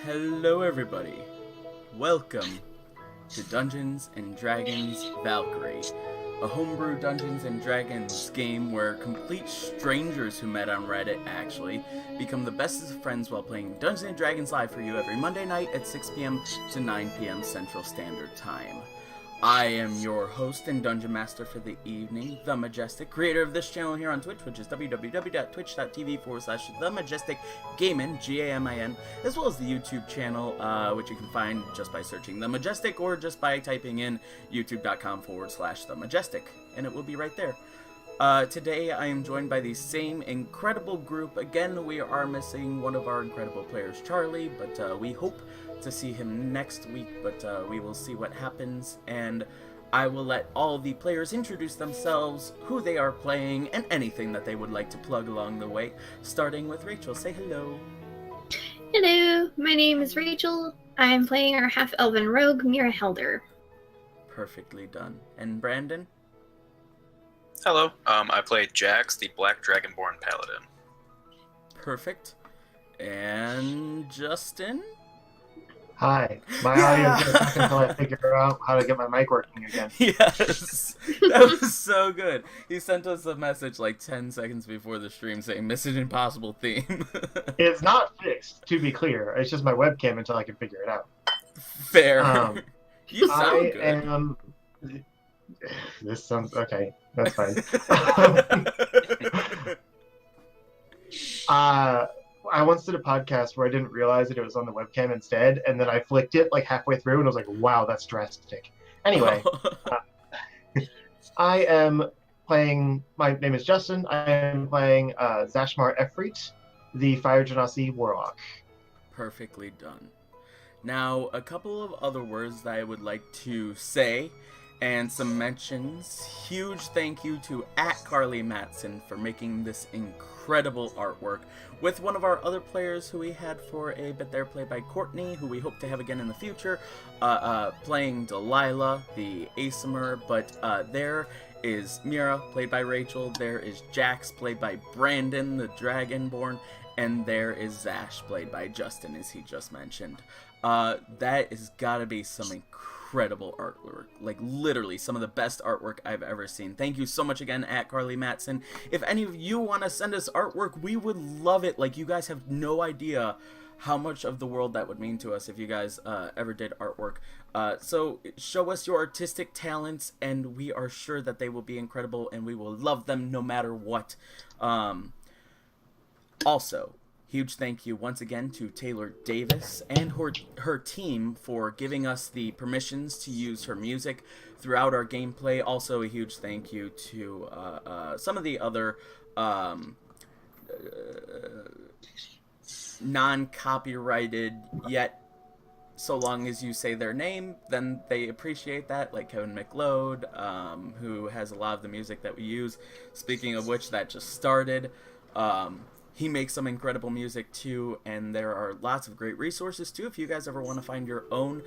Hello everybody, welcome to Dungeons & Dragons Valkyrie, a homebrew Dungeons & Dragons game where complete strangers who met on Reddit actually become the bestest of friends while playing Dungeons & Dragons live for you every Monday night at 6 p.m. to 9 p.m. Central Standard Time. I am your host and Dungeon Master for the evening, TheMajestic, creator of this channel here on Twitch, which is www.twitch.tv/TheMajesticGamin, G-A-M-I-N, as well as the YouTube channel, which you can find just by searching TheMajestic or just by typing in youtube.com/TheMajestic, and it will be right there. Today I am joined by the same incredible group. Again, we are missing one of our incredible players, Charlie, but we hope to see him next week, but we will see what happens, and I will let all the players introduce themselves, who they are playing, and anything that they would like to plug along the way, starting with Rachel. Say hello. Hello, my name is Rachel. I am playing our half-elven rogue, Mira Helder. Perfectly done. And Brandon? Hello, I play Jax, the Black Dragonborn Paladin. Perfect. And Justin? Hi, my audio is stuck until I figure out how to get my mic working again. Yes, that was so good. He sent us a message like 10 seconds before the stream saying Mission Impossible theme. It's not fixed, to be clear. It's just my webcam until I can figure it out. Fair. You sound good. This sounds okay. That's fine. I once did a podcast where I didn't realize that it was on the webcam instead, and then I flicked it like halfway through, and I was like, "Wow, that's drastic." Anyway, I am playing. My name is Justin. I am playing Zashmar Efreet, the Fire Genasi Warlock. Perfectly done. Now, a couple of other words that I would like to say, and some mentions. Huge thank you to @Carly Matson for making this incredible artwork with one of our other players who we had for a bit there, played by Courtney, who we hope to have again in the future, playing Delilah, the Asimur, but there is Mira, played by Rachel, there is Jax, played by Brandon, the Dragonborn, and there is Zash, played by Justin, as he just mentioned. That has gotta be some incredible artwork, like literally some of the best artwork I've ever seen. Thank you so much again @Carly Matson. If any of you want to send us artwork, we would love it. Like, you guys have no idea how much of the world that would mean to us if you guys ever did artwork. So show us your artistic talents, and we are sure that they will be incredible, and we will love them no matter what. Also, huge thank you once again to Taylor Davis and her team for giving us the permissions to use her music throughout our gameplay. Also, a huge thank you to some of the other non-copyrighted, yet so long as you say their name, then they appreciate that, like Kevin McLeod, who has a lot of the music that we use. Speaking of which, that just started. He makes some incredible music too, and there are lots of great resources too if you guys ever want to find your own.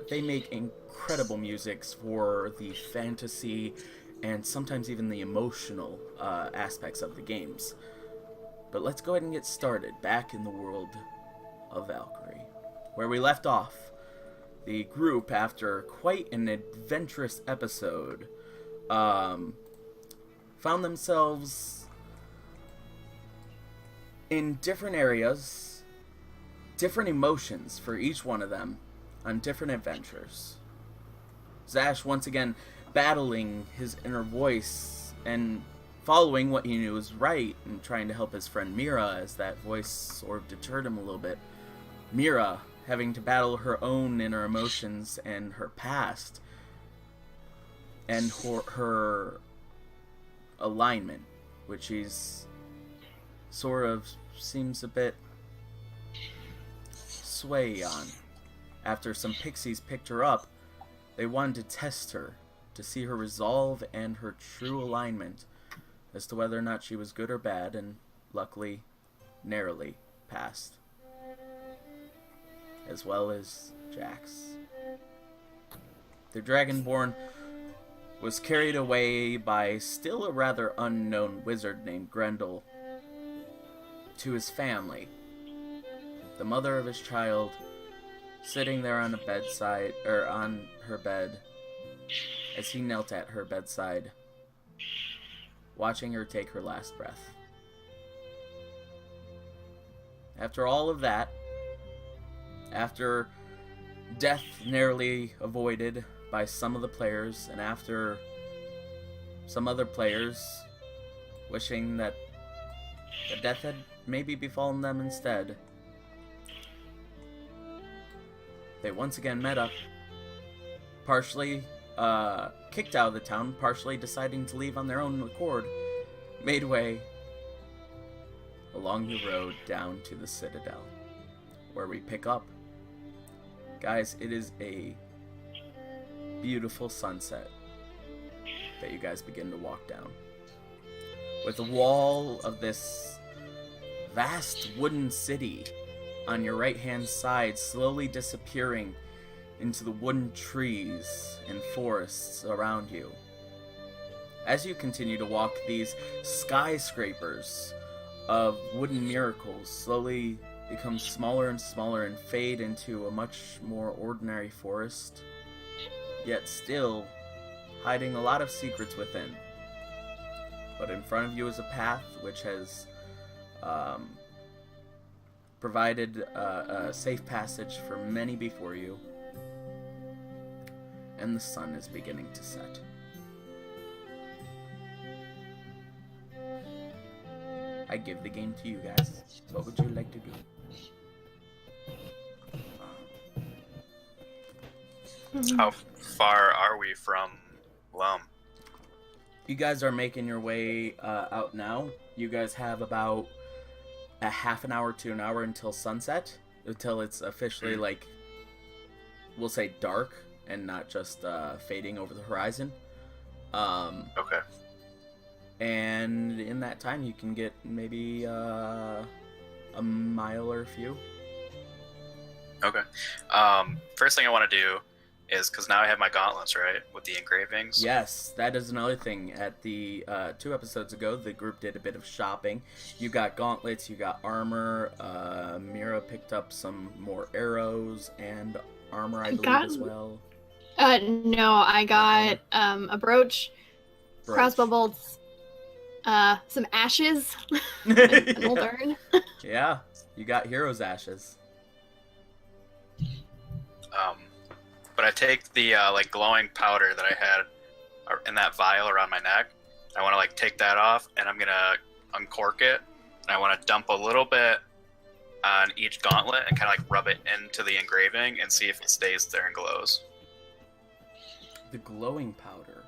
They make incredible musics for the fantasy and sometimes even the emotional aspects of the games. But let's go ahead and get started back in the world of Valkyrie, where we left off. The group, after quite an adventurous episode, found themselves in different areas, different emotions for each one of them, on different adventures. Zash once again battling his inner voice and following what he knew was right and trying to help his friend Mira as that voice sort of deterred him a little bit. Mira having to battle her own inner emotions and her past and her alignment, which he's sort of seems a bit sway on. After some pixies picked her up, they wanted to test her to see her resolve and her true alignment as to whether or not she was good or bad, and luckily narrowly passed, as well as Jax. The Dragonborn was carried away by still a rather unknown wizard named Grendel to his family. the mother of his child, sitting there on a bedside, or on her bed, as he knelt at her bedside, watching her take her last breath. After all of that, after death narrowly avoided by some of the players, and after some other players wishing that the death had maybe befallen them instead, they once again met up, partially kicked out of the town, partially deciding to leave on their own accord, made way along the road down to the Citadel, where we pick up. Guys, it is a beautiful sunset that you guys begin to walk down, with the wall of this vast wooden city on your right hand side slowly disappearing into the wooden trees and forests around you. As you continue to walk, these skyscrapers of wooden miracles slowly become smaller and smaller and fade into a much more ordinary forest, yet still hiding a lot of secrets within. But in front of you is a path which has provided a safe passage for many before you, and the sun is beginning to set. I give the game to you guys. What would you like to do? How far are we from Lum? You guys are making your way out now. You guys have about a half an hour to an hour until sunset, until it's officially, like, we'll say dark and not just fading over the horizon. Okay. And in that time, you can get maybe a mile or a few. Okay. First thing I want to do is, because now I have my gauntlets, right, with the engravings. Yes, that is another thing. At the 2 episodes ago, the group did a bit of shopping. You got gauntlets, you got armor. Mira picked up some more arrows and armor, I believe, as well. No, I got a brooch, crossbow bolts, some ashes, an old urn. Yeah, you got hero's ashes. But I take the like glowing powder that I had in that vial around my neck. I want to like take that off, and I'm gonna uncork it, and I want to dump a little bit on each gauntlet and kind of like rub it into the engraving and see if it stays there and glows. The glowing powder.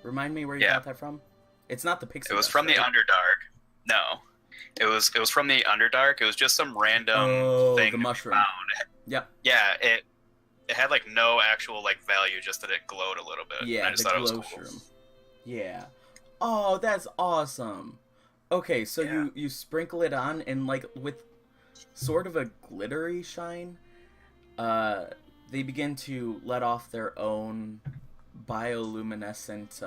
Remind me where you got that from? It's not the pixie. It was dust, from right? the Underdark. No, it was from the Underdark. It was just some random thing the mushroom. found. Yep. Yeah, it had like no actual like value, just that it glowed a little bit. Yeah, I just the thought it was glow cool. shroom. Yeah. Oh, that's awesome. Okay, so Yeah. you sprinkle it on, and like with sort of a glittery shine, they begin to let off their own bioluminescent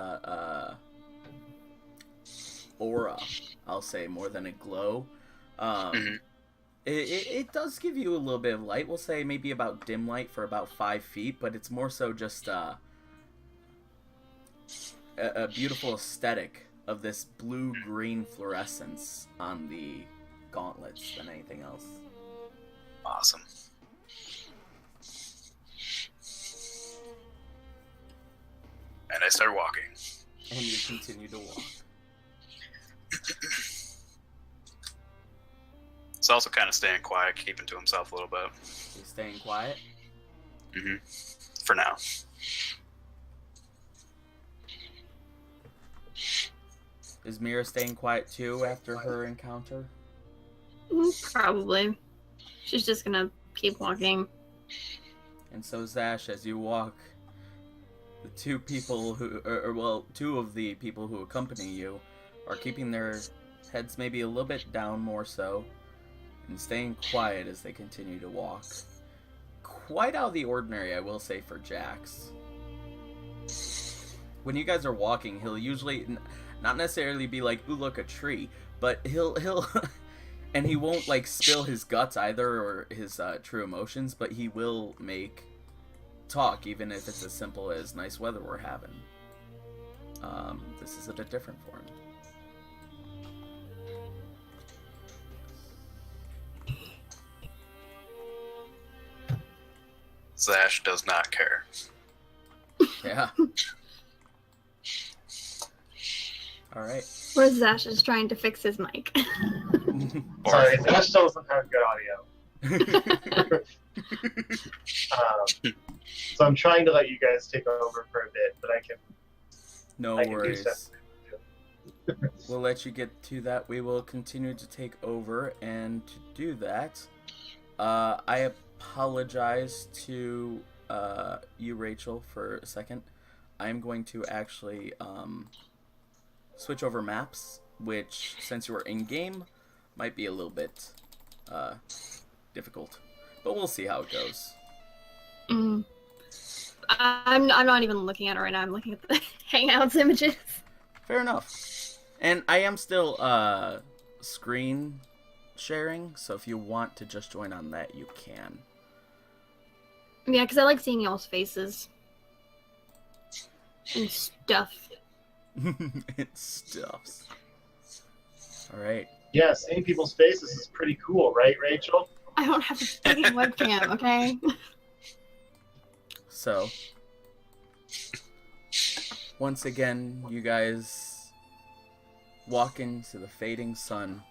aura, I'll say, more than a glow. It does give you a little bit of light. We'll say maybe about dim light for about 5 feet, but it's more so just a beautiful aesthetic of this blue-green fluorescence on the gauntlets than anything else. Awesome. And I start walking. And you continue to walk. It's also kind of staying quiet, keeping to himself a little bit. You're staying quiet? For now. Is Mira staying quiet too after her encounter? Probably. She's just gonna keep walking. And so Zash, as you walk, the two people who, two of the people who accompany you are keeping their heads maybe a little bit down more so, and staying quiet as they continue to walk. Quite out of the ordinary, I will say, for Jax. When you guys are walking, he'll usually not necessarily be like, "Ooh, look, a tree," but he'll And he won't, like, spill his guts either, or his true emotions, but he will make talk, even if it's as simple as nice weather we're having. This is a bit different for him. Zash does not care. Yeah. Alright. Or Zash is trying to fix his mic. Sorry, Zash still doesn't have good audio. So I'm trying to let you guys take over for a bit, but I can No do worries. stuff. We'll let you get to that. We will continue to take over, and to do that, I apologize to you, Rachel, for a second. I'm going to actually switch over maps, which, since you are in-game, might be a little bit difficult. But we'll see how it goes. I'm not even looking at it right now. I'm looking at the Hangouts images. Fair enough. And I am still screen sharing, so if you want to just join on that, you can. Yeah, because I like seeing y'all's faces. And stuff. It stuffs. Alright. Yeah, seeing people's faces is pretty cool, right, Rachel? I don't have a freaking webcam, okay? So, once again, you guys walk into the fading sun.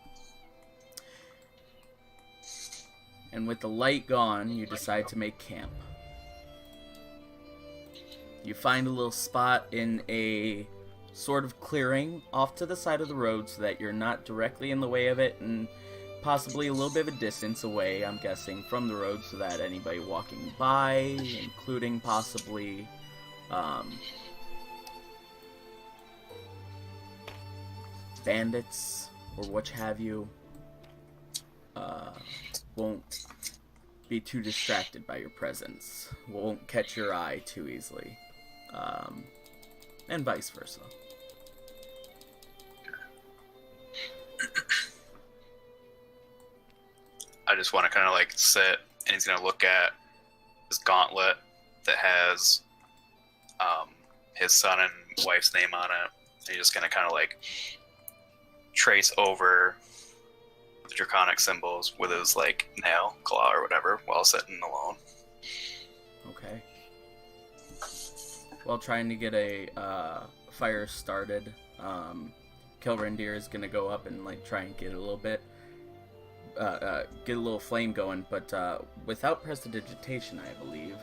And with the light gone, you decide to make camp. You find a little spot in a sort of clearing off to the side of the road so that you're not directly in the way of it, and possibly a little bit of a distance away, I'm guessing, from the road, so that anybody walking by, including possibly bandits or what have you, won't be too distracted by your presence, won't catch your eye too easily, and vice versa. I just want to kind of like sit, and he's gonna look at his gauntlet that has his son and wife's name on it. And he's just gonna kind of like trace over the draconic symbols with his like nail, claw, or whatever, while sitting alone. Okay. While trying to get a fire started, Kilrendir is gonna go up and like try and get a little bit. Get a little flame going, but without prestidigitation, I believe.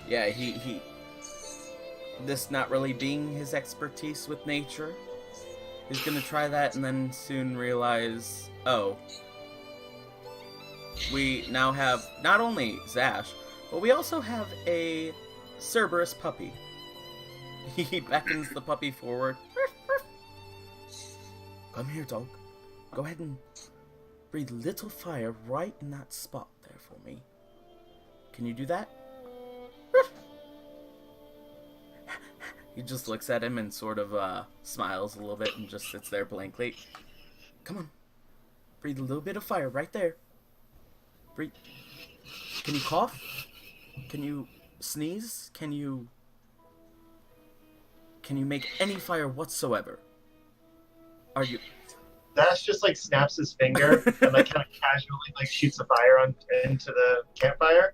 Yeah, he this not really being his expertise with nature, he's gonna try that and then soon realize, oh, we now have not only Zash, but we also have a Cerberus puppy. He beckons the puppy forward. Come here, dog. Go ahead and breathe little fire right in that spot there for me. Can you do that? He just looks at him and sort of smiles a little bit and just sits there blankly. Come on. Breathe a little bit of fire right there. Breathe. Can you cough? Can you sneeze? Can you make any fire whatsoever? Are you... Dash just like snaps his finger and like kind of casually like shoots a fire into the campfire,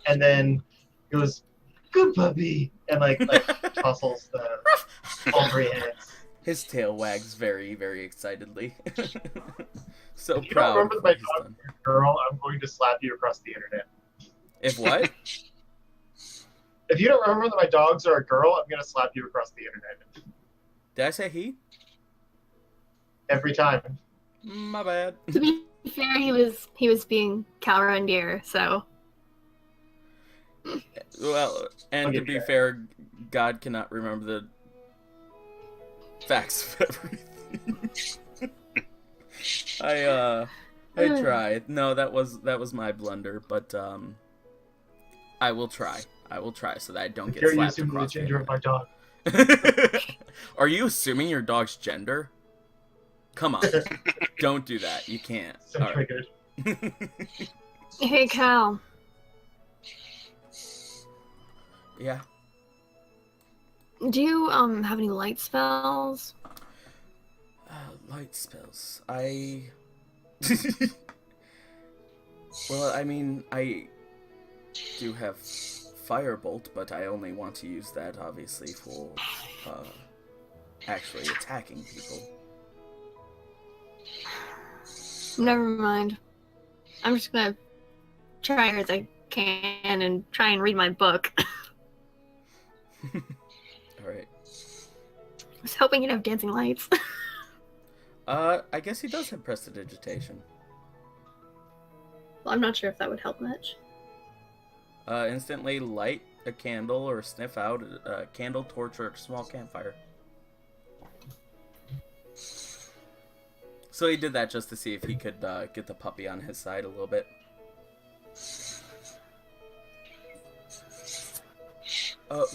and then goes, "Good puppy," and like tousles all three heads. His tail wags very, very excitedly. So If you proud. don't remember that my dog is a girl, I'm going to slap you across the internet. If what? If you don't remember that my dogs are a girl, I'm going to slap you across the internet. Did I say he? Every time. My bad. To be fair, he was being Calrendir, so. Well, and to be fair, God cannot remember the facts of everything. I tried. No, that was my blunder, but I will try. I will try so that I don't get You're slapped assuming the across gender of my dog. Are you assuming your dog's gender? Come on. Don't do that. You can't. So All right. triggered. Hey, Cal. Yeah. Do you have any light spells? Light spells. Well, I mean, I do have Firebolt, but I only want to use that, obviously, for actually attacking people. Never mind. I'm just gonna try as I can and try and read my book. Alright. I was hoping you'd have dancing lights. I guess he does have prestidigitation. Well, I'm not sure if that would help much. Instantly light a candle or sniff out a candle, torch, or a small campfire. So he did that just to see if he could get the puppy on his side a little bit.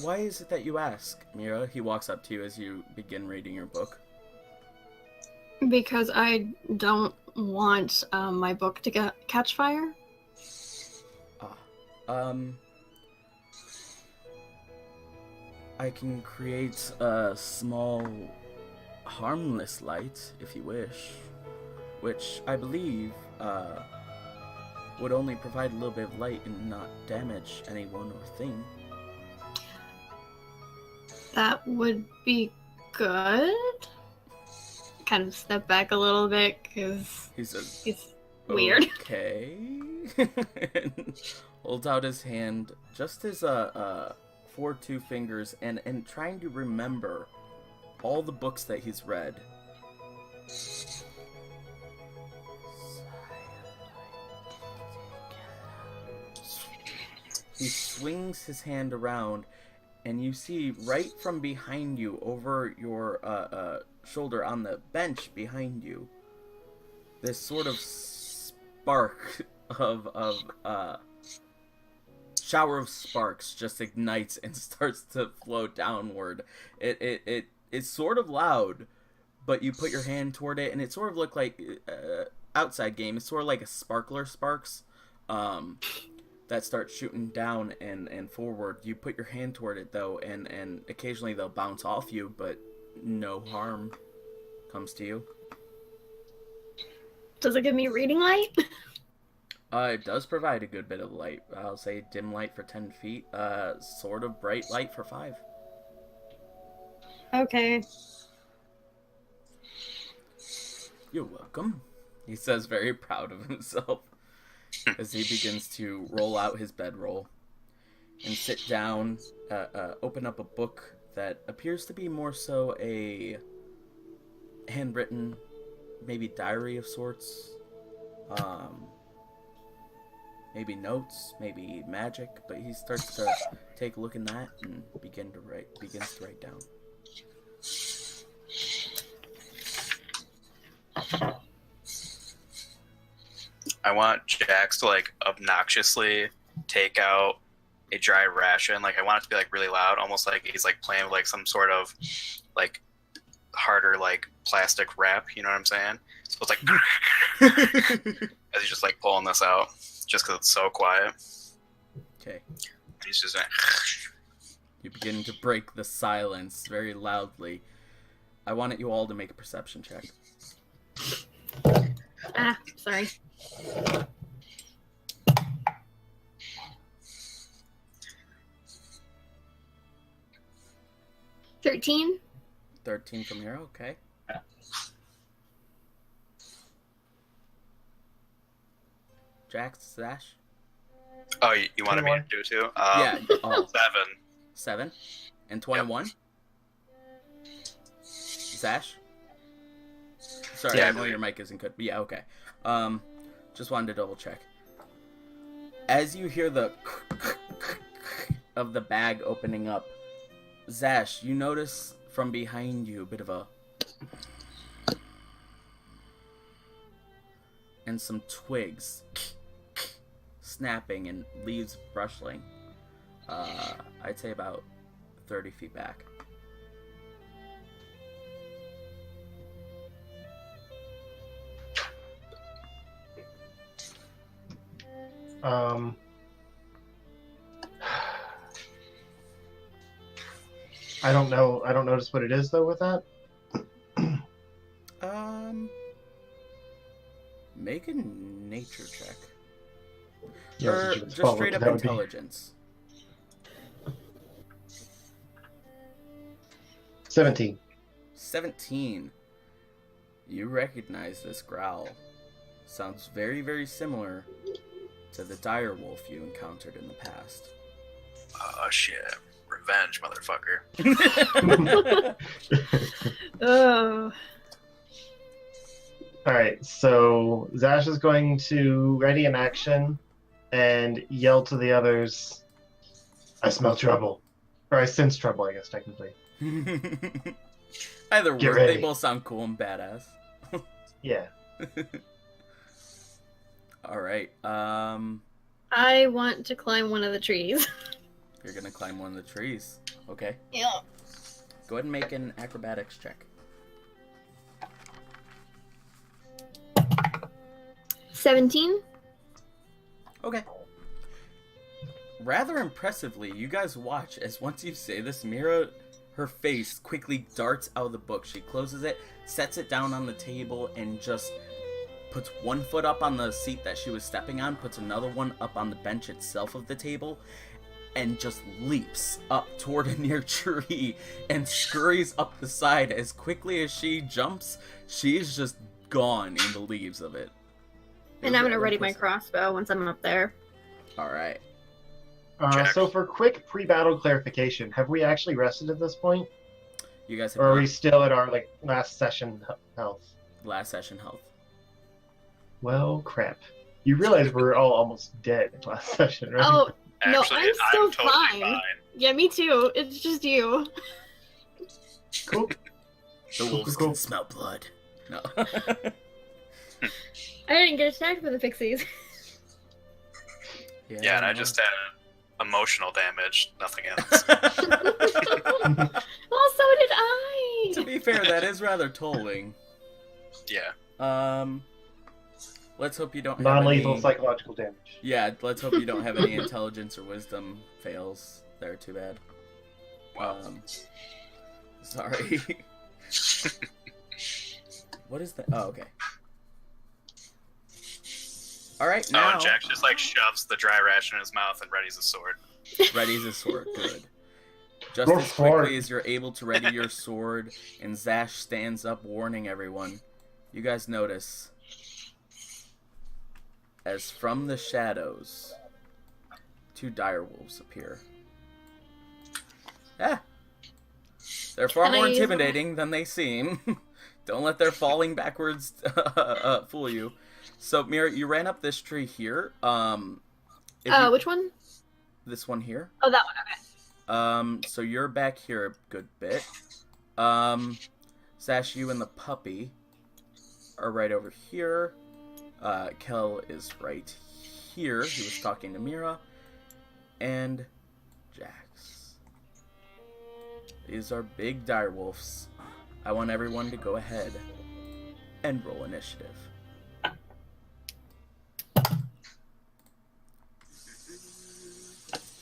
Why is it that you ask, Mira? He walks up to you as you begin reading your book. Because I don't want my book to catch fire. I can create a small, harmless light, if you wish, which I believe would only provide a little bit of light and not damage anyone or thing. That would be good. Kind of step back a little bit because he's weird. Okay. Holds out his hand just as for two fingers and trying to remember all the books that he's read. He swings his hand around, and you see right from behind you, over your shoulder on the bench behind you, this sort of spark of shower of sparks just ignites and starts to flow downward. It's sort of loud, but you put your hand toward it, and it sort of looked like outside game. It's sort of like a sparkler sparks that start shooting down and forward. You put your hand toward it though, and occasionally they'll bounce off you, but no harm comes to you. Does it give me reading light? It does provide a good bit of light. I'll say dim light for 10 feet, sort of bright light for 5. Okay. You're welcome, he says, very proud of himself, as he begins to roll out his bedroll and sit down, open up a book that appears to be more so a handwritten, maybe diary of sorts. Maybe notes, maybe magic, but he starts to take a look in that and begins to write down. I want Jax to like obnoxiously take out a dry ration. Like I want it to be like really loud, almost like he's like playing with like some sort of like harder like plastic wrap. You know what I'm saying? So it's like as he's just like pulling this out, just because it's so quiet. Okay. He's just like, You begin to break the silence very loudly. I want you all to make a perception check. Sorry. $13. 13 from here, okay. Jax, Zash? oh, you wanted me to do it too? Yeah. Oh, 7. 7 and 21. Zash? Sorry, Yeah, I know your mic isn't good. But yeah, okay. Just wanted to double check. As you hear the of the bag opening up, Zash, you notice from behind you a bit of a and some twigs snapping and leaves rustling. I'd say about 30 feet back. I don't know. I don't notice what it is though with that. Make a nature check. Yeah, Or so just straight up intelligence. 17. 17. You recognize this growl. Sounds very, very similar to the dire wolf you encountered in the past. Oh shit. Revenge, motherfucker. Oh. Alright, so Zash is going to ready an action and yell to the others, I smell trouble. Or I sense trouble, I guess, technically. Either Get way, ready. they both sound cool and badass. Yeah. Alright, I want to climb one of the trees. you're gonna climb one of the trees. Okay. Yeah. Go ahead and make an acrobatics check. 17? Okay. Rather impressively, you guys watch as once you say this, Mira, her face quickly darts out of the book. She closes it, sets it down on the table, and just puts one foot up on the seat that she was stepping on, puts another one up on the bench itself of the table, and just leaps up toward a near tree and scurries up the side. As quickly as she jumps, she's just gone in the leaves of it. And I'm gonna ready my crossbow once I'm up there. Alright. So for quick pre-battle clarification, have we actually rested at this point? You guys have Or are not- we still at our last session health? last session health. Well, crap. You realize we're all almost dead last session, right? Oh, no, Actually, I'm still totally fine. Yeah, me too. It's just you. Cool. The wolves Cool. can smell blood. No. I didn't get attacked by the pixies. Yeah, and I no. just had emotional damage, nothing else. Well, so did I. To be fair, that is rather tolling. Yeah. Let's hope you don't have Non-lethal any... psychological damage. Yeah, let's hope you don't have any intelligence or wisdom fails. They're too bad. Sorry. What is that? Oh, okay. Alright, now... Oh, Jack just shoves the dry ration in his mouth and readies a sword. Readies a sword. Good. Just Go as for quickly it. as you're able to ready your sword, and Zash stands up warning everyone, you guys notice, as from the shadows, 2 direwolves appear. Ah! They're far Can I more use intimidating than they seem. Don't let their falling backwards fool you. So, Mira, you ran up this tree here. Which one? This one here. Oh, that one. Okay. So you're back here a good bit. Sash, you and the puppy are right over here. Kel is right here. He was talking to Mira. And Jax. These are big direwolves. I want everyone to go ahead and roll initiative.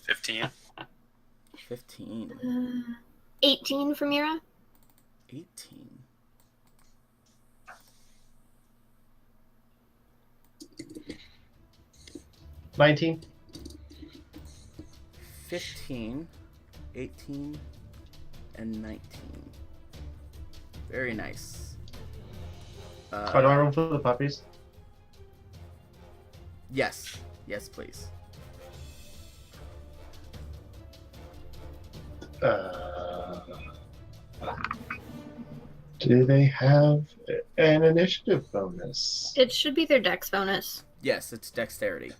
15. 15. 18 for Mira. 18. 19. 15, 18, and 19. Very nice. Do I roll for the puppies? Yes. Yes, please. Do they have an initiative bonus? It should be their dex bonus. Yes, it's dexterity.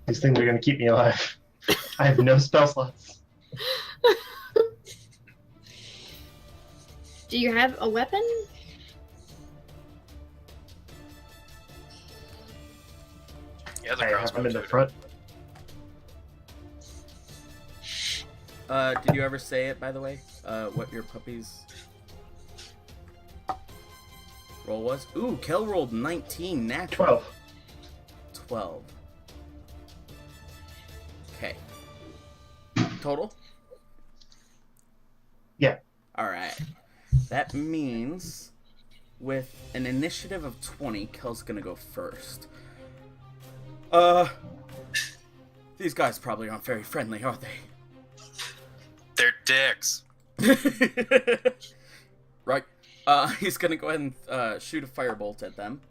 These things are going to keep me alive. I have no spell slots. Do you have a weapon? Yeah, the I have crossbow. them in the too. front. Did you ever say it, by the way? What your puppies... roll was? Ooh, Kel rolled 19 natural. 12. Okay. Total? Yeah. Alright. That means with an initiative of 20, Kel's gonna go first. These guys probably aren't very friendly, are they? They're dicks. Right. He's gonna go ahead and shoot a firebolt at them.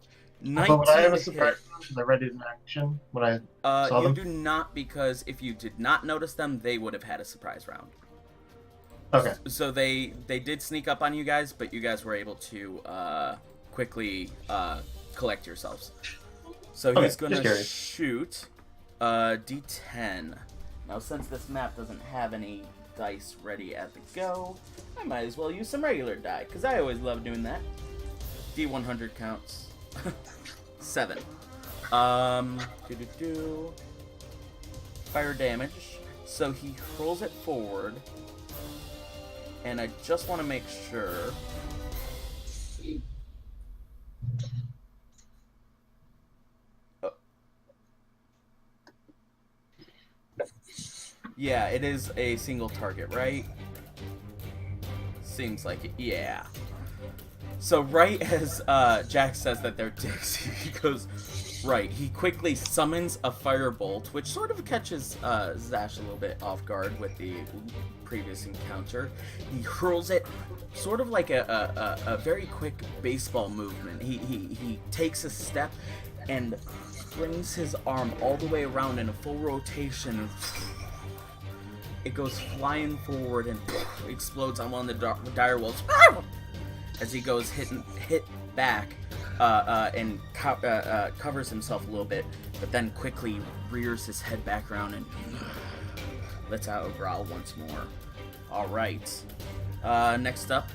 But would I have a to surprise hit. because I read it in action when I saw You them? do not, because if you did not notice them, they would have had a surprise round. Okay. So they did sneak up on you guys, but you guys were able to quickly collect yourselves. So he's Okay, going just to curious. shoot D10. Now, since this map doesn't have any dice ready at the go, I might as well use some regular die, because I always love doing that. D100 counts. 7. Fire damage. So he hurls it forward. And I just want to make sure. Yeah, it is a single target, right? Seems like it. Yeah. So right as Jack says that they're dicks, he goes, right. He quickly summons a firebolt, which sort of catches Zash a little bit off guard with the previous encounter. He hurls it sort of like a very quick baseball movement. He takes a step and brings his arm all the way around in a full rotation. It goes flying forward and explodes on one of the dire wolves. As he goes hit back and covers himself a little bit, but then quickly rears his head back around and lets out a growl once more. All right. Next up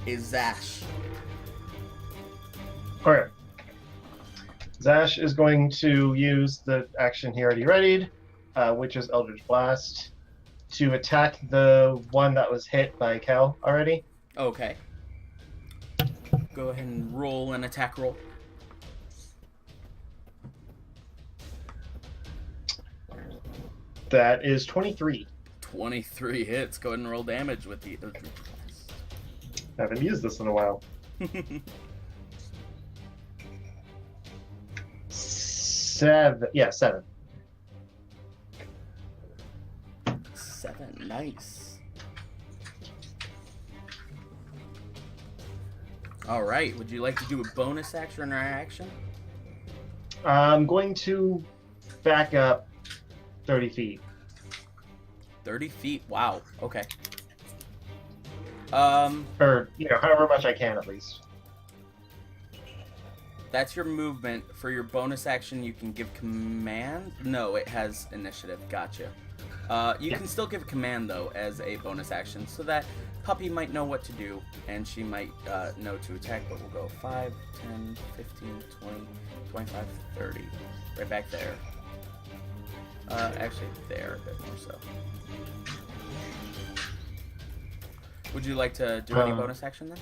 is Zash. Okay. Zash is going to use the action he already readied, which is Eldritch Blast, to attack the one that was hit by Kel already. Okay. Go ahead and roll an attack roll. That is 23. 23 hits. Go ahead and roll damage with the I haven't used this in a while. 7. Yeah, 7. 7. Nice. All right. Would you like to do a bonus action or action? I'm going to back up 30 feet. 30 feet. Wow. Okay. Or, however much I can at least. That's your movement. For your bonus action, you can give command. No, it has initiative. Gotcha. You can still give command, though, as a bonus action, so that Puppy might know what to do, and she might know to attack, but we'll go 5, 10, 15, 20, 25, 30. Right back there. Actually, there, a bit more so. Would you like to do any bonus action, then?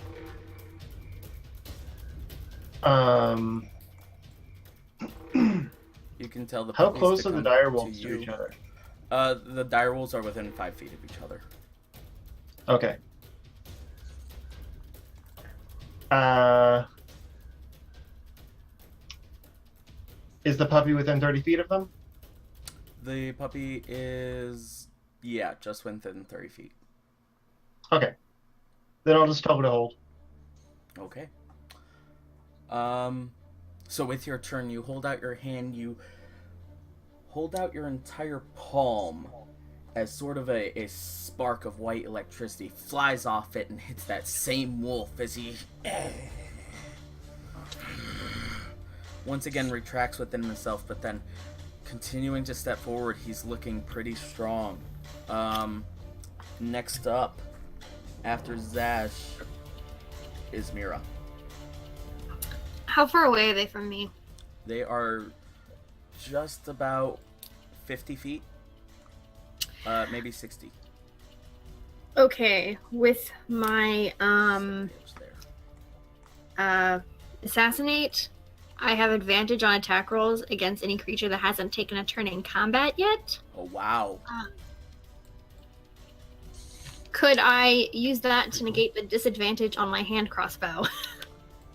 You can tell the How puppies close to are the come dire wolves to you. each other? The dire wolves are within 5 feet of each other. Okay. Is the puppy within 30 feet of them? The puppy is, yeah, just within 30 feet. Okay. Then I'll just tell her to hold. Okay. So with your turn, you hold out your hand, you hold out your entire palm as sort of a spark of white electricity flies off it and hits that same wolf as he once again retracts within himself, but then continuing to step forward, he's looking pretty strong. Next up, after Zash, is Mira. How far away are they from me? They are just about 50 feet. Maybe 60. Okay, with my Assassinate. I have advantage on attack rolls against any creature that hasn't taken a turn in combat yet. Oh, wow. Could I use that to negate the disadvantage on my hand crossbow?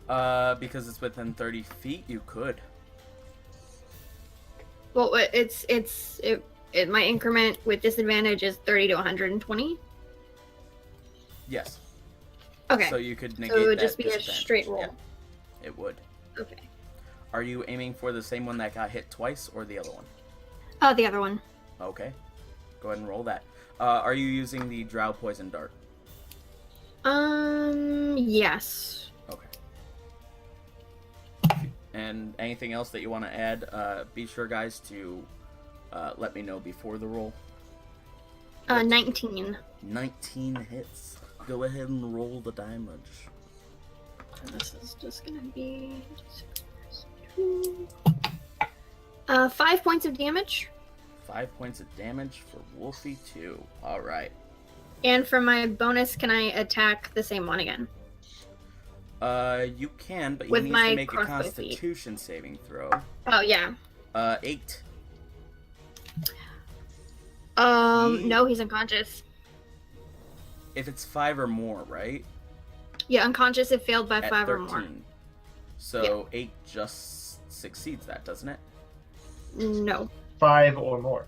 Because it's within 30 feet, you could. Well, my increment with disadvantage is 30 to 120. Yes. Okay. So you could negate So it would that just be a straight roll. Yeah, it would. Okay. Are you aiming for the same one that got hit twice or the other one? The other one. Okay. Go ahead and roll that. Are you using the Drow Poison Dart? Yes. Okay. And anything else that you want to add, be sure, guys, to let me know before the roll. 19. 19 hits. Go ahead and roll the damage. This is just gonna be 5 points of damage. 5 points of damage for Wolfie 2. Alright. And for my bonus, can I attack the same one again? You can, but you With need my to make a crossbow Constitution saving throw. Oh, yeah. 8. No, he's unconscious. If it's 5 or more, right? Yeah, unconscious if failed by At 5 13. or more. So 8 just succeeds that, doesn't it? No. 5 or more.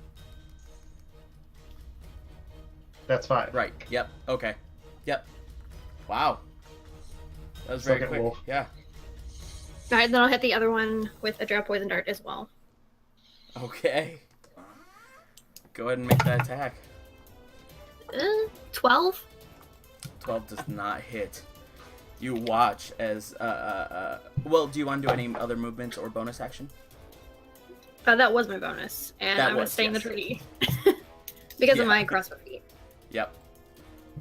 That's 5. Right. Yep. Okay. Yep. Wow. That was very Second quick. wolf. Yeah. Alright, then I'll hit the other one with a Drow Poison Dart as well. Okay. Go ahead and make that attack. 12? 12 does not hit. You watch as well, do you want to do any other movements or bonus action? That was my bonus, and That I'm gonna was, stay in the yes. tree because of Yeah. my crossbow feet. Yep.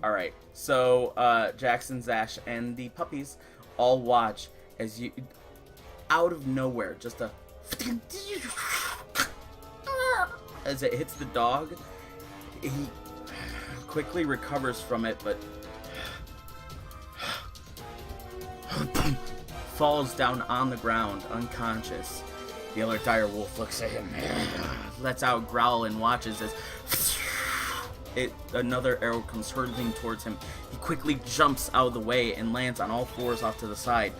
Alright. So Jackson, Zash, and the puppies all watch as you out of nowhere, just a as it hits the dog, he quickly recovers from it, but falls down on the ground, unconscious. The other dire wolf looks at him, lets out a growl, and watches as another arrow comes hurtling towards him. He quickly jumps out of the way and lands on all fours off to the side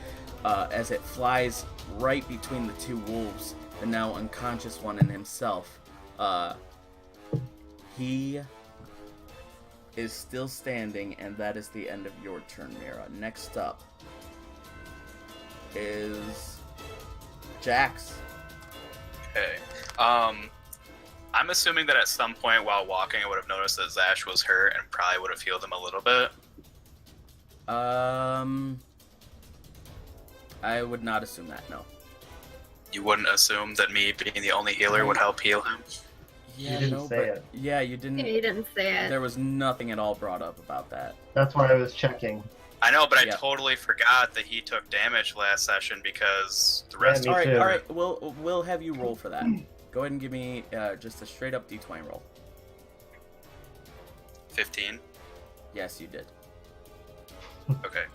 as it flies right between the two wolves, the now unconscious one and himself. He is still standing, and that is the end of your turn, Mira. Next up is Jax. Okay. I'm assuming that at some point while walking, I would have noticed that Zash was hurt and probably would have healed him a little bit. I would not assume that, no. You wouldn't assume that me being the only healer would help heal him? Yeah, You didn't no, say but it. yeah, you didn't. He didn't say it. There was nothing at all brought up about that. That's why I was checking. I know, but I Yeah. totally forgot that he took damage last session because the rest Me All right, too. all right. We'll have you roll for that. Go ahead and give me just a straight up D20 roll. 15. Yes, you did. Okay.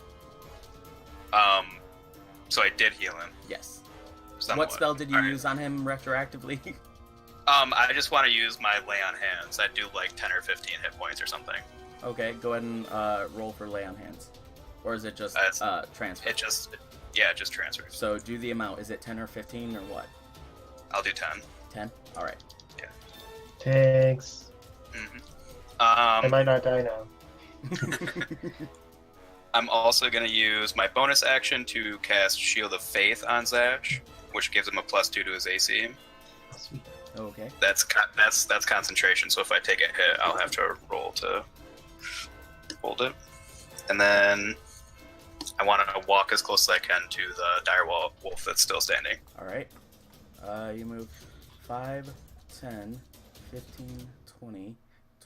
So I did heal him. Yes. Somewhat. What spell did you All right. use on him retroactively? I just want to use my lay on hands. I do like 10 or 15 hit points or something. Okay, go ahead and roll for lay on hands, or is it just transfer? It just transfers. So do the amount. Is it 10 or 15 or what? I'll do 10. 10. All right. Thanks. Mm-hmm. I might not die now. I'm also going to use my bonus action to cast Shield of Faith on Zash, which gives him a +2 to his AC. Sweet. Okay. That's concentration, so if I take a hit, I'll have to roll to hold it. And then I want to walk as close as I can to the dire wolf that's still standing. All right. You move 5, 10, 15, 20,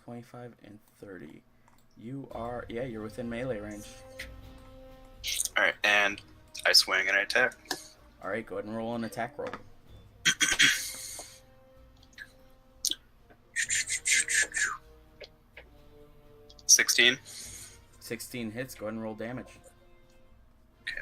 25, and 30. You're within melee range. Alright, and I swing and I attack. All right, go ahead and roll an attack roll. 16. 16 hits. Go ahead and roll damage. Okay.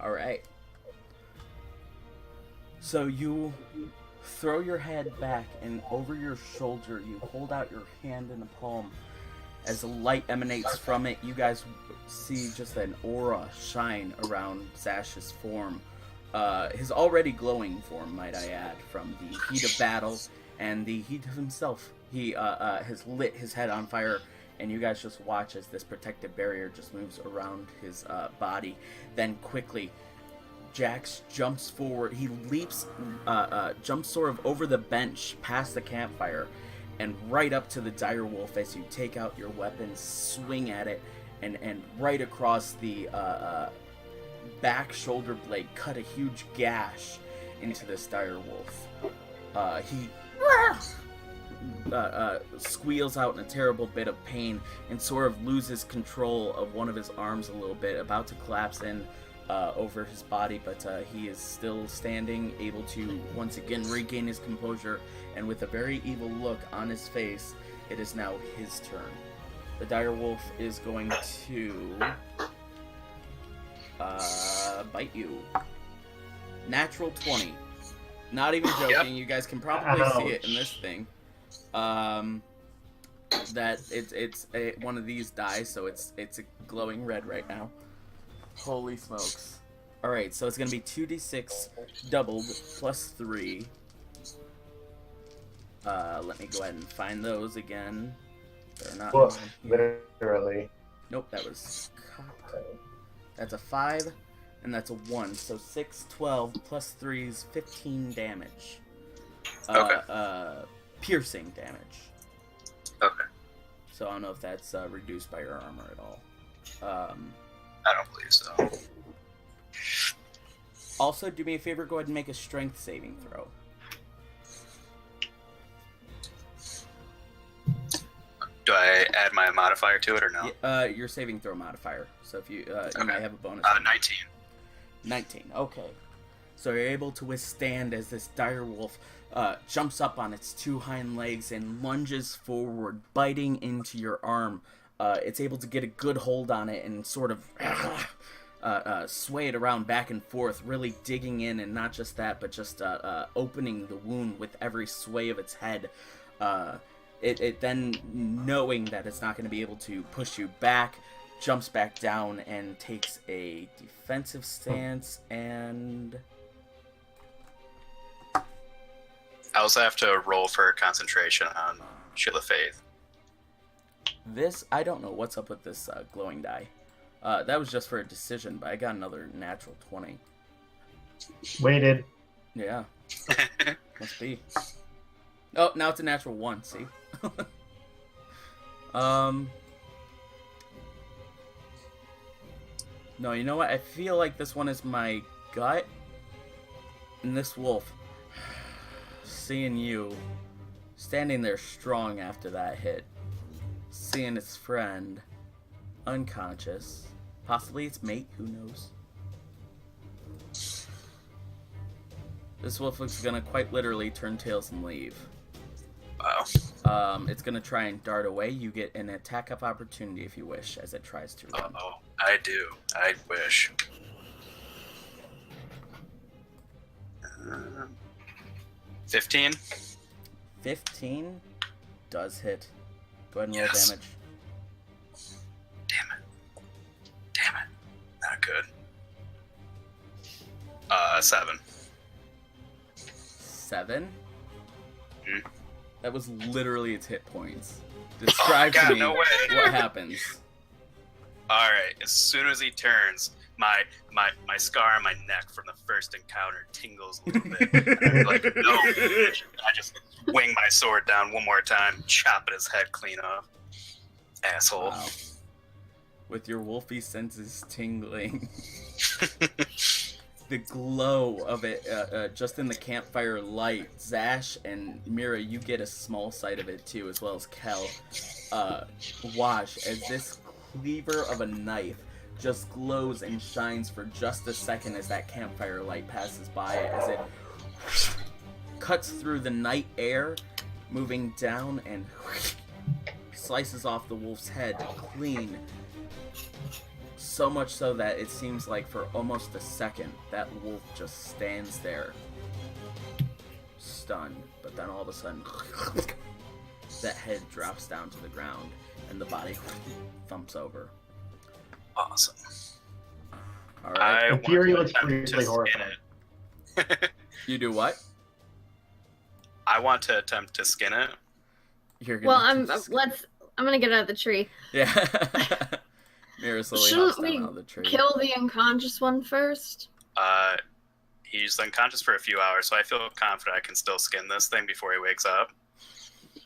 Alright. So you throw your head back, and over your shoulder, you hold out your hand in a palm. As the light emanates from it, you guys see just an aura shine around Zash's form. His already glowing form, might I add, from the heat of battle and the heat of himself. He has lit his head on fire, and you guys just watch as this protective barrier just moves around his body. Then quickly, Jax jumps forward. He leaps, jumps sort of over the bench, past the campfire, and right up to the direwolf as you take out your weapon, swing at it, and right across the back shoulder blade, cut a huge gash into this direwolf. He squeals out in a terrible bit of pain and sort of loses control of one of his arms a little bit, about to collapse in over his body, but he is still standing, able to once again regain his composure, and with a very evil look on his face, it is now his turn. The direwolf is going to bite you. Natural 20. Not even joking. Yep. You guys can probably see it in this thing. That it's one of these die, so it's a glowing red right now. Holy smokes. Alright, so it's going to be 2d6 doubled plus 3. Let me go ahead and find those again. They're not... Well, literally. Nope, that was... That's a 5, and that's a 1. So 6, 12, plus 3 is 15 damage. Okay. Piercing damage. Okay. So I don't know if that's reduced by your armor at all. I don't believe so. Also, do me a favor, go ahead and make a strength saving throw. Do I add my modifier to it or no? Yeah, your saving throw modifier. So if you you might have a bonus. 19. 19. Okay. So you're able to withstand as this direwolf jumps up on its 2 hind legs and lunges forward, biting into your arm. It's able to get a good hold on it and sort of sway it around back and forth, really digging in, and not just that, but just opening the wound with every sway of its head. It then, knowing that it's not going to be able to push you back, jumps back down and takes a defensive stance, and... I also have to roll for concentration on Shield of Faith. This, I don't know what's up with this glowing die. That was just for a decision, but I got another natural 20. Waited. Yeah. Must be. Oh, now it's a natural 1, see? No, you know what? I feel like this one is my gut. And this wolf, seeing you standing there strong after that hit, seeing its friend unconscious, possibly its mate, who knows? This wolf is gonna quite literally turn tails and leave. Wow. It's gonna try and dart away. You get an attack of opportunity if you wish, as it tries to run. Oh, I do. I wish. 15? 15 does hit. Go ahead and roll Yes. damage. Damn it. Not good. 7. 7? Hmm. That was literally its hit points. Describe to me no way. what happens. Alright, as soon as he turns, my scar on my neck from the first encounter tingles a little bit. And I'm like, no. I just wing my sword down one more time, chopping his head clean off. Asshole. Wow. With your wolfy senses tingling. The glow of it, just in the campfire light, Zash and Mira, you get a small sight of it too, as well as Kel. Watch as this cleaver of a knife just glows and shines for just a second as that campfire light passes by, as it cuts through the night air, moving down and slices off the wolf's head clean. So much so that it seems like for almost a second, that wolf just stands there, stunned. But then all of a sudden, that head drops down to the ground, and the body thumps over. Awesome. All right. The Fury looks really horrifying. You do what? I want to attempt to skin it. I'm gonna get out of the tree. Yeah. Mira slowly Shouldn't hops down we out of the tree. kill the unconscious one first? He's unconscious for a few hours, so I feel confident I can still skin this thing before he wakes up.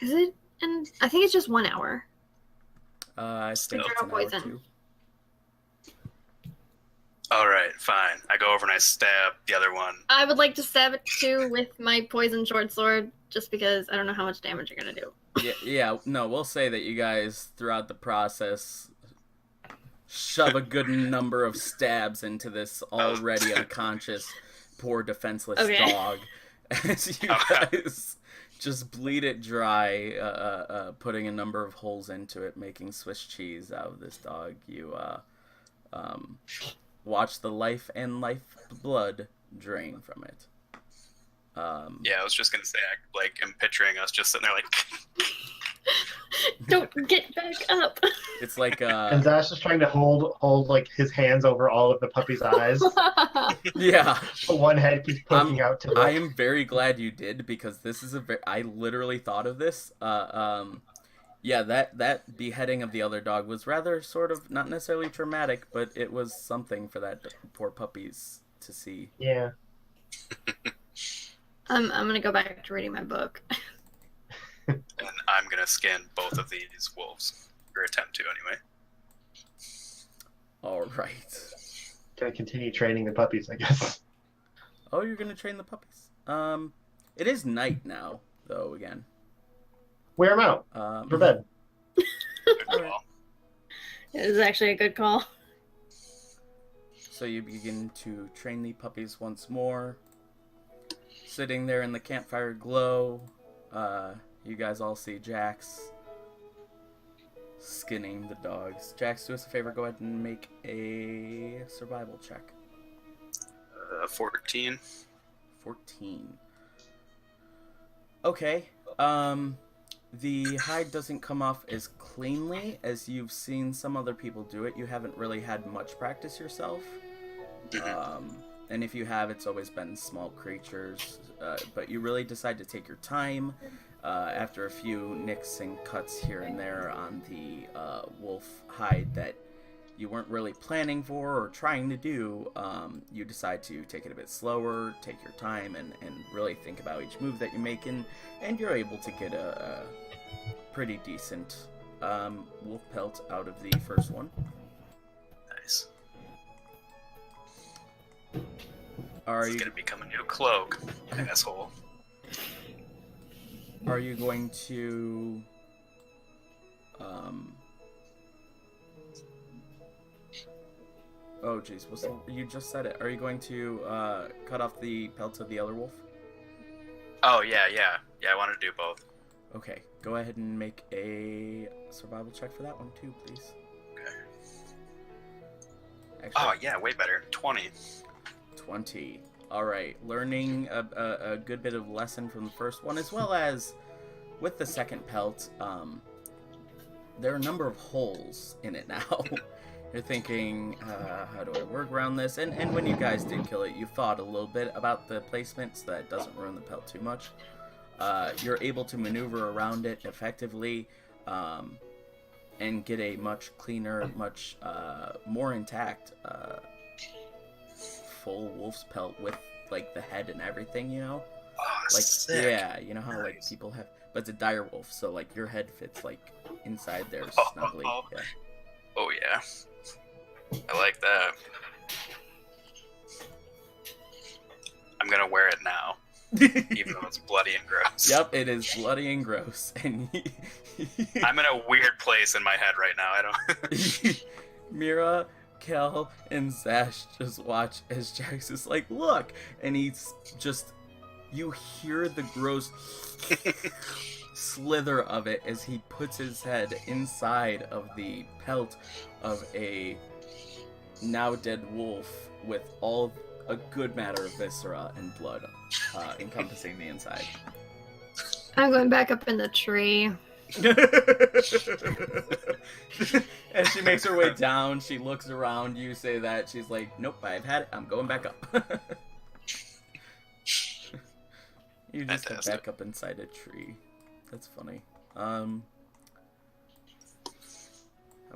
Is it? And I think it's just 1 hour. I think Zero it's an hour poison. too. All right, fine. I go over and I stab the other one. I would like to stab it too with my poison short sword, just because I don't know how much damage you're gonna do. Yeah. No, we'll say that you guys, throughout the process, shove a good number of stabs into this already unconscious, poor, defenseless dog. As you guys just bleed it dry, putting a number of holes into it, making Swiss cheese out of this dog. You watch the life and lifeblood drain from it. Yeah, I was just gonna say, I'm picturing us just sitting there like. Don't get back up. It's like And Zash is trying to hold like his hands over all of the puppy's eyes. yeah. One head keeps poking out to I am very glad you did, because this is I literally thought of this. Yeah, that beheading of the other dog was rather sort of not necessarily traumatic, but it was something for that poor puppies to see. Yeah. I'm gonna go back to reading my book. And I'm gonna skin both of these wolves, or attempt to anyway. All right. Gonna continue training the puppies, I guess. Oh, you're gonna train the puppies. It is night now, though. Again. Wear them out for bed. It was actually a good call. So you begin to train the puppies once more. Sitting there in the campfire glow, you guys all see Jax skinning the dogs. Jax, do us a favor, go ahead and make a survival check. 14. 14. Okay. The hide doesn't come off as cleanly as you've seen some other people do it. You haven't really had much practice yourself. And if you have, it's always been small creatures. But you really decide to take your time after a few nicks and cuts here and there on the wolf hide that you weren't really planning for or trying to do. You decide to take it a bit slower, take your time, and really think about each move that you make, and you're able to get a pretty decent wolf pelt out of the first one. Nice. It's gonna become a new cloak, asshole. Are you going to oh jeez, you just said it. Are you going to cut off the pelts of the other wolf? Oh yeah, I want to do both. Okay, go ahead and make a survival check for that one too, please. Okay. Actually, yeah, way better. 20. 20. Alright, learning a good bit of lesson from the first one, as well as with the second pelt. There are a number of holes in it now. You're thinking, how do I work around this? And when you guys did kill it, you thought a little bit about the placement so that it doesn't ruin the pelt too much. You're able to maneuver around it effectively and get a much cleaner, much more intact full wolf's pelt with like the head and everything, you know? Oh, like sick. Yeah, you know how like people have, but it's a dire wolf, so like your head fits like inside there snugly. Yeah. Oh yeah, I like that. I'm gonna wear it now, even though it's bloody and gross. Yep, it is bloody and gross, and I'm in a weird place in my head right now. I don't. Mira, Kel, and Zash just watch as Jax is like, look, and he's just, you hear the gross slither of it as he puts his head inside of the pelt of a now dead wolf with a good matter of viscera and blood encompassing the inside. I'm going back up in the tree. As she makes her way down, she looks around, you say that, she's like, nope, I've had it, I'm going back up. You just get back up inside a tree. That's funny. I'm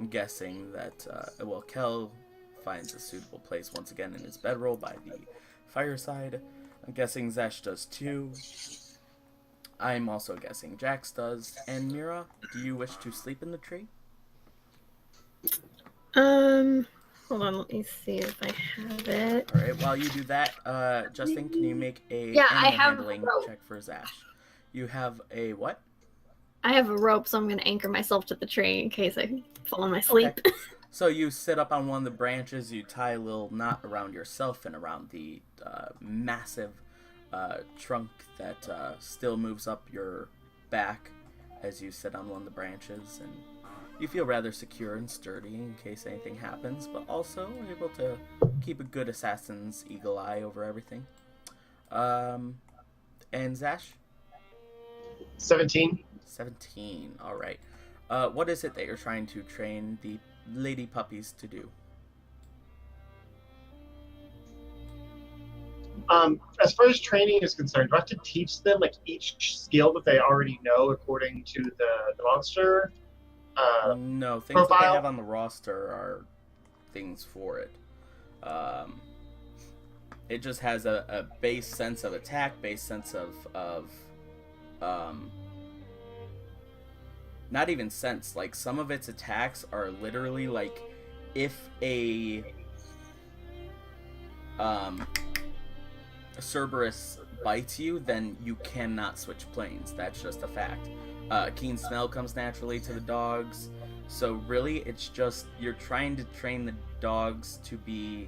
guessing that, Kel finds a suitable place once again in his bedroll by the fireside. I'm guessing Zash does too. I'm also guessing Jax does. And Mira, do you wish to sleep in the tree? Hold on, let me see if I have it. Alright, while you do that, Justin, can you make a I have handling check for Zash? You have a what? I have a rope, so I'm going to anchor myself to the tree in case I fall in my sleep. Okay. So you sit up on one of the branches, you tie a little knot around yourself and around the massive trunk that still moves up your back as you sit on one of the branches, and you feel rather secure and sturdy in case anything happens, but also able to keep a good assassin's eagle eye over everything. And Zash? 17. 17, alright. What is it that you're trying to train the lady puppies to do? As far as training is concerned, do I have to teach them like each skill that they already know according to the monster? No, things profile? that they have on the roster are things for it. It just has a base sense of attack, base sense of not even sense. Like, some of its attacks are literally like, if a Cerberus bites you, then you cannot switch planes. That's just a fact. Keen smell comes naturally to the dogs. So really, it's just you're trying to train the dogs to be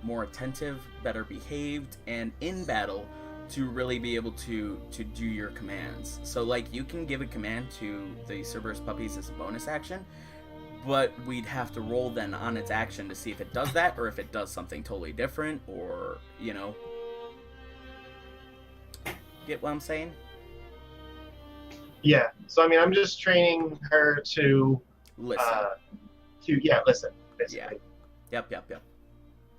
more attentive, better behaved, and in battle to really be able to do your commands. So, like, you can give a command to the Cerberus puppies as a bonus action, but we'd have to roll then on its action to see if it does that, or if it does something totally different, or, you know. Get what I'm saying? Yeah. So I mean, I'm just training her to Listen. Listen. Basically. Yeah. Yep.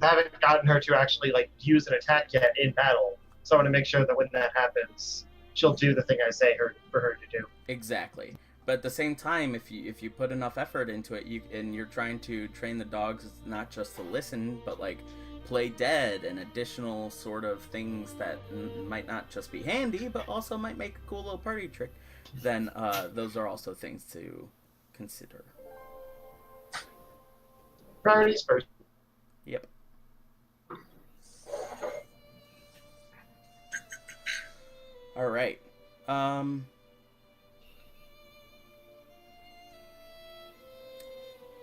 I haven't gotten her to actually like use an attack yet in battle, so I want to make sure that when that happens, she'll do the thing I say for her to do. Exactly. But at the same time, if you put enough effort into it, and you're trying to train the dogs not just to listen, but like play dead and additional sort of things that might not just be handy, but also might make a cool little party trick, then those are also things to consider. Priorities first. Yep. All right.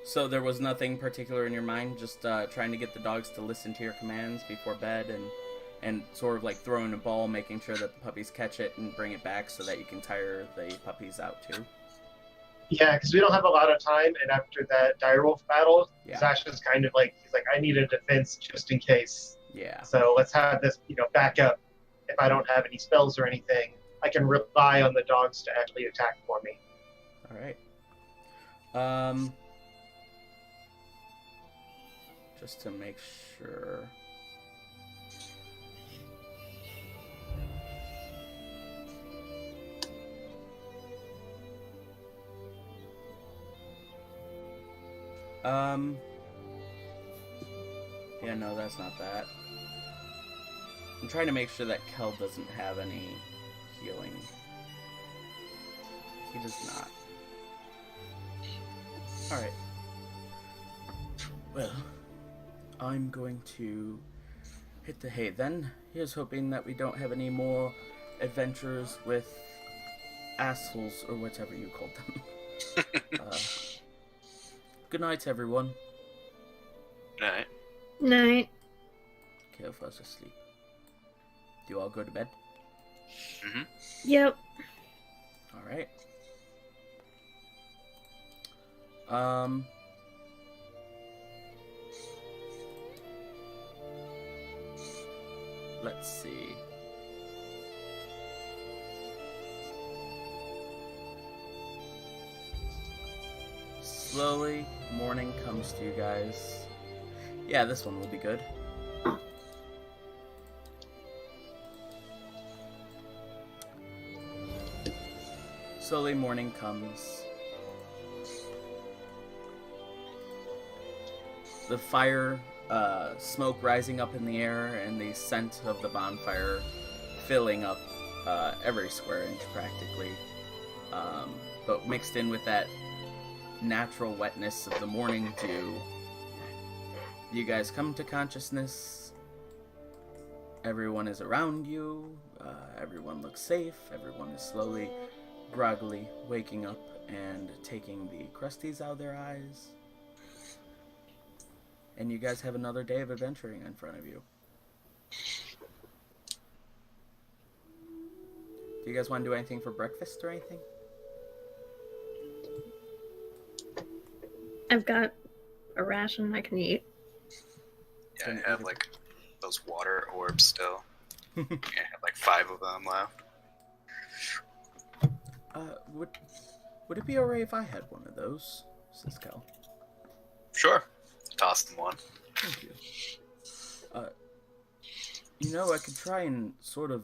So there was nothing particular in your mind, just trying to get the dogs to listen to your commands before bed, and sort of like throwing a ball, making sure that the puppies catch it and bring it back so that you can tire the puppies out too. Yeah, because we don't have a lot of time, and after that direwolf battle, Yeah. Zash is kind of like, he's like, I need a defense just in case. Yeah. So let's have this, back up. If I don't have any spells or anything, I can rely on the dogs to actually attack for me. All right. Just to make sure. Yeah, no, that's not that. I'm trying to make sure that Kel doesn't have any healing. He does not. Alright. Well, I'm going to hit the hay then. Here's hoping that we don't have any more adventures with assholes, or whatever you called them. Good night, everyone. Night. Night. Kel falls asleep. Do you all go to bed? Mm-hmm. Yep. Alright. let's see. Slowly, morning comes to you guys. Yeah, this one will be good. Slowly, morning comes. The fire, smoke rising up in the air, and the scent of the bonfire filling up every square inch practically. But mixed in with that natural wetness of the morning dew, you guys come to consciousness. Everyone is around you. Everyone looks safe. Everyone is slowly, groggily waking up and taking the crusties out of their eyes. And you guys have another day of adventuring in front of you. Do you guys want to do anything for breakfast or anything? I've got a ration I can eat. Yeah, I have like those water orbs still. I have like 5 of them left. Would it be alright if I had one of those? Says Cal. Sure. Toss them one. Thank you. I could try and sort of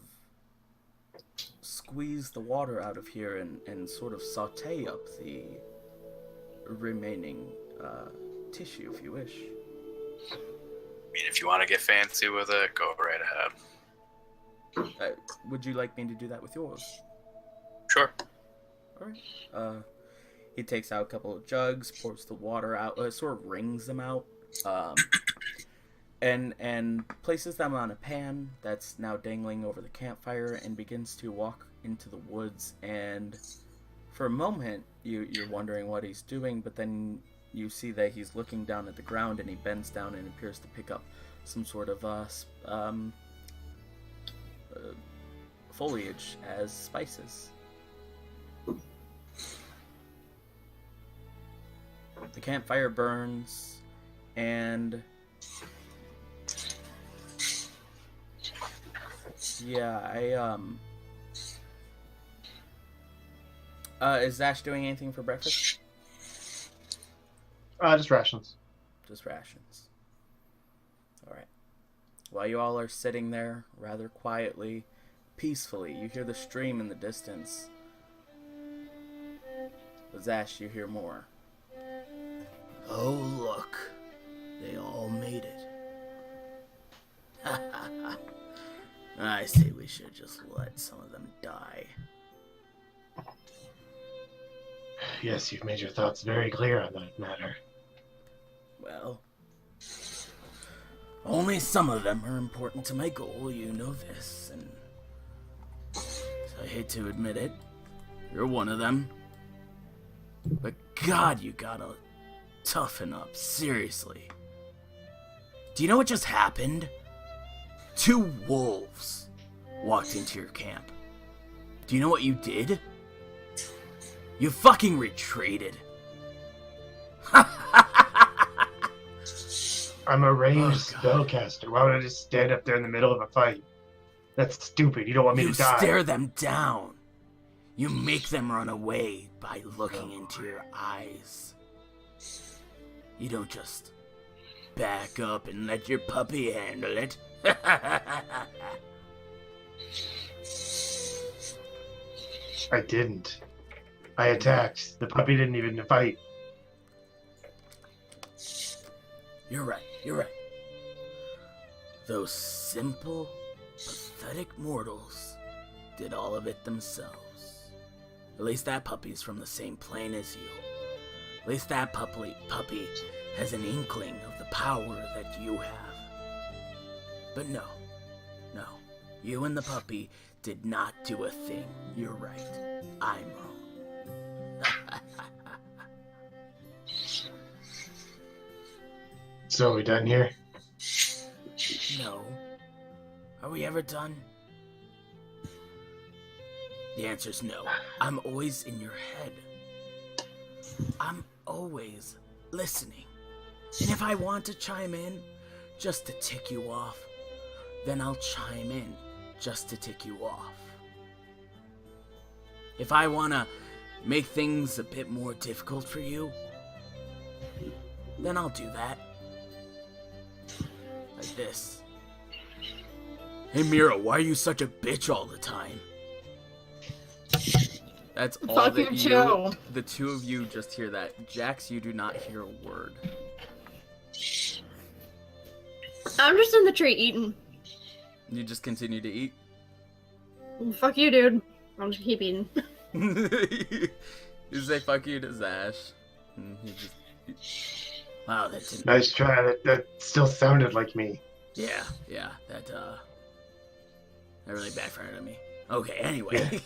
squeeze the water out of here and sort of saute up the remaining tissue if you wish. I mean, if you want to get fancy with it, go right ahead. Would you like me to do that with yours? Sure. Alright. He takes out a couple of jugs, pours the water out, sort of wrings them out, and places them on a pan that's now dangling over the campfire and begins to walk into the woods. And for a moment, you're wondering what he's doing, but then you see that he's looking down at the ground and he bends down and appears to pick up some sort of foliage as spices. The campfire burns, and yeah, is Ash doing anything for breakfast? Just rations. Just rations. Alright. While you all are sitting there, rather quietly, peacefully, you hear the stream in the distance. With Ash, you hear more. Oh, look. They all made it. I say we should just let some of them die. Yes, you've made your thoughts very clear on that matter. Well, only some of them are important to my goal, you know this, and I hate to admit it, you're one of them. But God, you gotta toughen up, seriously. Do you know what just happened? 2 wolves walked into your camp. Do you know what you did? You fucking retreated. I'm a ranged spellcaster. Why would I just stand up there in the middle of a fight? That's stupid. You don't want me to die. You stare them down. You make them run away by looking into your eyes. You don't just back up and let your puppy handle it. I didn't. I attacked. The puppy didn't even fight. You're right. Those simple, pathetic mortals did all of it themselves. At least that puppy's from the same plane as you. At least that puppy has an inkling of the power that you have. But no. You and the puppy did not do a thing. You're right. I'm wrong. So, are we done here? No. Are we ever done? The answer's no. I'm always in your head. I'm always listening. And if I want to chime in, just to tick you off, then I'll chime in just to tick you off. If I want to make things a bit more difficult for you, then I'll do that. Like this. Hey Mira, why are you such a bitch all the time? That's all Fuck that you too. The two of you just hear that. Jax, you do not hear a word. I'm just in the tree eating. You just continue to eat? Fuck you, dude. I'm just keep eating. You say fuck you to Zash. And he just... Wow, that didn't... Nice try. That still sounded like me. Yeah, that really backfired on me. Okay, anyway.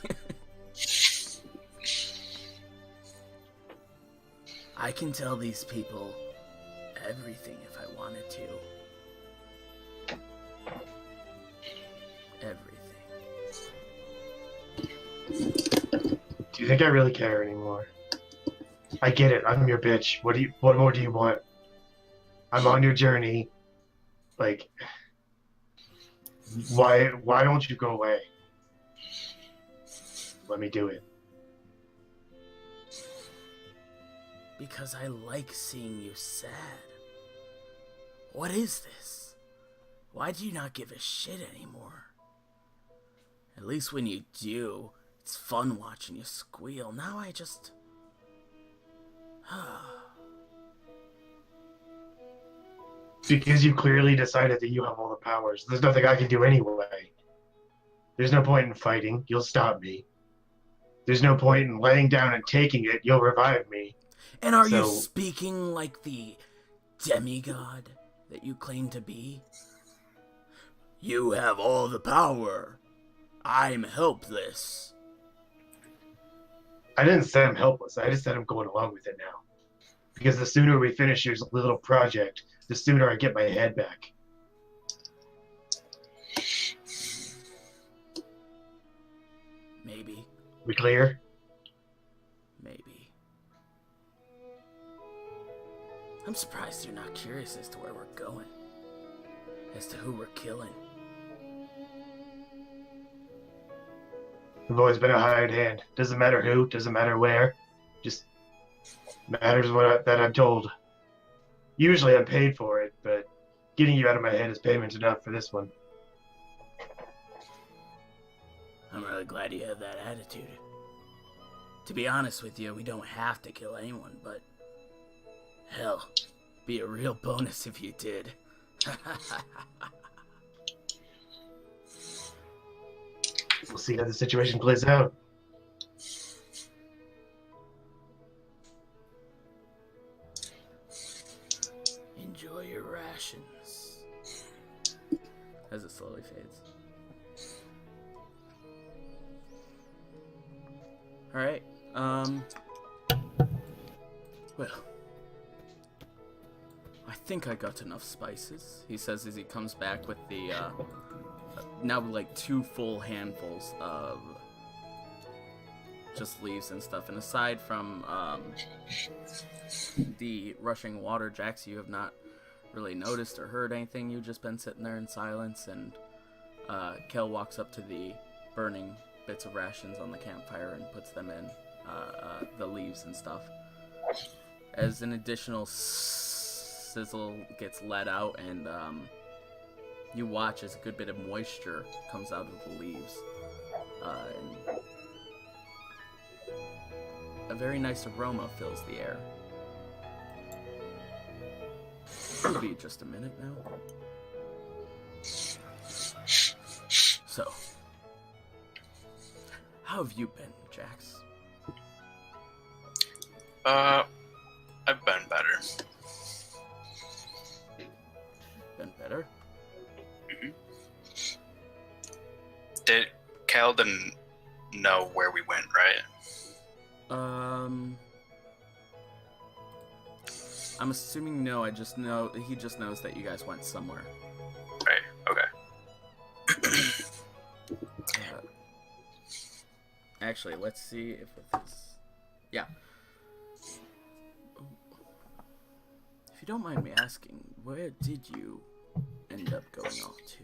I can tell these people everything if I wanted to. Everything. Do you think I really care anymore? I get it. I'm your bitch. What more do you want? I'm on your journey. Like, why don't you go away? Let me do it. Because I like seeing you sad. What is this? Why do you not give a shit anymore? At least when you do, it's fun watching you squeal. Now I just... Because you clearly decided that you have all the powers. There's nothing I can do anyway. There's no point in fighting. You'll stop me. There's no point in laying down and taking it. You'll revive me. And are you speaking like the demigod that you claim to be? You have all the power. I'm helpless. I didn't say I'm helpless. I just said I'm going along with it now. Because the sooner we finish your little project, the sooner I get my head back. Maybe. We clear? Maybe. I'm surprised you're not curious as to where we're going. As to who we're killing. I've always been a hired hand. Doesn't matter who, doesn't matter where. Just matters that I'm told. Usually I'm paid for it, but getting you out of my head is payment enough for this one. I'm really glad you have that attitude. To be honest with you, we don't have to kill anyone, but... Hell, be a real bonus if you did. We'll see how the situation plays out. Enjoy your rations. As it slowly fades. Alright, well, I think I got enough spices, he says as he comes back with the, now like 2 full handfuls of just leaves and stuff. And aside from, the rushing water, Jax, you have not really noticed or heard anything. You've just been sitting there in silence, and, Kel walks up to the burning bits of rations on the campfire and puts them in the leaves and stuff. As an additional sizzle gets let out, and you watch as a good bit of moisture comes out of the leaves, and a very nice aroma fills the air. It'll be just a minute now. So, how have you been, Jax? I've been better. Been better? Mm-hmm. Cal didn't know where we went, right? I'm assuming no. I just know he just knows that you guys went somewhere. Right. Okay. Actually, let's see if with this. Yeah. If you don't mind me asking, where did you end up going off to?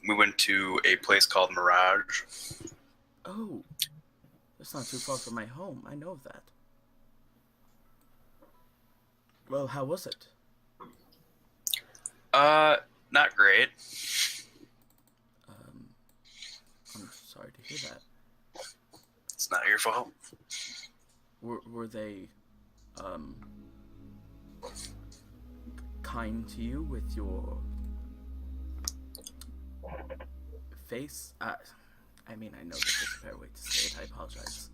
We went to a place called Mirage. Oh, that's not too far from my home. I know of that. Well, how was it? Not great. I'm sorry to hear that. It's not your fault. Were they, kind to you with your face? I mean, I know that there's a fair way to say it. I apologize.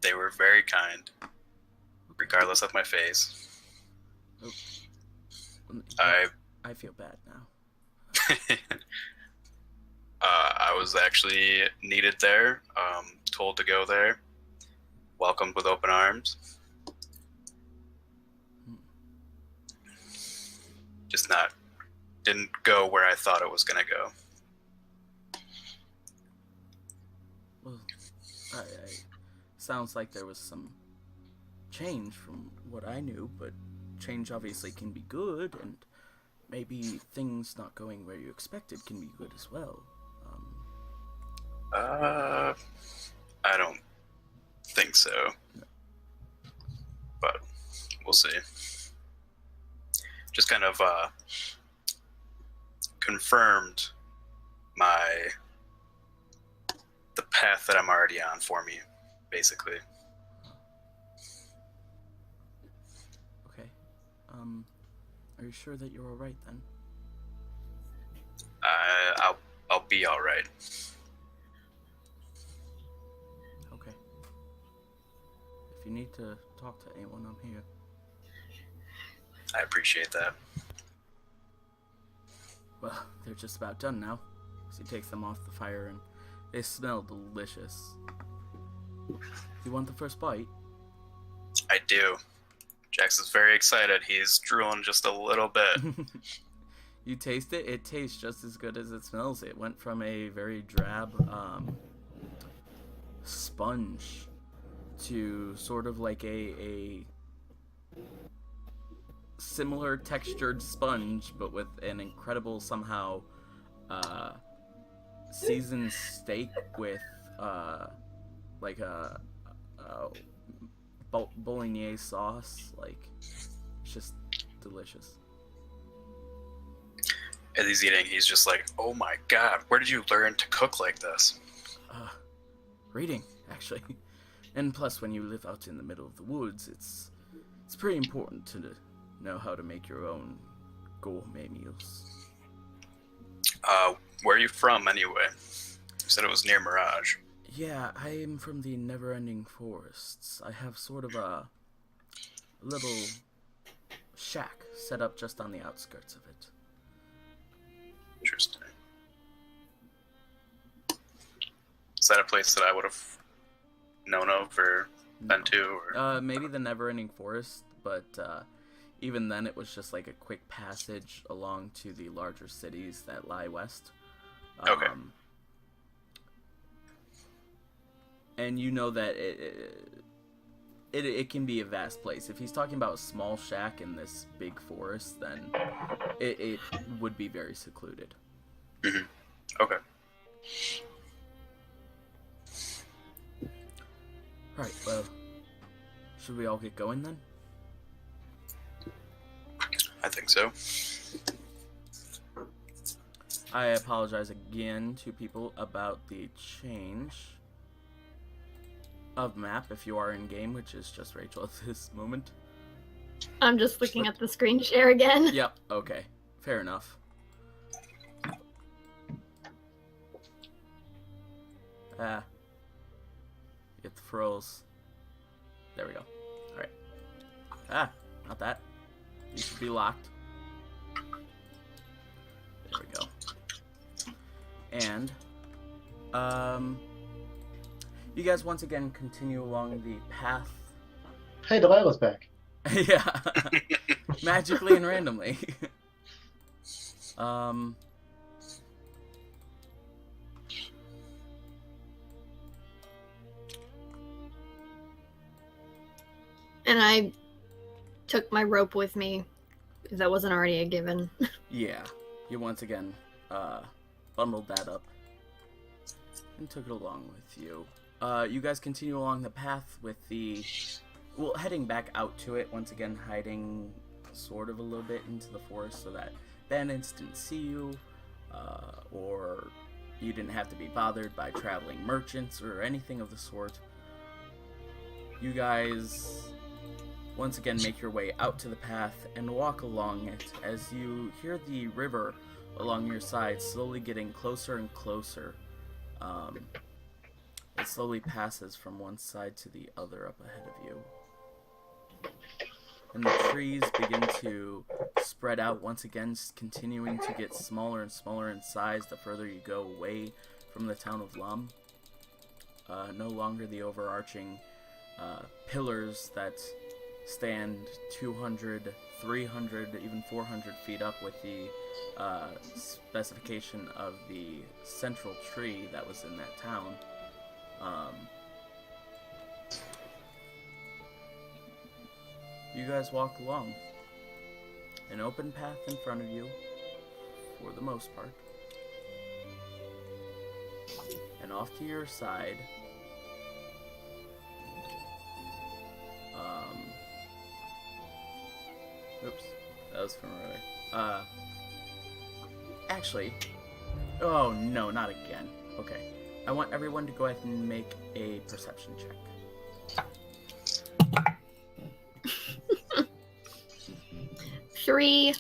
They were very kind, regardless of my face. Oh. I feel bad now. I was actually needed there, told to go there, welcomed with open arms. Just didn't go where I thought it was going to go. Well, sounds like there was some change from what I knew, but change obviously can be good, and maybe things not going where you expected can be good as well. I don't think so. No. But we'll see. Just kind of confirmed the path that I'm already on for me, basically. Okay. Are you sure that you're all right then? I'll be all right. Okay. If you need to talk to anyone, I'm here. I appreciate that. Well, they're just about done now. So he takes them off the fire, and they smell delicious. You want the first bite? I do. Jax is very excited. He's drooling just a little bit. You taste it, it tastes just as good as it smells. It went from a very drab sponge to sort of like a similar textured sponge, but with an incredible somehow seasoned steak with like a bolognese sauce. Like, it's just delicious. As he's eating, he's just like, oh my god, where did you learn to cook like this? Reading, actually. And plus, when you live out in the middle of the woods, it's pretty important to know how to make your own gourmet meals. Where are you from, anyway? You said it was near Mirage. Yeah, I am from the never-ending forests. I have sort of a little shack set up just on the outskirts of it. Interesting. Is that a place that I would have known of or been to? Or... maybe the never-ending forest, but even then it was just like a quick passage along to the larger cities that lie west. Okay. And you know that it can be a vast place. If he's talking about a small shack in this big forest, then it would be very secluded. Mm-hmm. Okay. Alright, well, should we all get going then? I think so. I apologize again to people about the change of map if you are in game, which is just Rachel at this moment. I'm just looking at the screen share again. Yep, okay. Fair enough. Get the frills. There we go. Alright. Not that. You should be locked. There we go. And, you guys once again continue along the path. Hey, Delilah's back. Yeah. Magically and randomly. And I took my rope with me, because that wasn't already a given. Yeah. you once again bundled that up and took it along with you. You guys continue along the path with the... Well, heading back out to it, once again hiding sort of a little bit into the forest so that bandits didn't see you, or you didn't have to be bothered by traveling merchants or anything of the sort. You guys once again make your way out to the path and walk along it as you hear the river along your side slowly getting closer and closer. It slowly passes from one side to the other up ahead of you. And the trees begin to spread out once again, continuing to get smaller and smaller in size the further you go away from the town of Lum. No longer the overarching pillars that stand 200, 300, even 400 feet up with the specification of the central tree that was in that town. You guys walk along. An open path in front of you, for the most part. And off to your side, oops, that was from earlier. Actually, oh no, not again. Okay, I want everyone to go ahead and make a perception check. 3.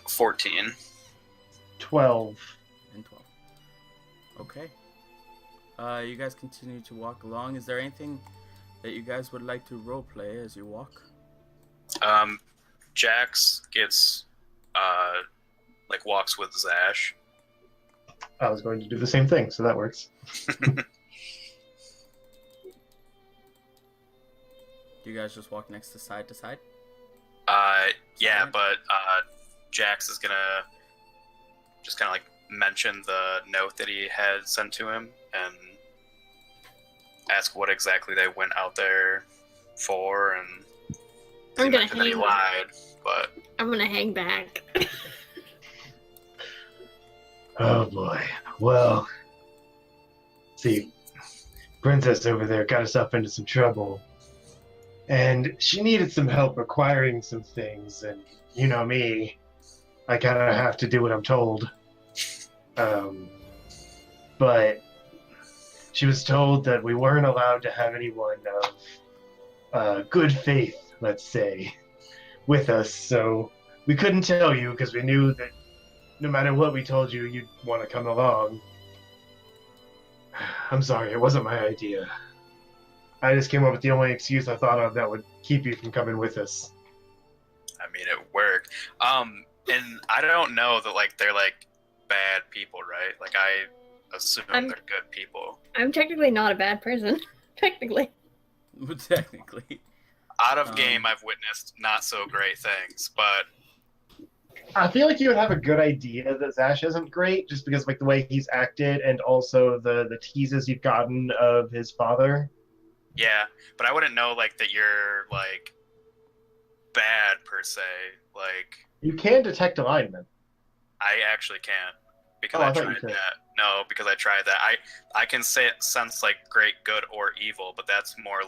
14. 12. And 12. Okay. You guys continue to walk along. Is there anything that you guys would like to roleplay as you walk? Jax gets, walks with Zash. I was going to do the same thing, so that works. Do you guys just walk next to side? Yeah, but Jax is gonna just kind of mention the note that he had sent to him and ask what exactly they went out there for, and he mentioned that he lied, but I'm gonna hang back. Oh boy. Well, see, Princess over there got herself into some trouble. And she needed some help acquiring some things, and you know me, I kind of have to do what I'm told. But she was told that we weren't allowed to have anyone of good faith, let's say, with us, so we couldn't tell you because we knew that no matter what we told you, you'd want to come along. I'm sorry, it wasn't my idea. I just came up with the only excuse I thought of that would keep you from coming with us. I mean, it worked. And I don't know that they're bad people, right? I assume they're good people. I'm technically not a bad person. Technically. Technically. Out of game, I've witnessed not so great things, but I feel like you would have a good idea that Zash isn't great, just because the way he's acted, and also the teases you've gotten of his father. Yeah, but I wouldn't know that you're bad per se. You can detect alignment. I actually can't because I tried that. No, because I tried that. I can sense great, good, or evil, but that's more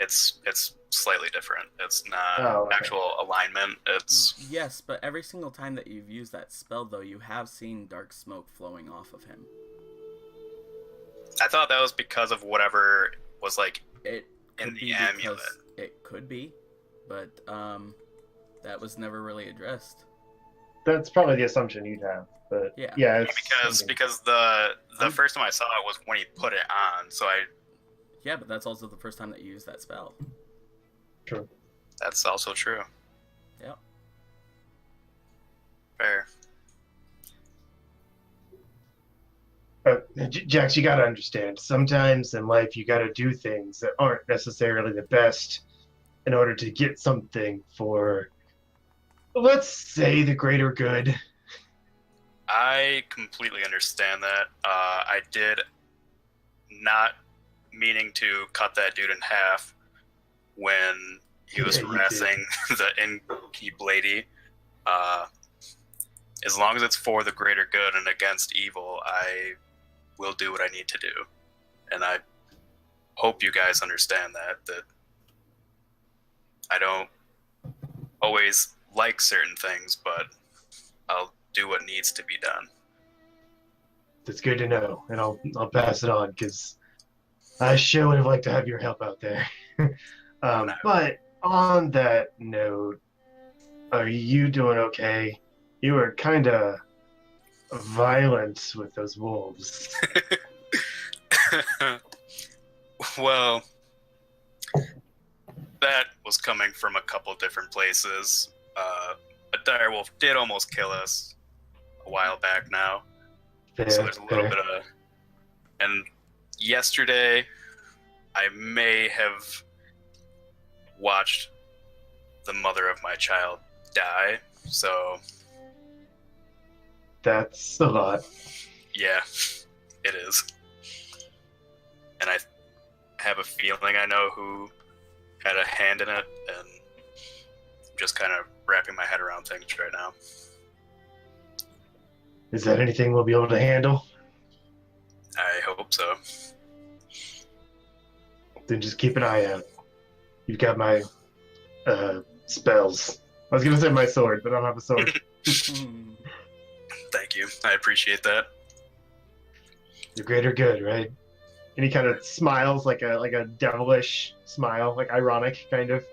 it's slightly different. It's not actual alignment. It's yes, but every single time that you've used that spell, though, you have seen dark smoke flowing off of him. I thought that was because of whatever was it in the amulet. It could be, but that was never really addressed. That's probably the assumption you'd have, but yeah, it's, because the first time I saw it was when he put it on, so I. Yeah, but that's also the first time that you used that spell. True. That's also true. Yep. Fair. Jax, you gotta understand, sometimes in life you gotta do things that aren't necessarily the best in order to get something for, let's say, the greater good. I completely understand that. I did not meaning to cut that dude in half when he was harassing the innkeep lady. As long as it's for the greater good and against evil, I will do what I need to do. And I hope you guys understand that I don't always like certain things, but I'll do what needs to be done. That's good to know, and I'll pass it on, because I sure would have liked to have your help out there. But on that note, are you doing okay? You were kind of violent with those wolves. Well, that was coming from a couple different places. A direwolf did almost kill us a while back now. Fair, So there's a little fair. bit of... And yesterday, I may have watched the mother of my child die. So, That's a lot. yeah, it is. And I have a feeling I know who had a hand in it, and I'm just kind of wrapping my head around things right now. Is that anything we'll be able to handle? I hope so. Then just keep an eye out. You've got my spells. I was gonna say my sword, but I don't have a sword. Thank you. I appreciate that. The greater good, right? And he kind of smiles like a devilish smile, like ironic, kind of.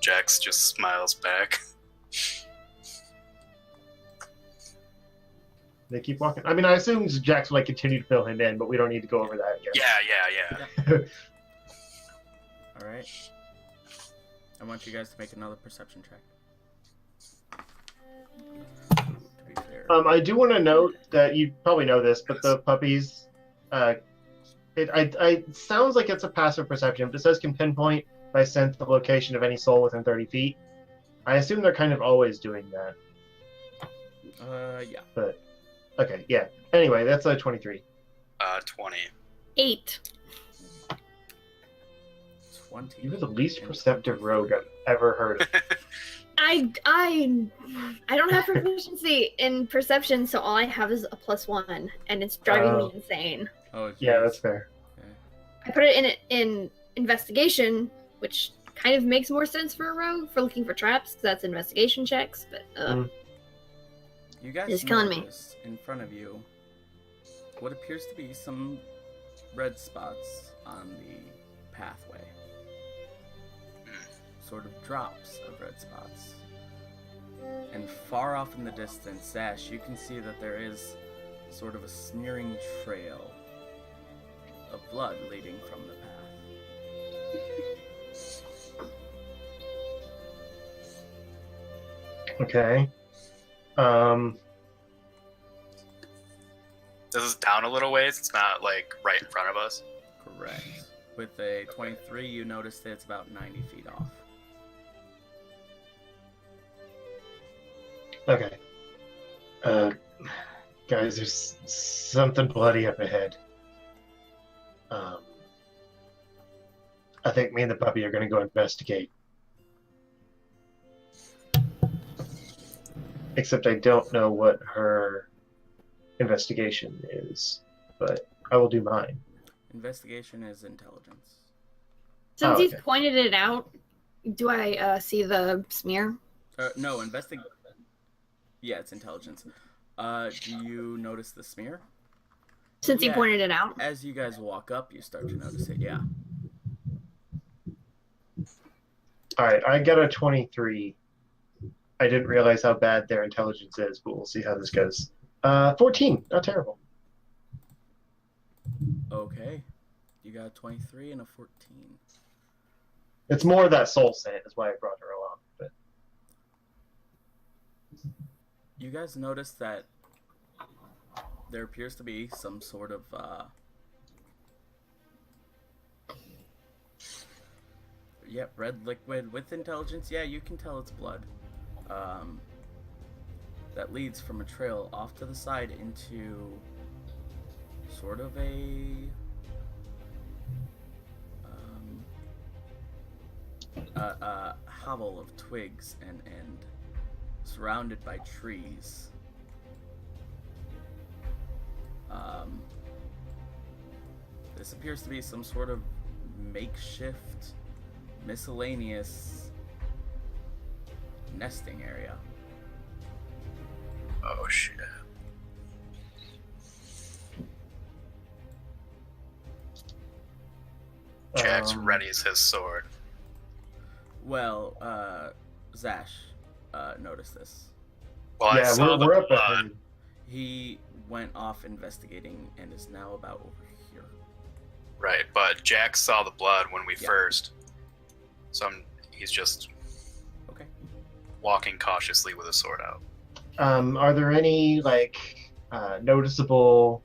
Jax just smiles back. They keep walking. I mean, I assume Jax will continue to fill him in, but we don't need to go over that again. Yeah. All right. I want you guys to make another perception check. To be fair. I do want to note that you probably know this, but the puppies, it sounds like it's a passive perception, but it says can pinpoint by sense the location of any soul within 30 feet. I assume they're kind of always doing that. Yeah. But, okay, yeah. Anyway, that's a 23. 20. 8. 20. You were the least perceptive rogue I've ever heard of. I don't have proficiency in perception, so all I have is a +1, and it's driving me insane. Oh, Yeah, jeez. that's fair. I put it in investigation, which kind of makes more sense for a rogue for looking for traps. 'Cause that's investigation checks, but You guys It's killing me. notice in front of you what appears to be some red spots on the pathway. Sort of drops of red spots. And far off in the distance, Sash, you can see that there is sort of a smearing trail of blood leading from the path. Okay. This is down a little ways. It's not like right in front of us. Correct. With a 23, you notice that it's about 90 feet off. Okay. Guys, there's something bloody up ahead. I think me and the puppy are going to go investigate. Except I don't know what her investigation is, but I will do mine. Investigation is intelligence. since he's okay. pointed it out, do I see the smear? No, Yeah, it's intelligence. Do you notice the smear? Since he Yeah. pointed it out. As you guys walk up, you start to notice it, yeah. Alright, I got a 23. I didn't realize how bad their intelligence is, but we'll see how this goes. 14, not terrible. Okay. You got a 23 and a 14. It's more of that soul scent is why I brought her along. But You guys notice that there appears to be some sort of red liquid with intelligence. Yeah, you can tell it's blood. That leads from a trail off to the side into sort of a hovel of twigs and surrounded by trees. This appears to be some sort of makeshift, miscellaneous nesting area. Oh shit. Jax readies his sword. Well, Zash noticed this. Well, I saw the we're up blood. ahead. He went off investigating and is now about over here. Right, but Jax saw the blood when we Yeah. first. So he's just Okay. walking cautiously with his sword out. Are there any noticeable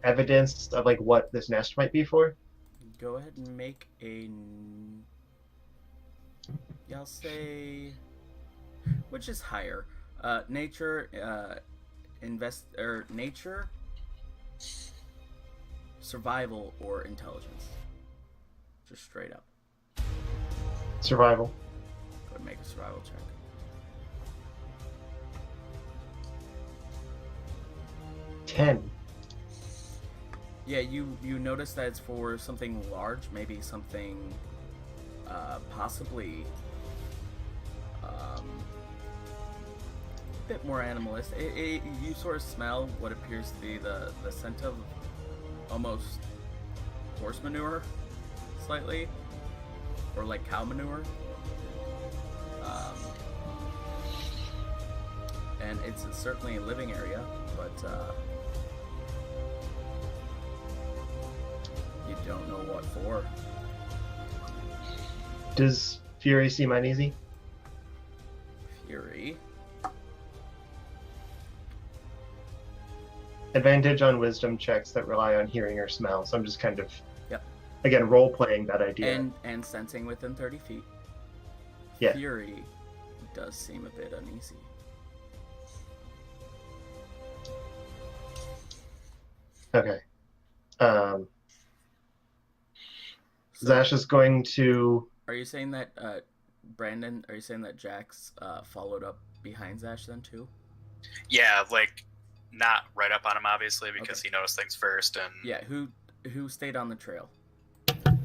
evidence of what this nest might be for? Go ahead and make a. Yeah, I'll say. Which is higher? Nature, nature, survival, or intelligence? Just straight up. Survival. Go ahead and make a survival check. 10. Yeah, you notice that it's for something large, maybe something possibly a bit more animalistic. You sort of smell what appears to be the scent of almost horse manure, slightly, or like cow manure. And it's certainly a living area, but you don't know what for. Does Fury seem uneasy? Fury. Advantage on wisdom checks that rely on hearing or smell. So I'm just kind of, Yep. again, role-playing that idea. And sensing within 30 feet. Yeah. Fury does seem a bit uneasy. Okay. Zash is going to... Are you saying that, Brandon, are you saying that Jax followed up behind Zash then too? Yeah, not right up on him, obviously, because he noticed things first. And Yeah, who stayed on the trail?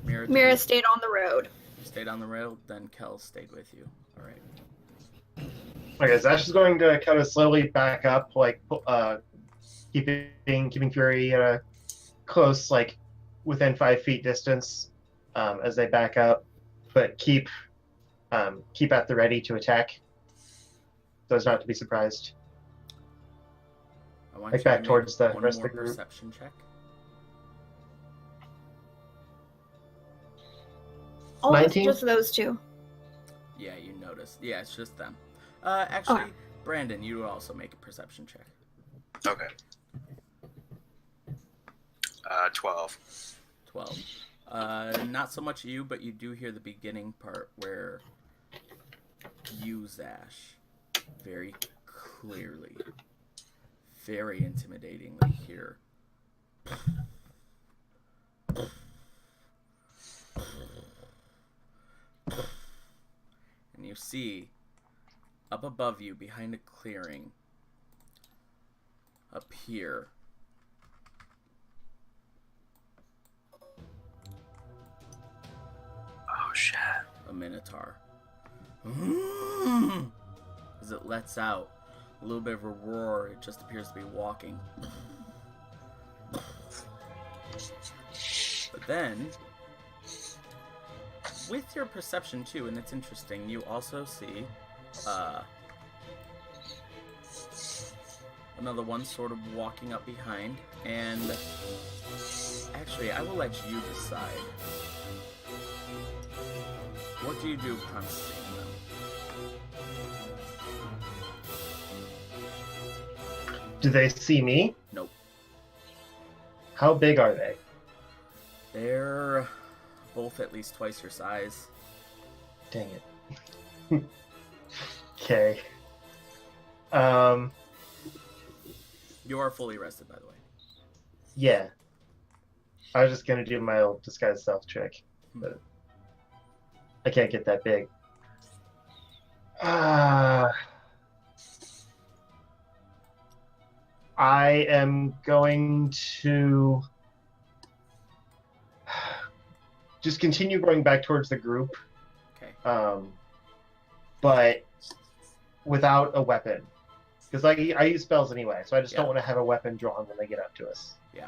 Mira stayed on the road. Stayed on the rail, then Kel stayed with you. Alright. Okay, Zash is going to kind of slowly back up, keeping Fury at a close, within 5 feet distance as they back up, but keep at the ready to attack, so as not to be surprised. I want Back you to make towards the one rest of more the group. perception check. Oh, it's 19? just those two. Yeah, you noticed. Yeah, it's just them. Actually, Okay. Brandon, you would also make a perception check. okay. 12. 12. Not so much you, but you do hear the beginning part where you, Zash, very clearly, very intimidatingly hear. And you see, up above you, behind a clearing, up here, Oh shit. a Minotaur. As it lets out a little bit of a roar, it just appears to be walking. But then, with your perception too, and it's interesting, you also see another one sort of walking up behind, and actually, I will let you decide. What do you do upon seeing them? Do they see me? Nope. How big are they? They're both at least twice your size. Dang it. Okay. You are fully rested, by the way. Yeah. I was just gonna do my old disguise self trick, but I can't get that big. I am going to just continue going back towards the group. Okay. But without a weapon. Because I use spells anyway, so I just don't want to have a weapon drawn when they get up to us. Yeah.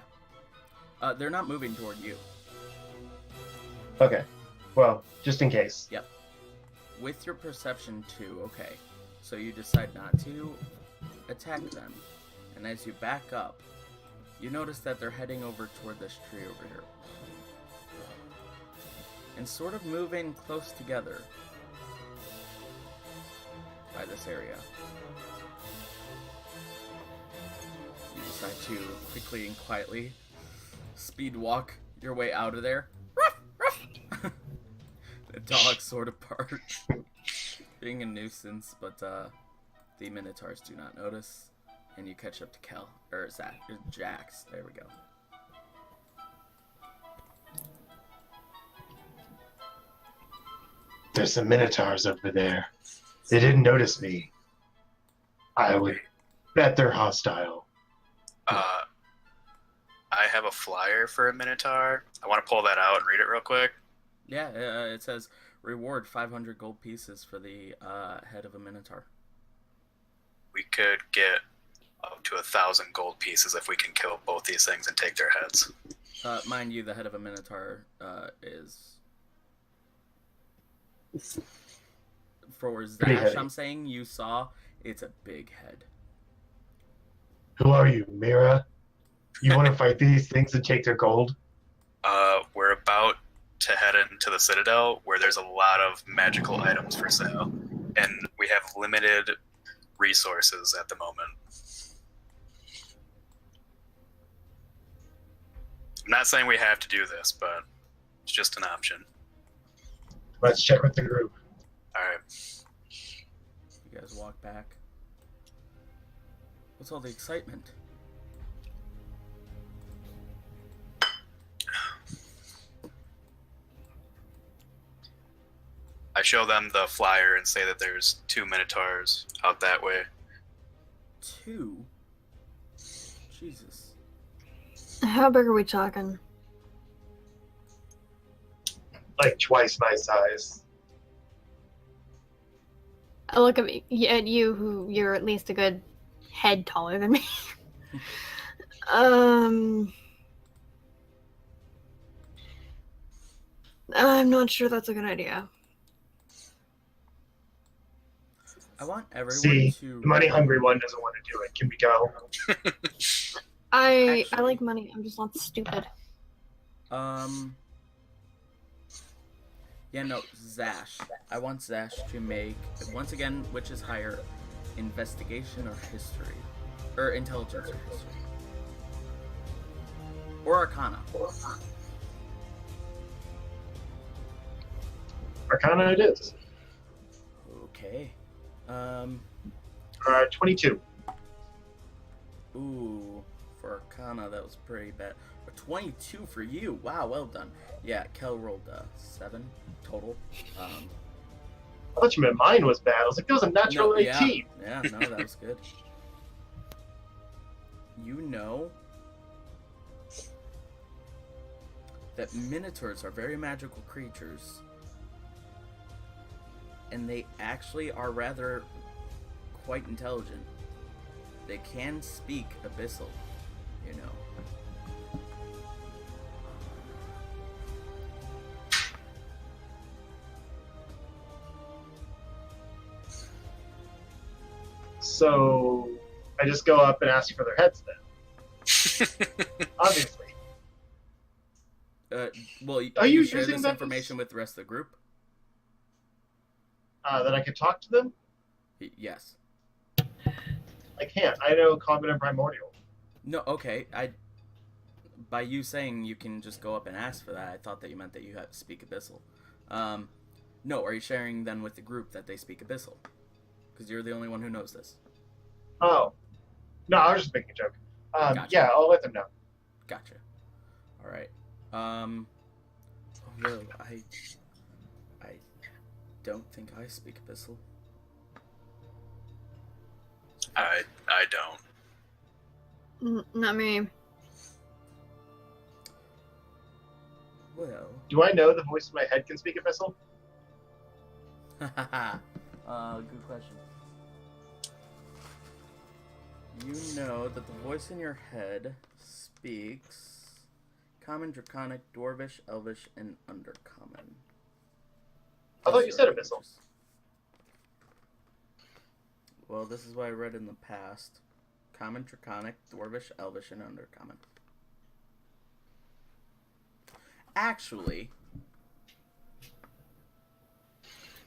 They're not moving toward you. Okay. Well, just in case. Yep. With your perception too, okay. So you decide not to attack them. And as you back up, you notice that they're heading over toward this tree over here. And sort of moving close together by this area. You decide to quickly and quietly speed walk your way out of there. Ruff, ruff. The dogs sort of part, being a nuisance, but the Minotaurs do not notice, and you catch up to Kel, or Zach, or Jax. There we go. There's some Minotaurs over there. They didn't notice me. I would bet they're hostile. I have a flyer for a Minotaur. I want to pull that out and read it real quick. Yeah, it says, reward 500 gold pieces for the head of a Minotaur. We could get up to 1,000 gold pieces if we can kill both these things and take their heads. Mind you, the head of a Minotaur is... For Zash, I'm saying you saw, it's a big head. Who are you, Mira? You want to fight these things and take their gold? We're about to head into the Citadel, where there's a lot of magical items for sale, and we have limited resources at the moment. I'm not saying we have to do this, but it's just an option. Let's check with the group. Alright. You guys walk back. What's all the excitement? I show them the flyer and say that there's 2 Minotaurs out that way. 2? Jesus. How big are we talking? Like twice my size. I look at you, who you're at least a good head taller than me. I'm not sure that's a good idea. I want everyone to... the money-hungry one doesn't want to do it. Can we go? I like money. I'm just not stupid. Yeah, no, Zash. I want Zash to make, once again, which is higher, investigation or history? Or intelligence or history? Or arcana. Arcana it is. Okay. 22. Ooh, for arcana, that was pretty bad. 22 for you. Wow, well done. Yeah, Kel rolled 7 total. I thought you meant mine was bad. I was like, that was a natural 18. Yeah, no, that was good. You know that Minotaurs are very magical creatures, and they actually are rather quite intelligent. They can speak Abyssal, you know. So I just go up and ask for their heads then. Obviously. Well, are you share using this that information with the rest of the group? That I could talk to them? Yes. I can't. I know Common and Primordial. No, okay. By you saying you can just go up and ask for that, I thought that you meant that you have to speak Abyssal. No, are you sharing then with the group that they speak Abyssal? Because you're the only one who knows this. Oh. No, I was just making a joke. Gotcha. Yeah, I'll let them know. Gotcha. All right. Oh, no, I don't think I speak Abyssal. I don't. Not me. Well. Do I know the voice in my head can speak Abyssal? Good question. You know that the voice in your head speaks Common, Draconic, Dwarvish, Elvish, and Undercommon. I thought you said Abyssal. Well, this is what I read in the past. Common, Draconic, Dwarvish, Elvish, and Undercommon. Actually,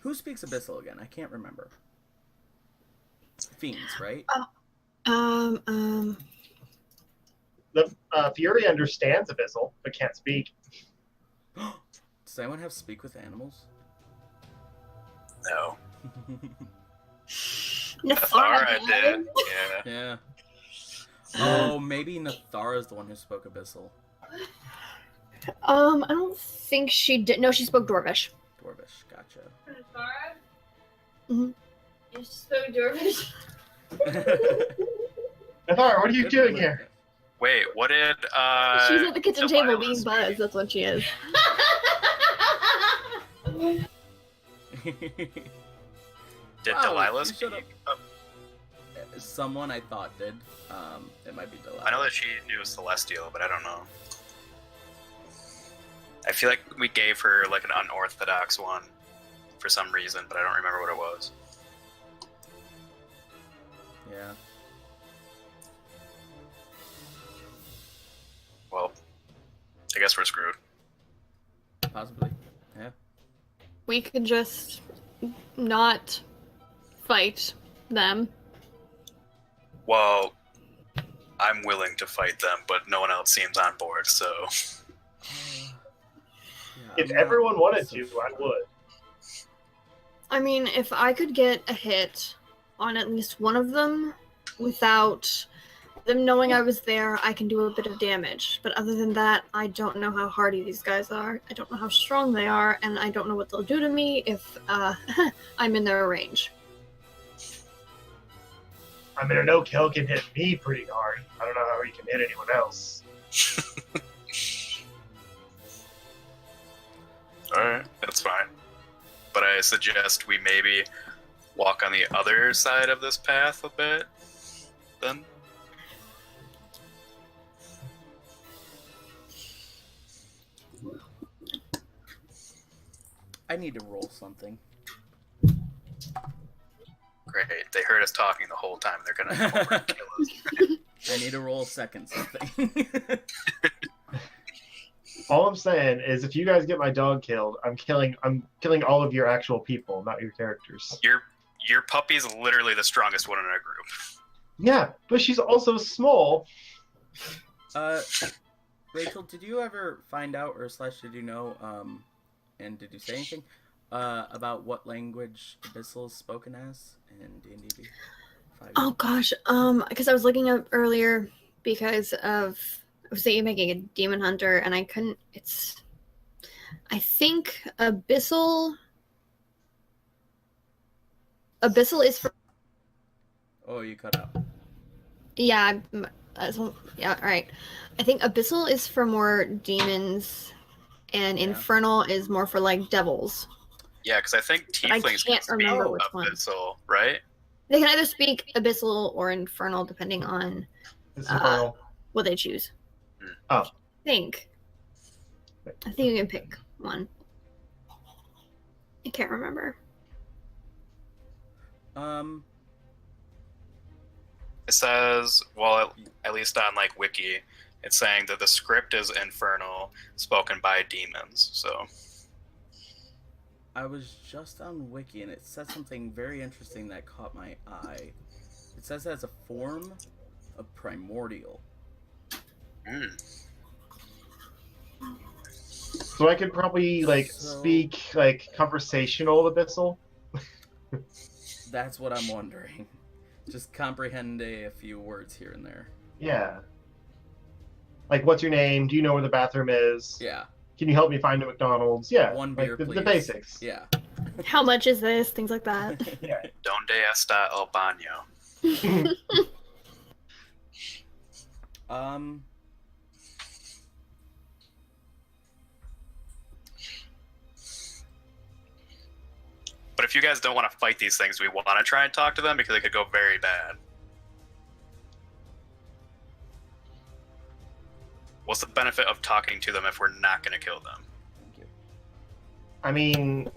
who speaks Abyssal again? I can't remember. Fiends, right? The Fury understands Abyssal, but can't speak. Does anyone have speak with animals? No. Nathara did. Yeah. Yeah. Oh, maybe Nathara is the one who spoke Abyssal. I don't think she did. No, she spoke Dwarvish. Dwarvish, gotcha. Nathara? Mm-hmm. You spoke Dwarvish? Nathara, what are you doing here? Wait, what did She's at the kitchen table Delilah being speak? buzzed. That's what she is. Did Wow, Delilah you speak? should've- Someone I thought did. It might be Delilah. I know that she knew Celestial, but I don't know. I feel like we gave her like an unorthodox one for some reason, but I don't remember what it was. Yeah. Well, I guess we're screwed. Possibly. Yeah. We could just not fight them. Well, I'm willing to fight them, but no one else seems on board, so... Yeah, If I'm not everyone wanted so to, sure. I would. I mean, if I could get a hit on at least one of them without them knowing I was there, I can do a bit of damage. But other than that, I don't know how hardy these guys are. I don't know how strong they are, and I don't know what they'll do to me if I'm in their range. I mean, a no-kill can hit me pretty hard. I don't know how he can hit anyone else. Alright, that's fine. But I suggest we maybe walk on the other side of this path a bit, then. I need to roll something. Great, they heard us talking the whole time. They're gonna come over and kill us. I need to roll a second something. All I'm saying is, if you guys get my dog killed, I'm killing all of your actual people, not your characters. Your puppy's literally the strongest one in our group. Yeah, but she's also small. Rachel, did you ever find out, or / did you know, and did you say anything about what language Abyssal is spoken as in D&D 5? Oh gosh, because I was looking up earlier because of I was thinking of making a demon hunter, and I couldn't. I think Abyssal is for. Oh, you cut out. Yeah, yeah, right. I think Abyssal is for more demons, and Yeah. Infernal is more for like devils. Yeah, because I think But I tieflings can't can remember speak which one. Abyssal, right? They can either speak Abyssal or Infernal, depending on This is Earl. what they choose. Oh. I think you can pick one. I can't remember. It says, well, at least on like Wiki, it's saying that the script is Infernal, spoken by demons. So I was just on Wiki, and it said something very interesting that caught my eye. It says it has a form of primordial. So I could probably speak conversational Abyssal. That's what I'm wondering. Just comprehend a few words here and there. Yeah. Like, what's your name? Do you know where the bathroom is? Yeah. Can you help me find a McDonald's? Yeah. One like beer, the please. basics. Yeah. How much is this? Things like that. Yeah. Donde está el baño? Um, But if you guys don't want to fight these things, we want to try and talk to them because it could go very bad. What's the benefit of talking to them if we're not going to kill them? thank you. I mean,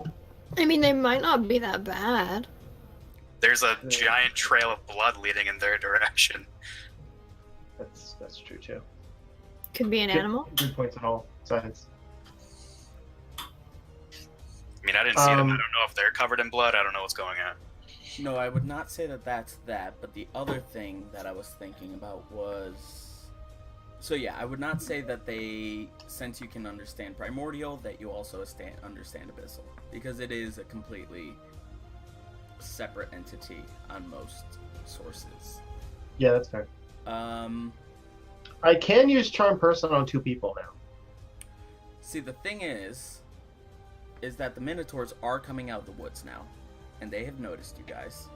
they might not be that bad. There's a giant trail of blood leading in their direction. that's true too. Could be an animal. Good points on all sides. I mean, I didn't see them. I don't know if they're covered in blood. I don't know what's going on. No, I would not say that that's that, but the other thing that I was thinking about was... So yeah, I would not say that they, since you can understand Primordial, that you also understand Abyssal. Because it is a completely separate entity on most sources. Yeah, that's fair. I can use Charm Person on 2 people now. See, the thing is that the Minotaurs are coming out of the woods now. And they have noticed you guys.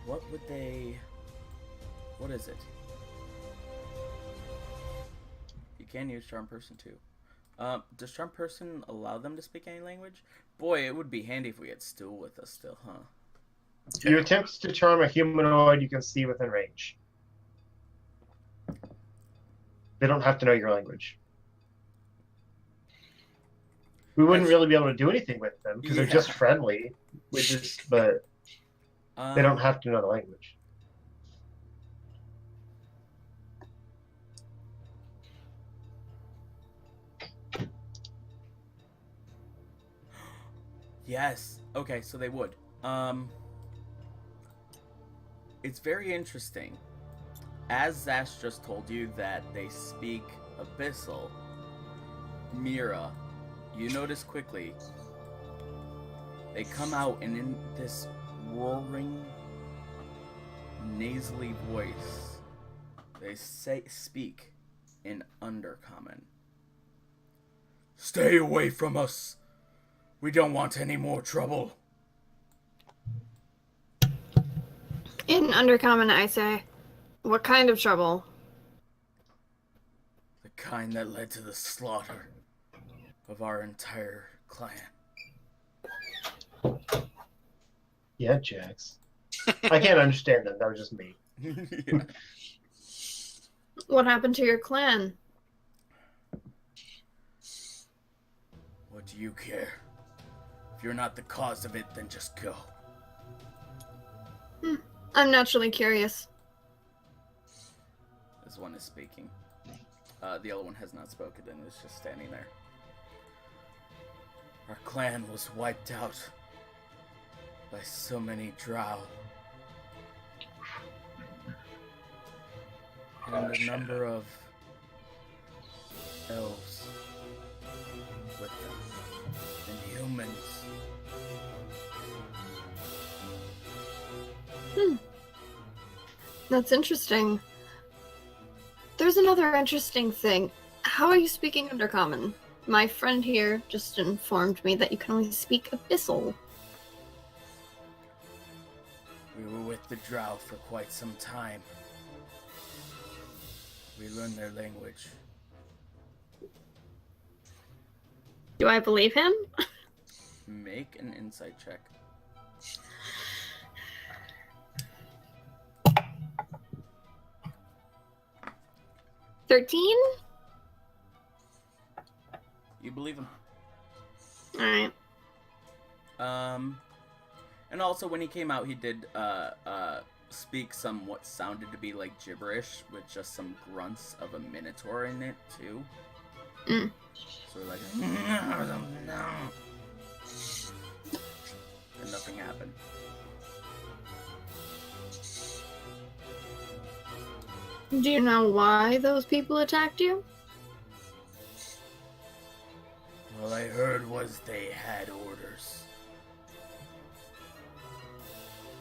What would they... What is it? You can use Charm Person too. Does Charm Person allow them to speak any language? Boy, it would be handy if we had Stool with us still, huh? You attempt to charm a humanoid you can see within range. They don't have to know your language. We wouldn't really be able to do anything with them because they're just friendly, but they don't have to know the language. Yes. Okay, so they would. It's very interesting. As Zash just told you that they speak Abyssal, Mira, you notice quickly, they come out and in this roaring, nasally voice, they speak in Undercommon. Stay away from us! We don't want any more trouble. In Undercommon, I say, what kind of trouble? The kind that led to the slaughter of our entire clan. Yeah, Jax. I can't understand them. That was just me. Yeah. What happened to your clan? What do you care? If you're not the cause of it, then just go. I'm naturally curious. This one is speaking. The other one has not spoken and is just standing there. Our clan was wiped out by so many drow. And a number of elves with them. And humans. That's interesting. There's another interesting thing. How are you speaking Undercommon? My friend here just informed me that you can only speak Abyssal. We were with the drow for quite some time. We learned their language. Do I believe him? Make an insight check. 13? You believe him. Alright. And also when he came out, he did speak some what sounded to be like gibberish with just some grunts of a minotaur in it too. So we're like, and nothing happened. Do you know why those people attacked you? All I heard was they had orders.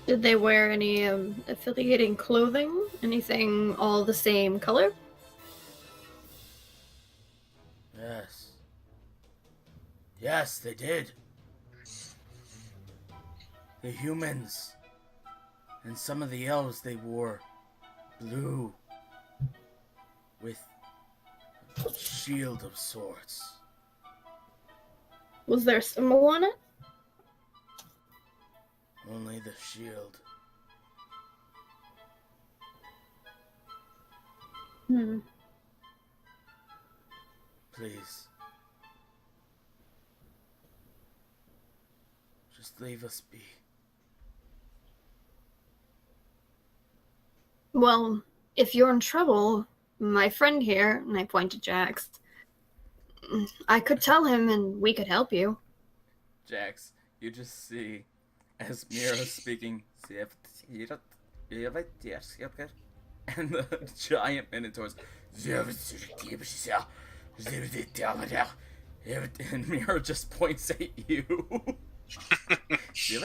Did they wear any affiliating clothing? Anything all the same color? Yes, they did. the humans and some of the elves, they wore blue with a shield of sorts. Was there a symbol on it? Only the shield. Please. Just leave us be. Well, if you're in trouble, my friend here, and I point to Jax, I could tell him and we could help you. Jax, you just see as Mira's speaking, and the giant Minotaurs, and Mira just points at you. Take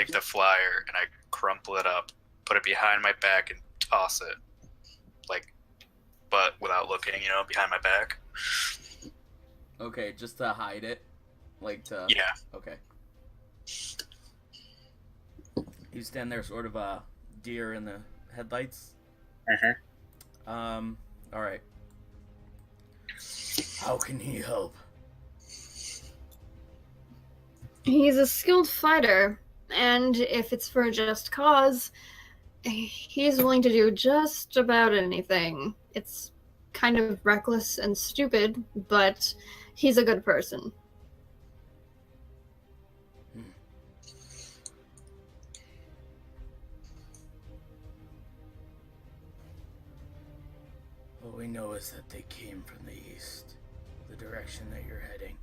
the flyer and I crumple it up, put it behind my back, and toss it, like, but without looking, behind my back. Okay, just to hide it, like to. Yeah. Okay. You stand there, sort of a deer in the headlights. All right. How can he help? He's a skilled fighter, and if it's for a just cause, he's willing to do just about anything. It's kind of reckless and stupid, but he's a good person. All we know is that they came from the east, the direction that you're heading.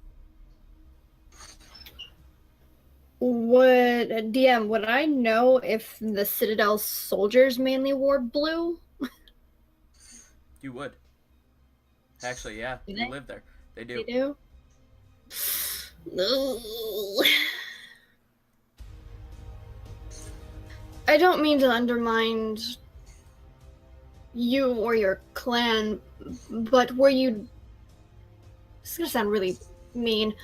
Would I know if the Citadel soldiers mainly wore blue? You would. Actually, yeah, Do you they? live there. They do. They do? No. I don't mean to undermine you or your clan, but were you... This is gonna sound really mean.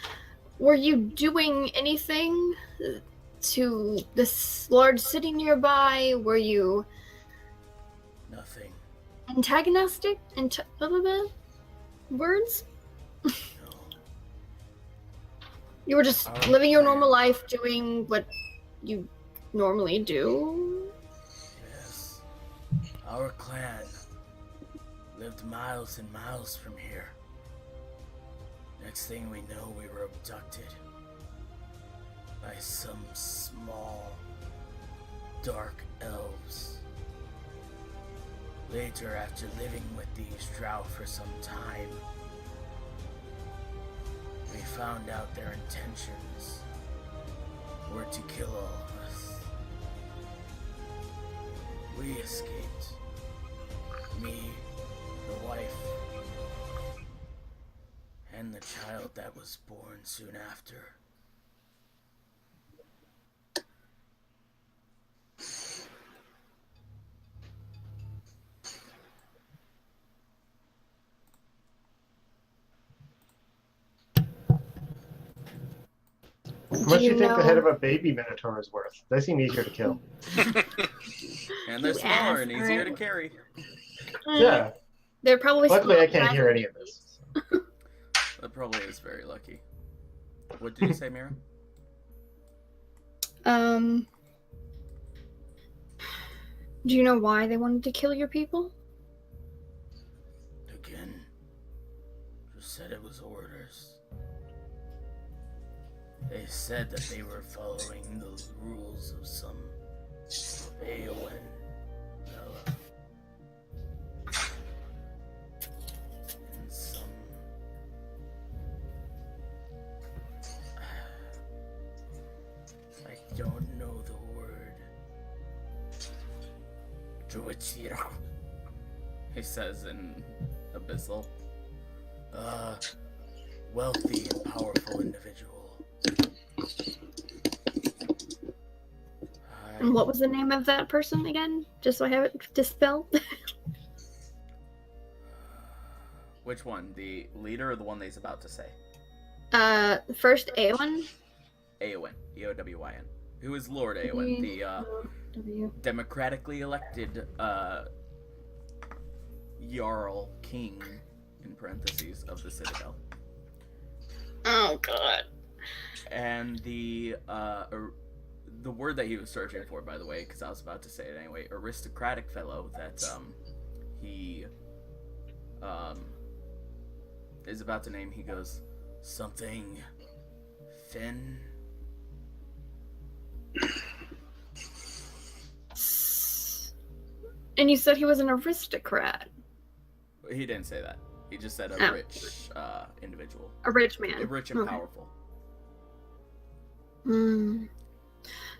Were you doing anything to this large city nearby? Were you Nothing. antagonistic? Words? No. You were just Our living your clan. normal life, doing what you normally do? Yes. Our clan lived miles and miles from here. Next thing we know, we were abducted by some small, dark elves. Later, after living with these drow for some time, we found out their intentions were to kill all of us. We escaped. Me, the wife, and the child that was born soon after. How much do you think the know- head of a baby Minotaur is worth? They seem easier to kill. And they're You smaller ass, and easier to alright. carry. Yeah. They're probably Luckily, I small, can't hear any of this. That probably is very lucky. What did you say, Mira? Do you know why they wanted to kill your people? Again, just said it was orders. They said that they were following the rules of some Aowen fella. And some... I don't know the word. Druichiro. He says in Abyssal. Wealthy and powerful individual. And what was the name of that person again? Just so I have it dispelled. Which one? The leader or the one that he's about to say? First Aeon. Eowyn, Eowyn, who is Lord Eowyn, the W. democratically elected Jarl King, in parentheses, of the Citadel. Oh god. And the word that he was searching for, by the way, because I was about to say it anyway, aristocratic fellow that he is about to name, he goes, something Finn. And you said he was an aristocrat. He didn't say that. He just said a rich individual. A rich man. Rich and powerful.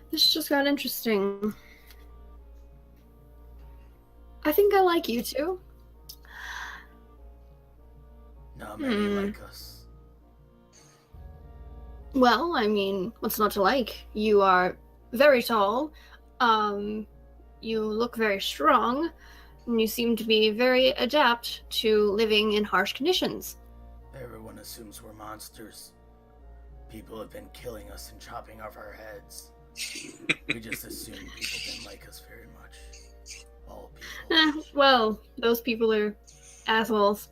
This just got interesting. I think I like you two. Not many like us. Well, I mean, what's not to like? You are very tall. You look very strong. And you seem to be very adept to living in harsh conditions. Everyone assumes we're monsters. People have been killing us and chopping off our heads. We just assume people didn't like us very much. All people. Well, those people are assholes.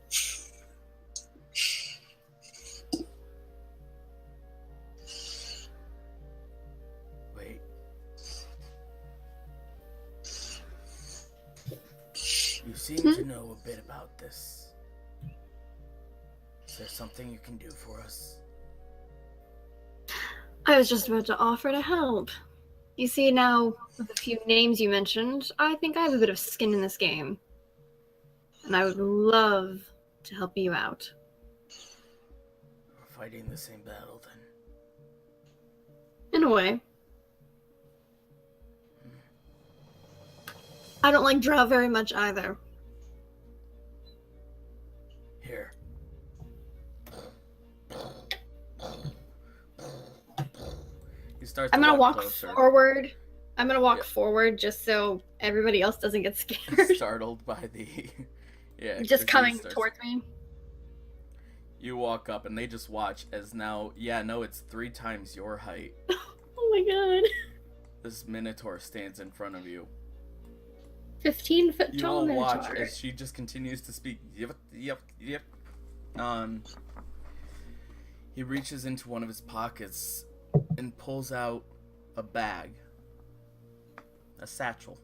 Wait. You seem to know a bit about this. Is there something you can do for us? I was just about to offer to help. You see, now, with a few names you mentioned, I think I have a bit of skin in this game. And I would love to help you out. We're fighting the same battle, then. In a way. I don't like Drow very much either. Here. He starts I'm to gonna walk closer. forward. I'm gonna walk forward just so everybody else doesn't get scared. Startled by the... yeah. Just 'cause coming he starts- towards me. You walk up and they just watch as now... Yeah, no, it's 3 times your height. Oh my god. This Minotaur stands in front of you. 15-foot You tall all watch Minotaur. as she just continues to speak. Yep. He reaches into one of his pockets and pulls out a bag. A satchel.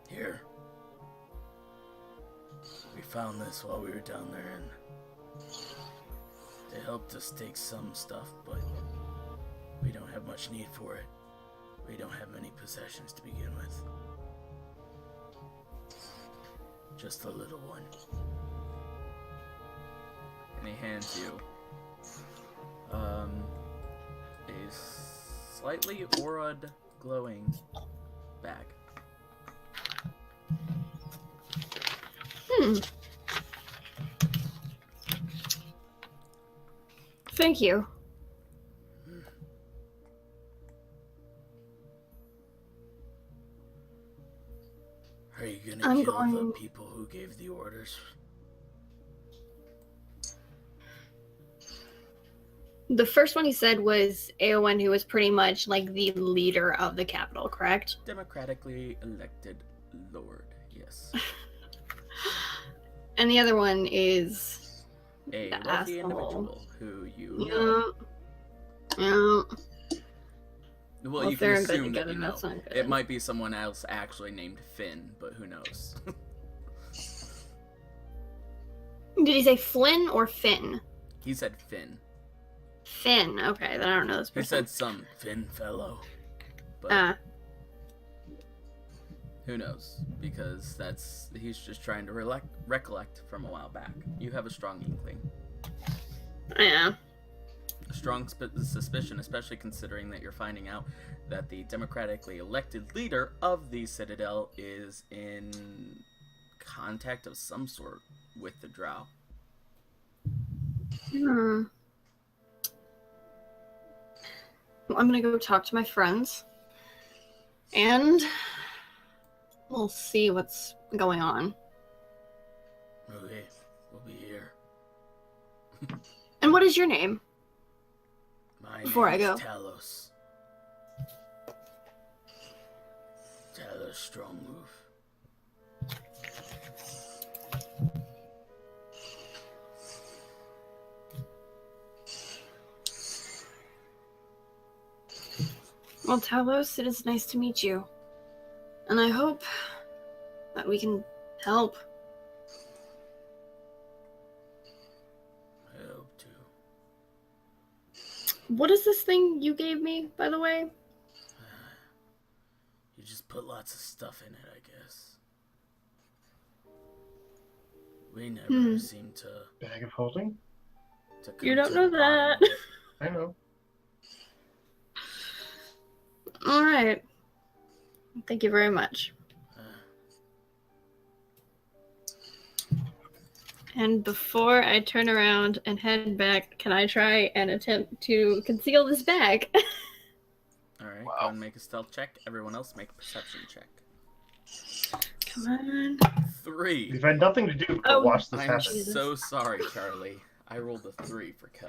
Here. We found this while we were down there, and they helped us take some stuff, but we don't have much need for it. We don't have many possessions to begin with. Just a little one. And he hands you a slightly aura'd glowing bag. Thank you. Are you gonna I'm kill the going- people who gave the orders? The first one he said was Eowyn, who was pretty much like the leader of the capital, correct? Democratically elected lord, yes. And the other one is A the wealthy asshole. individual who you know. Yeah. Well, Well, you if can they're in bed assume that together, you know. that's not good. It might be someone else actually named Finn, but who knows? Did he say Flynn or Finn? He said Finn. Finn. Okay, then I don't know this He person. said some Finn fellow. But who knows? Because he's just trying to recollect from a while back. You have a strong inkling. Yeah. A strong suspicion, especially considering that you're finding out that the democratically elected leader of the Citadel is in contact of some sort with the Drow. Well, I'm gonna go talk to my friends, and we'll see what's going on. Okay, we'll be here. And what is your name? My Before I name go. is Talos. Talos strong move. Well, Talos, it is nice to meet you. And I hope that we can help. I hope to. What is this thing you gave me, by the way? You just put lots of stuff in it, I guess. We never seem to Bag of holding? come You don't to know the bottom that. of it. I know. Alright. Thank you very much. And before I turn around and head back, can I try and attempt to conceal this bag? Alright, Wow. go and make a stealth check. Everyone else make a perception check. Come on. 3. We've had nothing to do but Oh, watch this I'm happen. Jesus. so sorry, Charlie. I rolled a 3 for Kel.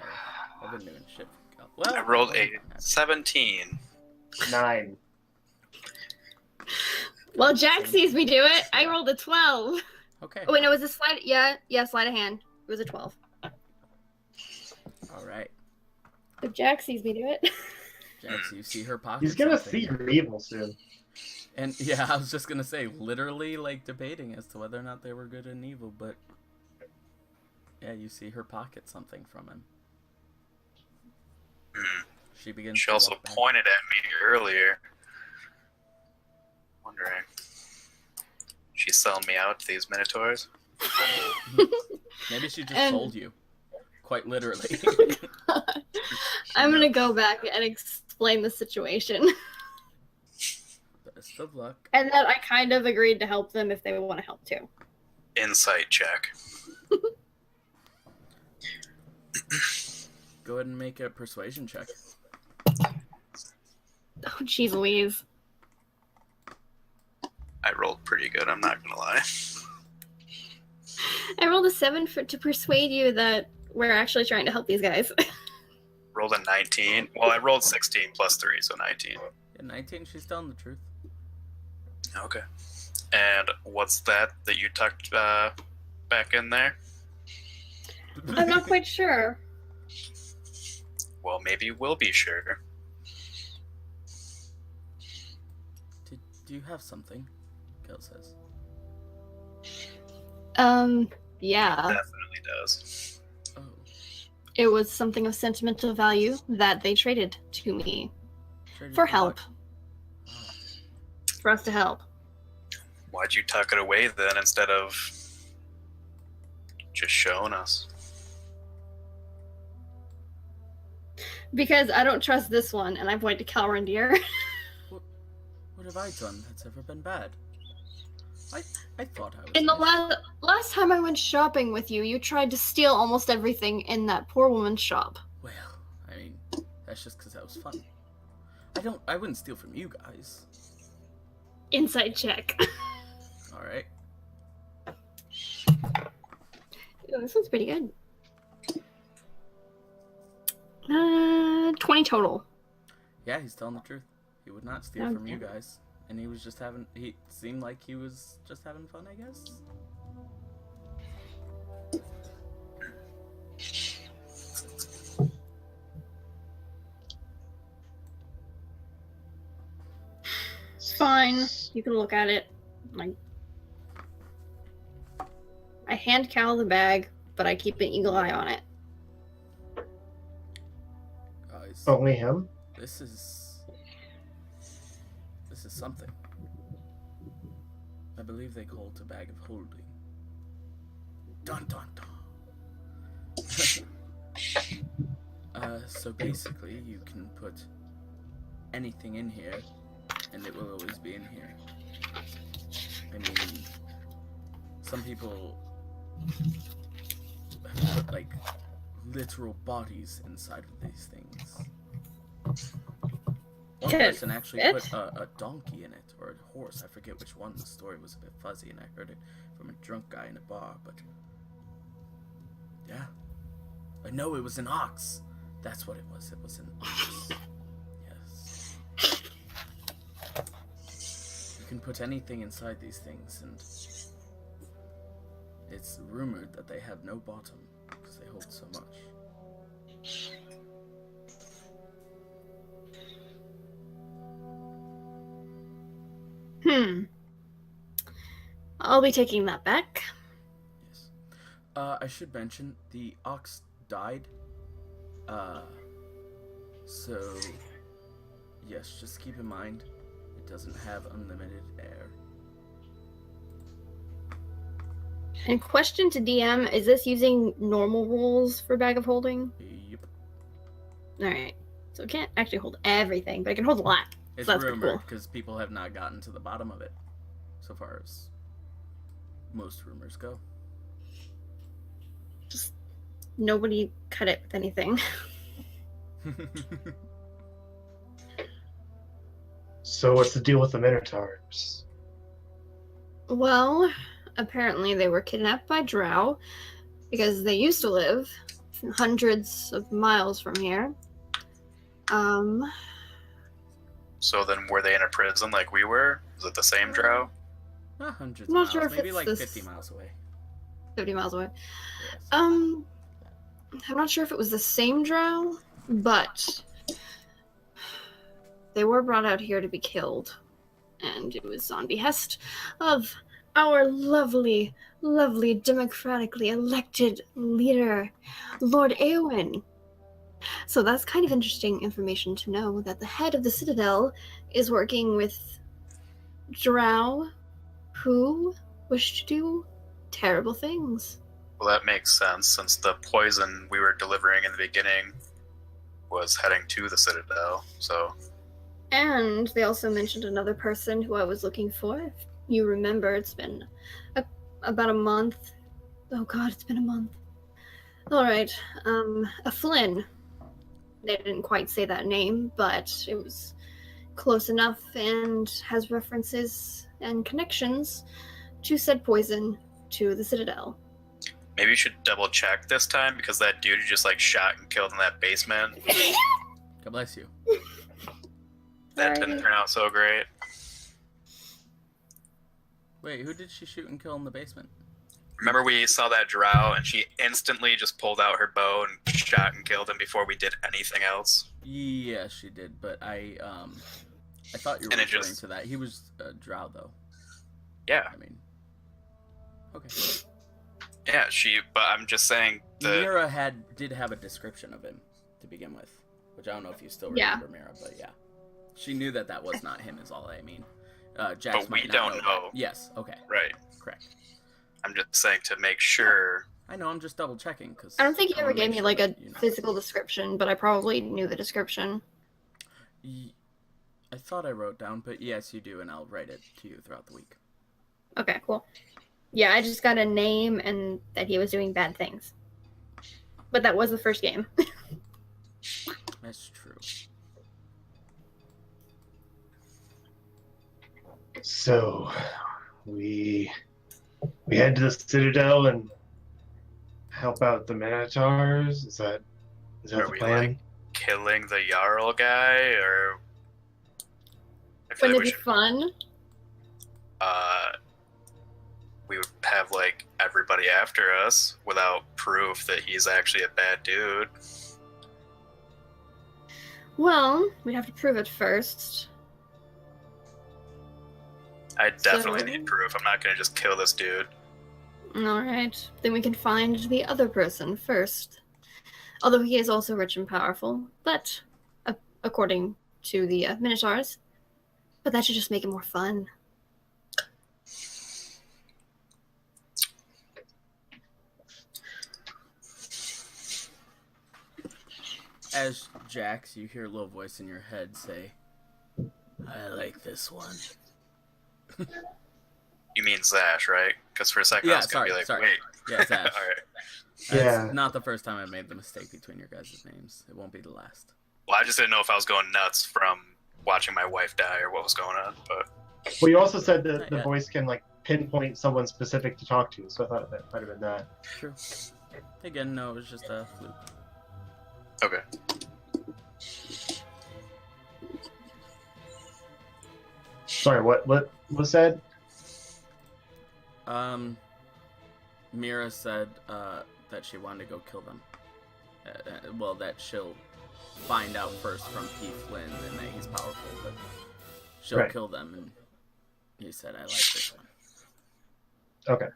I've been doing shit for Kel. Well, I rolled a 17. 9. Well, Jack sees me do it. I rolled a 12. Okay. Oh, wait, no, was it slide? Yeah, sleight of hand. It was a 12. Alright. If Jack sees me do it. Jax, you see her pocket. He's gonna something. see your evil soon. And yeah, I was just gonna say, literally, like, debating as to whether or not they were good and evil, but yeah, you see her pocket something from him. She begins. She to also walk back. pointed at me earlier. Wondering. She's selling me out to these Minotaurs. Maybe she just And- told you, quite literally. I'm gonna go back and explain the situation. Best of luck. And that I kind of agreed to help them if they want to help too. Insight check. Go ahead and make a persuasion check. Oh, jeez Louise. I rolled pretty good, I'm not gonna lie. I rolled a 7 to persuade you that we're actually trying to help these guys. Rolled a 19. Well, I rolled 16 plus 3, so 19. At 19, she's telling the truth. Okay. And what's that you tucked back in there? I'm not quite sure. Well, maybe we'll be sure. Do you have something? Kel says. Yeah. Definitely does. Oh. It was something of sentimental value that they traded to me Traded for for help. what? Oh. For us to help. Why'd you tuck it away then instead of just showing us? Because I don't trust this one, and I point to Calrendir. What have I done that's ever been bad? I thought I was. In the nice. last time I went shopping with you, you tried to steal almost everything in that poor woman's shop. Well, I mean, that's just because that was fun. I wouldn't steal from you guys. Insight check. All right. Ooh, this one's pretty good. 20 total. Yeah, he's telling the truth. He would not steal Oh, from you damn it. guys, and he was just having. He seemed like he was just having fun, I guess. Fine. You can look at it. I hand Cal the bag, but I keep an eagle eye on it. Guys, Only him? this is something. I believe they call it a bag of holding. Dun dun dun. So basically, you can put anything in here, and it will always be in here. I mean, some people put like literal bodies inside of these things. One Can it person actually fit? put a donkey in it, or a horse. I forget which one. The story was a bit fuzzy, and I heard it from a drunk guy in a bar. But yeah, No, it was an ox. That's what it was. It was an ox. Yes. You can put anything inside these things, and it's rumored that they have no bottom because they hold so much. I'll be taking that back. Yes. I should mention the ox died. So yes, just keep in mind it doesn't have unlimited air. And question to DM, is this using normal rules for Bag of Holding? Yep. Alright. So it can't actually hold everything, but it can hold a lot. It's So that's pretty rumored cool. because people have not gotten to the bottom of it so far as most rumors go. Just nobody cut it with anything. So what's the deal with the Minotaurs? Well, apparently they were kidnapped by Drow because they used to live hundreds of miles from here. So then, were they in a prison like we were? Was it the same drow? Not hundreds I'm of not miles, sure if maybe it's like this- 50 miles away. 50 miles away. Yes. I'm not sure if it was the same Drow, but they were brought out here to be killed. And it was on behest of our lovely, lovely democratically elected leader, Lord Eowyn. So that's kind of interesting information to know that the head of the Citadel is working with Drow who wish to do terrible things. Well, that makes sense since the poison we were delivering in the beginning was heading to the Citadel. So And they also mentioned another person who I was looking for. If you remember, it's been about a month. Oh god, it's been a month. Alright, a Flynn. They didn't quite say that name, but it was close enough and has references and connections to said poison to the Citadel. maybe you should double check this time because that dude you just like shot and killed in that basement, God bless you. that didn't turn out so great. Wait, who did she shoot and kill in the basement? Remember we saw that drow and she instantly just pulled out her bow and shot and killed him before we did anything else? Yeah, she did, but I thought you were And it referring just- to that. He was a drow, though. Yeah, I mean, okay. yeah, but I'm just saying Mira did have a description of him to begin with, which I don't know if you still Yeah. remember Mira, but yeah, she knew that was not him. Is all I mean. Jax But might we not don't that. know. Yes. Okay. right. Correct. I'm just saying to make sure. I know. I'm just double checking because I don't think he ever gave me like a physical description, but I probably knew the description. I thought I wrote down, but yes, you do, and I'll write it to you throughout the week. Okay, cool. Yeah, I just got a name and that he was doing bad things. But that was the first game. That's true. So we head to the Citadel and help out the Minotaurs. Is that Are the we, plan? like, killing the Jarl guy, or I feel Wouldn't like it be fun? we would have like everybody after us without proof that he's actually a bad dude. Well, we'd have to prove it first. I definitely So- need proof. I'm not gonna just kill this dude. Alright, then we can find the other person first. Although he is also rich and powerful, but according to the Minotaurs. But that should just make it more fun. As Jax, you hear a little voice in your head say, "I like this one." You mean Zash, right? Because for a second I Yeah, was gonna sorry, be like, sorry. wait. Yeah, Zash. All right. Yeah. That's not the first time I've made the mistake between your guys' names. It won't be the last. Well, I just didn't know if I was going nuts from watching my wife die or what was going on. But Well, you also said that Not the yet. voice can like pinpoint someone specific to talk to, so I thought that might have been that. True. Again, no, it was just a fluke. Okay. Sorry, what was said? Mira said that she wanted to go kill them. Well, that she'll find out first from P. Flynn and that he's powerful, but she'll Right. kill them. And he said, "I like this one." Okay.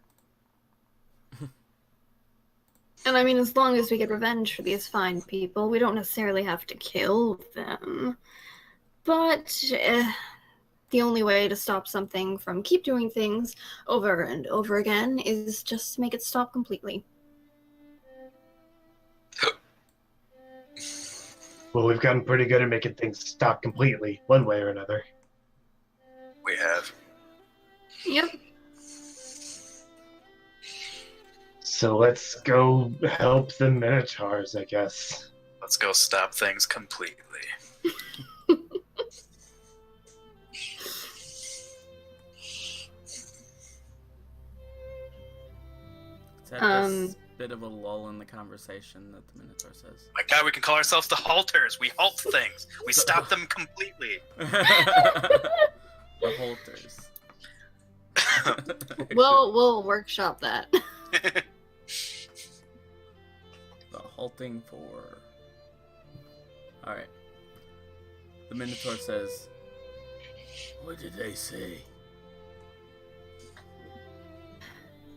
And I mean, as long as we get revenge for these fine people, we don't necessarily have to kill them. But the only way to stop something from keep doing things over and over again is just to make it stop completely. Well, we've gotten pretty good at making things stop completely, one way or another. We have. Yep. So let's go help the Minotaurs, I guess. Let's go stop things completely. It's at this bit of a lull in the conversation that the Minotaur says. My God, we can call ourselves the Halters. We halt things. We stop them completely. The Holters. We'll workshop that. The halting for... Alright. The Minotaur says, "What did they say?"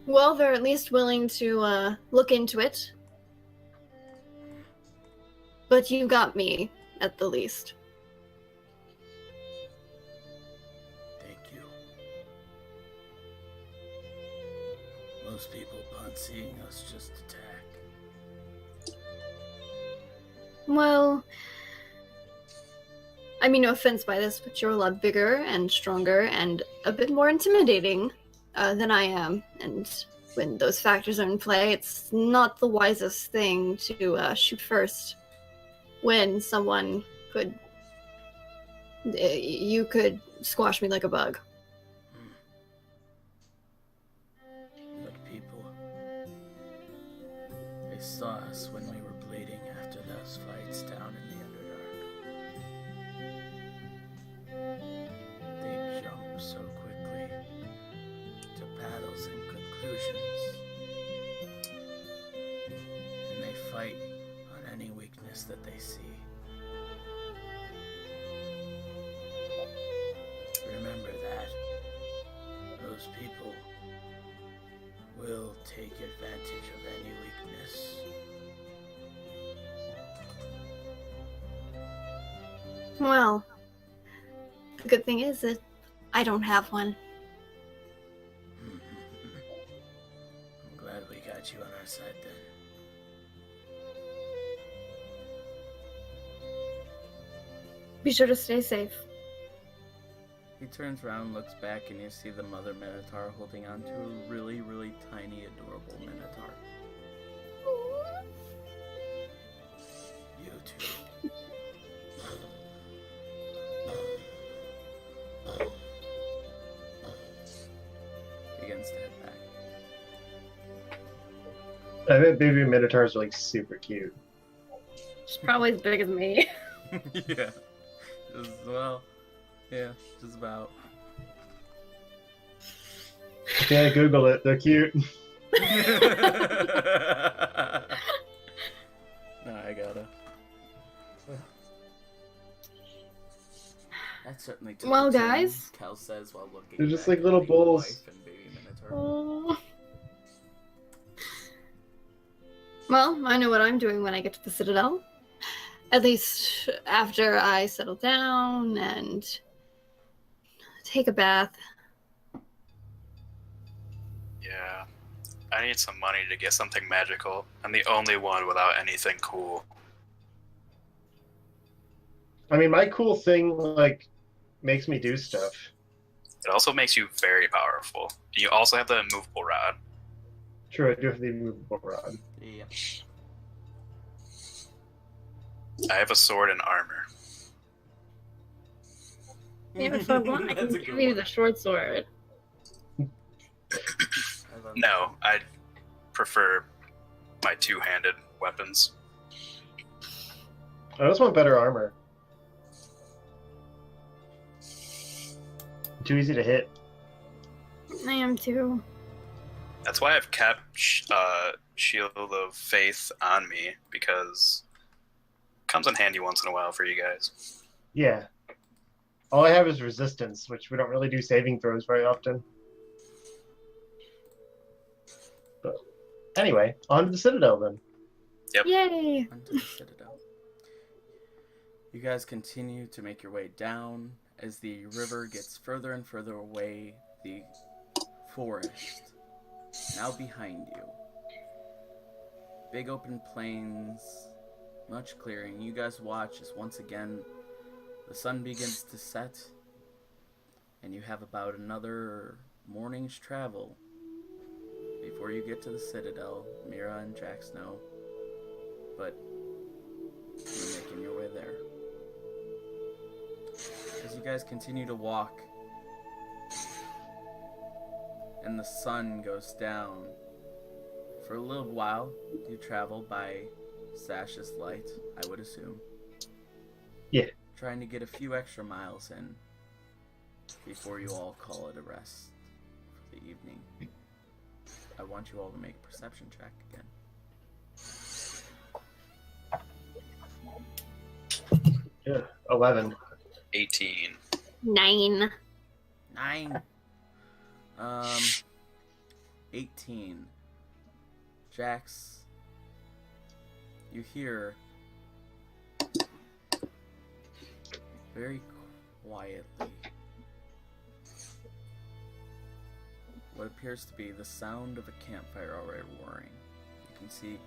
Well, they're at least willing to look into it. But you got me, at the least. Thank you. Most people, upon seeing us, just attack. Well, I mean, no offense by this, but you're a lot bigger and stronger and a bit more intimidating than I am. And when those factors are in play, it's not the wisest thing to shoot first when someone could... you could squash me like a bug. Look, people. They saw us when we were bleeding after those fights down in the Underdark. They jump so quickly to battles and conclusions. And they fight on any weakness that they see. Remember that. Those people will take advantage of any weakness. Well, the good thing is that I don't have one. I'm glad we got you on our side then. Be sure to stay safe. He turns around, looks back, and you see the mother Minotaur holding on to a really, really tiny, adorable Minotaur. You too. Begins to head back. I bet baby Minotaurs are like super cute. She's probably as big as me. Yeah. Well, yeah, just about. Yeah, Google it. They're cute. No, I gotta. That certainly took Well, a turn, guys. Cal says while looking They're just back like at little the bulls. wife and baby Minotaur. Oh. Well, I know what I'm doing when I get to the Citadel. At least after I settle down and take a bath. Yeah. I need some money to get something magical. I'm the only one without anything cool. I mean, my cool thing, like, makes me do stuff. It also makes you very powerful. You also have the immovable rod. True, I do have the movable rod. Yeah. I have a sword and armor. Yeah, if I want, I can That's a give good you one. the short sword. I love No, I prefer my two-handed weapons. I just want better armor. Too easy to hit. I am too. That's why I've kept Shield of Faith on me, because it comes in handy once in a while for you guys. Yeah. All I have is resistance, which we don't really do saving throws very often. But anyway, on to the Citadel then. Yep. Yay! Onto the Citadel. You guys continue to make your way down as the river gets further and further away. The forest now behind you. Big open plains, much clearing. You guys watch as once again the sun begins to set, and you have about another morning's travel before you get to the Citadel. Mira and Jax know, but you're making your way there. As you guys continue to walk, and the sun goes down, for a little while, you travel by Sash's light, I would assume. Yeah. Trying to get a few extra miles in before you all call it a rest for the evening. I want you all to make a perception check again. Yeah. 11. 18. 9. 9. 18. Jax, you hear very quietly what appears to be the sound of a campfire already roaring. You can see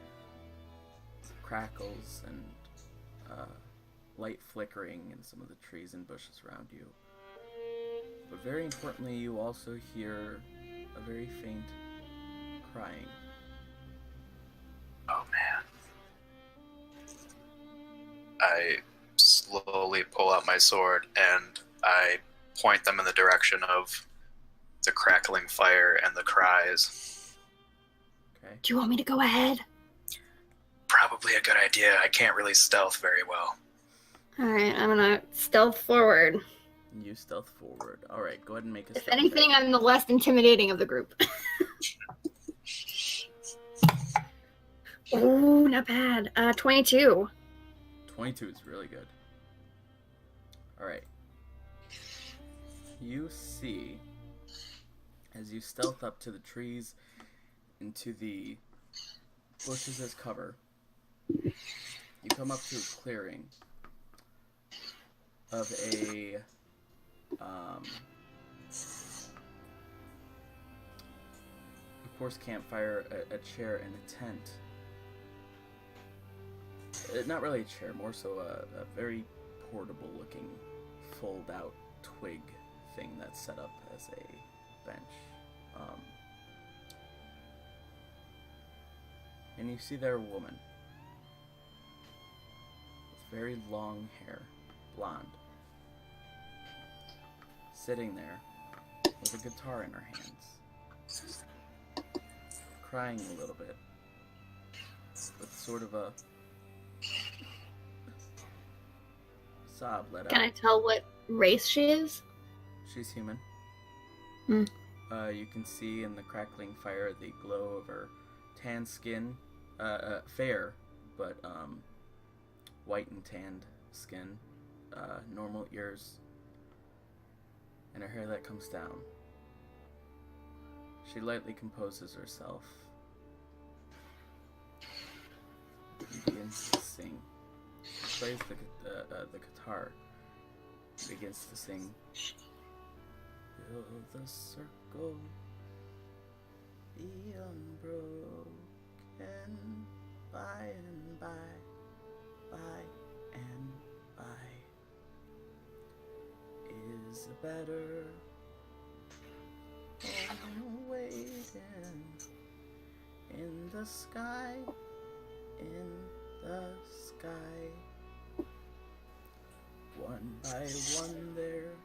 crackles and light flickering in some of the trees and bushes around you. But very importantly, you also hear a very faint crying. Oh man. I slowly pull out my sword and I point them in the direction of the crackling fire and the cries. Okay. Do you want me to go ahead? Probably a good idea. I can't really stealth very well. Alright, I'm gonna stealth forward. You stealth forward. Alright, go ahead and make a If stealth anything, check. I'm the less intimidating of the group. Ooh, not bad. 22. 22 is really good. Alright. You see, as you stealth up to the trees, into the bushes as cover, you come up to a clearing of a of course campfire, a chair, and a tent. Not really a chair, more so a very portable looking fold out twig thing that's set up as a bench. And you see there a woman with very long hair, blonde, sitting there with a guitar in her hands, crying a little bit, with sort of a sob let out. Can I tell what race she is? She's human. Hmm. You can see in the crackling fire the glow of her tan skin, fair, but white and tanned skin, normal ears, and her hair that comes down. She lightly composes herself and begins to sing. She plays the guitar, begins to sing. Will the circle be unbroken by and by and by? Is a better home waiting in the sky, in the sky? One by one there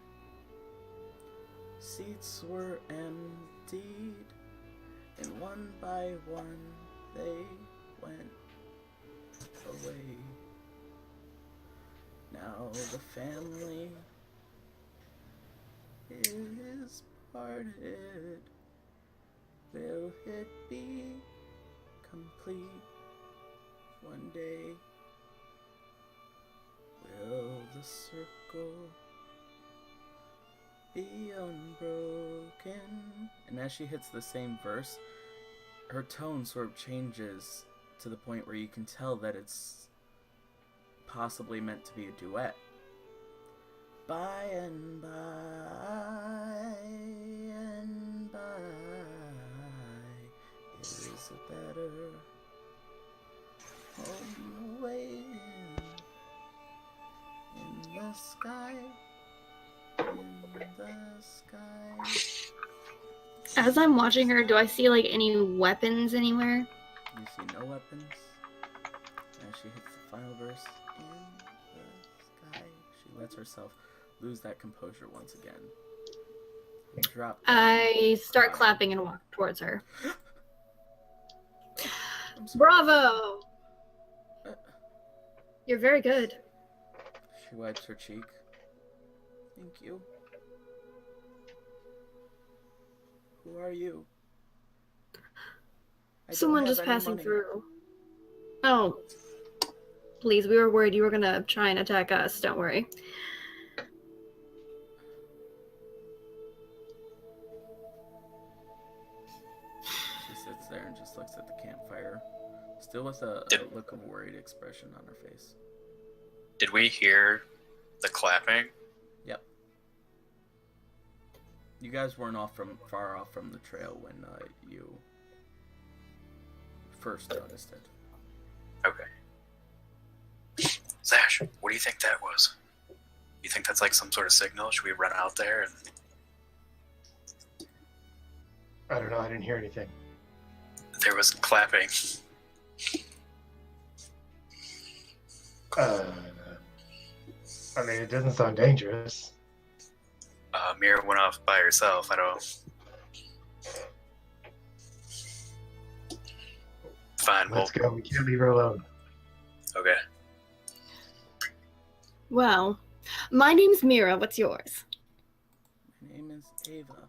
seats were emptied, and one by one they went away. Now the family is parted. Will it be complete one day? Will the circle be unbroken? And as she hits the same verse, her tone sort of changes to the point where you can tell that it's possibly meant to be a duet. By and by is a better home waiting in the sky, in the sky. As I'm watching her, do I see like any weapons anywhere? You see no weapons. As she hits the final verse, in the sky, she lets herself lose that composure once again. And drop down. I start Crying. clapping and walk towards her. I'm sorry. Bravo! You're very good. She wipes her cheek. Thank you. Who are you? I don't Someone have just any passing money. through. Oh. Please, we were worried you were gonna try and attack us. Don't worry. She sits there and just looks at the campfire, still with a look of worried expression on her face. Did we hear the clapping? Yep. You guys weren't far off from the trail when you first noticed it. Okay. Zash, what do you think that was? You think that's like some sort of signal? Should we run out there and... I don't know. I didn't hear anything. There was clapping. I mean, it doesn't sound dangerous. Mira went off by herself. I don't... Fine, well, Let's go. We can't leave her alone. okay. Well, my name's Mira. What's yours? My name is Ava.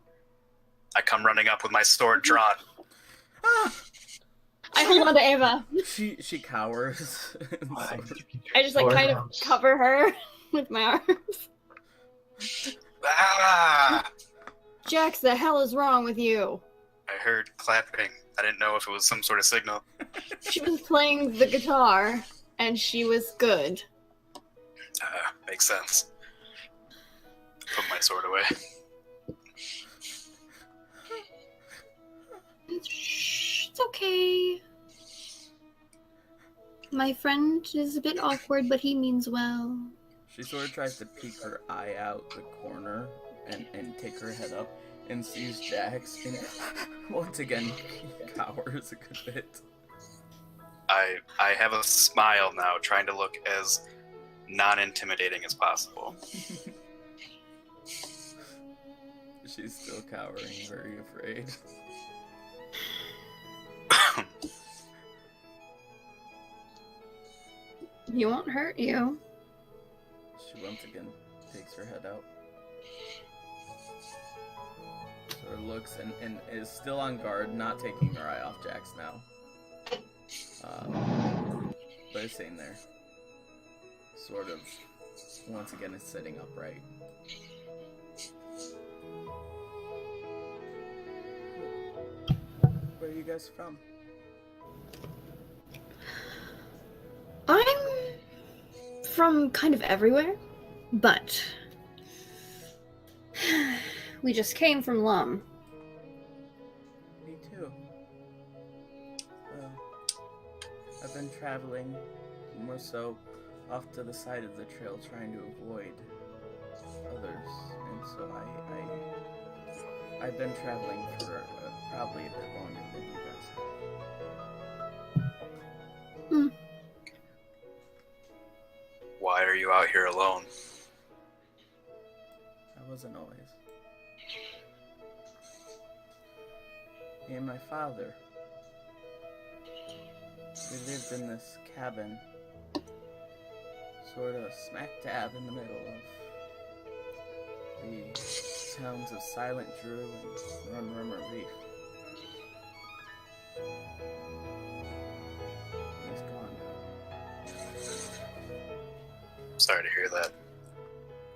I come running up with my sword drawn. Ah! I hold on to Ava. She cowers. I just like kind of cover her with my arms. Ah! Jax, the hell is wrong with you? I heard clapping. I didn't know if it was some sort of signal. She was playing the guitar, and she was good. Makes sense. Put my sword away. Shh, it's okay. My friend is a bit awkward, but he means well. She sort of tries to peek her eye out the corner and take her head up and sees Jax and once again cowers a good bit. I have a smile now, trying to look as non-intimidating as possible. She's still cowering, very afraid. He won't hurt you. She once again takes her head out. Sort of looks and is still on guard, not taking her eye off Jax now. But is staying there. Sort of, once again, is sitting upright. Where are you guys from? I'm from kind of everywhere, but we just came from Lum. Me too. Well, I've been traveling, more so off to the side of the trail, trying to avoid others, and so I've been traveling for probably a bit longer than you guys have. Why are you out here alone? I wasn't always. Me and my father, we lived in this cabin sort of smack dab in the middle of the towns of Silent Drew and Run Rummer Reef. He's gone now. Sorry to hear that.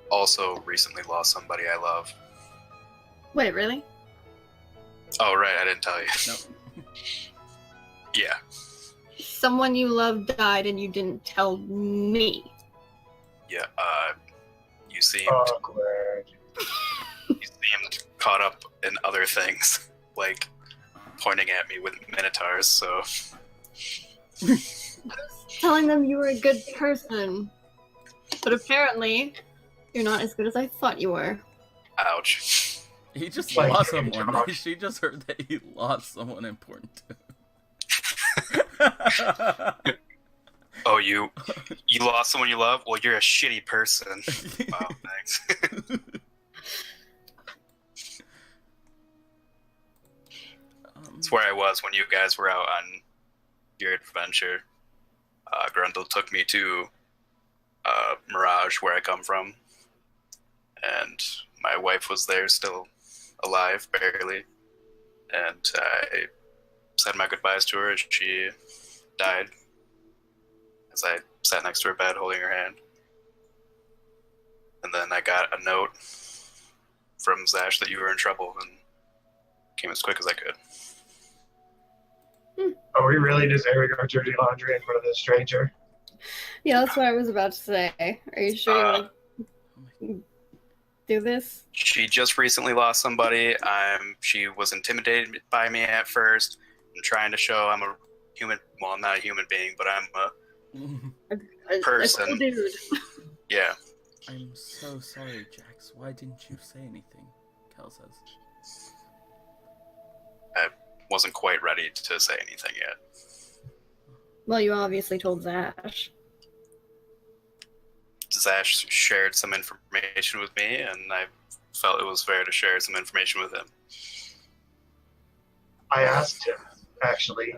Also, recently lost somebody I love. Wait, really? Oh, right, I didn't tell you. No. Yeah. Someone you love died and you didn't tell me. Yeah, you seemed Awkward. caught up in other things, like pointing at me with Minotaurs, so... Telling them you were a good person. But apparently, you're not as good as I thought you were. Ouch. He just Like, lost hey, someone. Josh. She just heard that he lost someone important too. Oh, you lost someone you love? Well, you're a shitty person. Wow, thanks. That's where I was when you guys were out on your adventure. Grundle took me to Mirage, where I come from. And my wife was there, still alive, barely. And I said my goodbyes to her as she died. As I sat next to her bed, holding her hand. And then I got a note from Zash that you were in trouble, and came as quick as I could. Are we really just airing our dirty laundry in front of this stranger? Yeah, that's what I was about to say. Are you sure you want to do this? She just recently lost somebody. She was intimidated by me at first. I'm trying to show I'm a human. Well, I'm not a human being, but I'm a person. A cool dude. Yeah. I'm so sorry, Jax. Why didn't you say anything? Kel says. I wasn't quite ready to say anything yet. Well, you obviously told Zash. Zash shared some information with me, and I felt it was fair to share some information with him. I asked him, actually.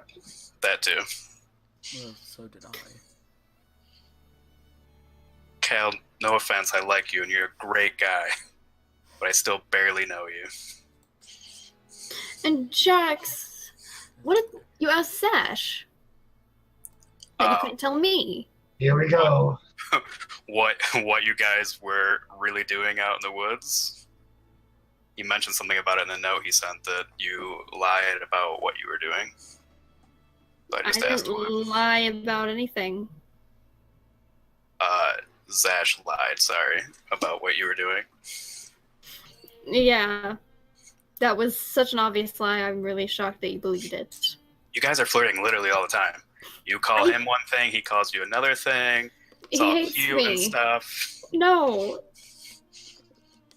That too. Well, so did I. Cal, no offense, I like you, and you're a great guy. But I still barely know you. And Jax, what did you ask Zash? That you couldn't tell me. Here we go. What you guys were really doing out in the woods? He mentioned something about it in the note he sent, that you lied about what you were doing. So I just asked didn't him. lie about anything. Zash lied, sorry, about what you were doing. Yeah. That was such an obvious lie. I'm really shocked that you believed it. You guys are flirting literally all the time. You call him one thing, he calls you another thing. It's He all hates cute me. and stuff. No.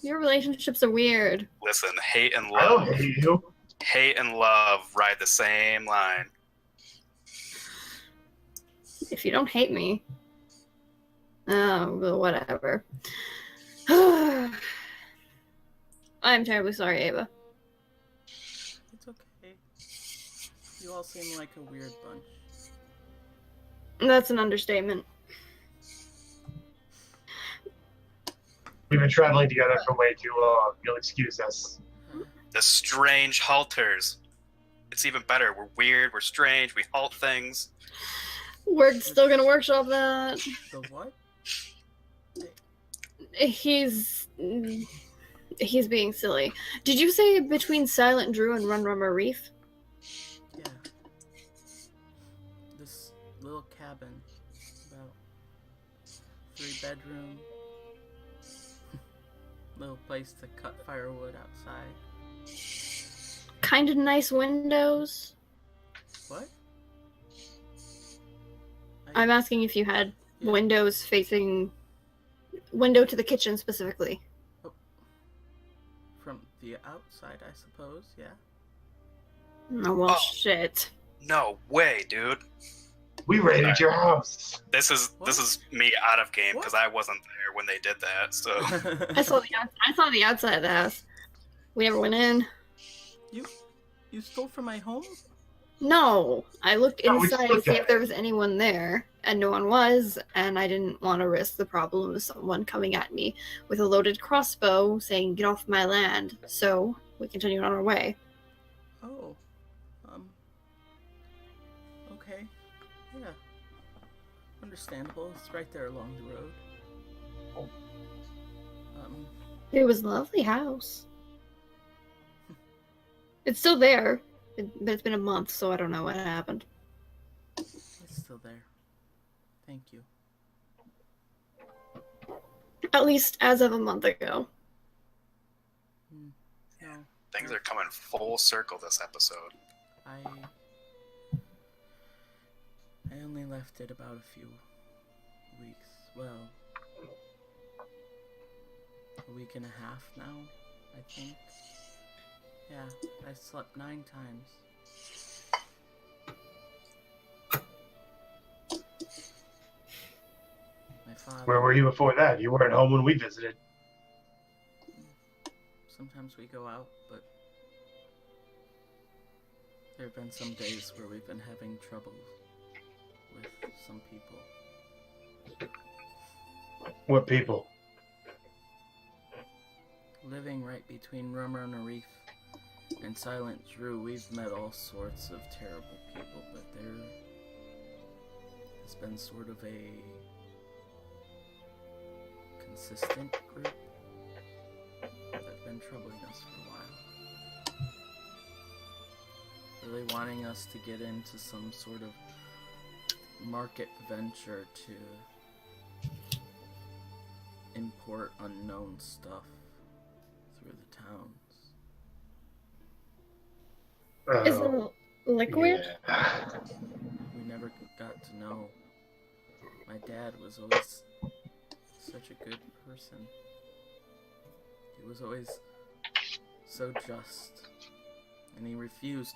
Your relationships are weird. Listen, hate and I don't love. hate you. Hate and love ride the same line. If you don't hate me. Oh, well, whatever. I'm terribly sorry, Ava. It's okay. You all seem like a weird bunch. That's an understatement. We've been traveling together for way too long. You'll excuse us. The strange halters. It's even better. We're weird, we're strange, we halt things. We're still gonna workshop that. The what? He's being silly. Did you say between Silent Drew and Run Rummer Reef? Yeah. This little cabin. About 3-bedroom. Little place to cut firewood outside. Kind of nice windows. What? I'm asking if you had windows facing... Window to the kitchen, specifically. From the outside, I suppose, yeah. Oh, well, Oh. shit. No way, dude. We raided your house. This is me out of game because I wasn't there when they did that. So I saw the outside of the house. We never went in. You stole from my home? No, I looked No, we just inside to looked see at if there was anyone there, and no one was, and I didn't want to risk the problem of someone coming at me with a loaded crossbow saying, "Get off my land." So we continued on our way. Oh, okay, yeah, understandable. It's right there along the road. It was a lovely house. It's still there. But it's been a month, so I don't know what happened. It's still there. Thank you. At least as of a month ago. No, Things are coming full circle this episode. I only left it about a few weeks. Well, a week and a half now, I think. Yeah, I slept 9 times. My father... Where were you before that? You weren't home when we visited. Sometimes we go out, but there have been some days where we've been having trouble with some people. What people? Living right between Rumrunner Reef and Silent Drew, we've met all sorts of terrible people, but there has been sort of a consistent group that's been troubling us for a while. Really wanting us to get into some sort of market venture to import unknown stuff through the towns. Is it liquid? Yeah. We never got to know. My dad was always such a good person. He was always so just, and he refused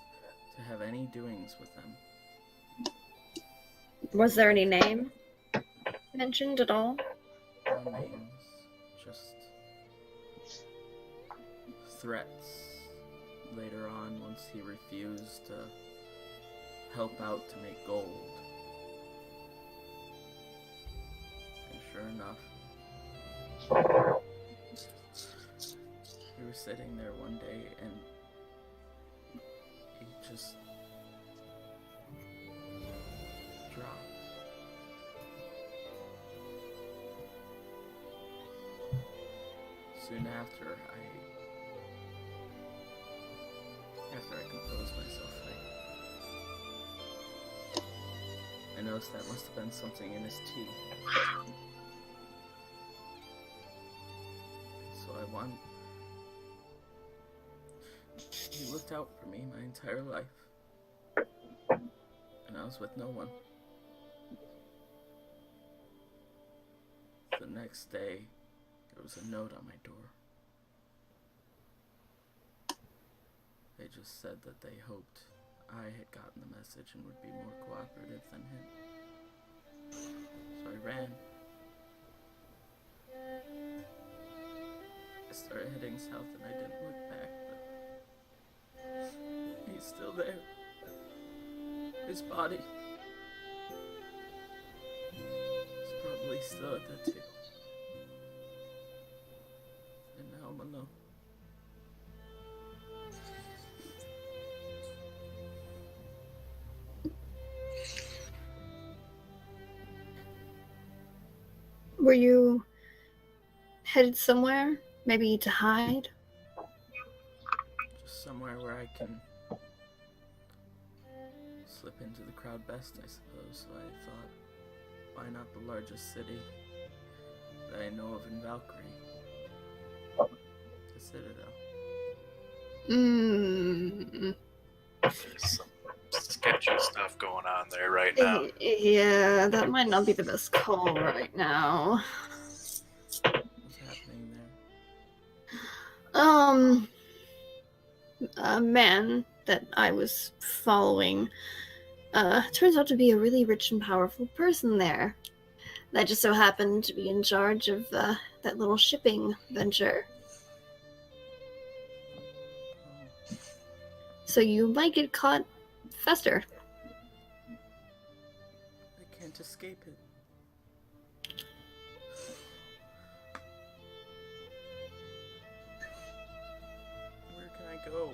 to have any doings with them. Was there any name mentioned at all? No names, just threats. Later on, once he refused to help out to make gold. And sure enough, we were sitting there one day and he just dropped. Soon after I composed myself, I noticed that must have been something in his tea. So he looked out for me my entire life. And I was with no one. The next day, there was a note on my door. They just said that they hoped I had gotten the message and would be more cooperative than him. So I ran. I started heading south and I didn't look back, but he's still there. His body is probably still at that table. And now I'm alone. Were you headed somewhere? Maybe to hide? Just somewhere where I can slip into the crowd best, I suppose. So I thought, why not the largest city that I know of in Valkyrie? The Citadel. There's some sketchy stuff going on there right now. Yeah, that might not be the best call right now. What's happening there? A man that I was following turns out to be a really rich and powerful person there. That just so happened to be in charge of that little shipping venture. So you might get caught faster. I can't escape. escape it. Where can I go?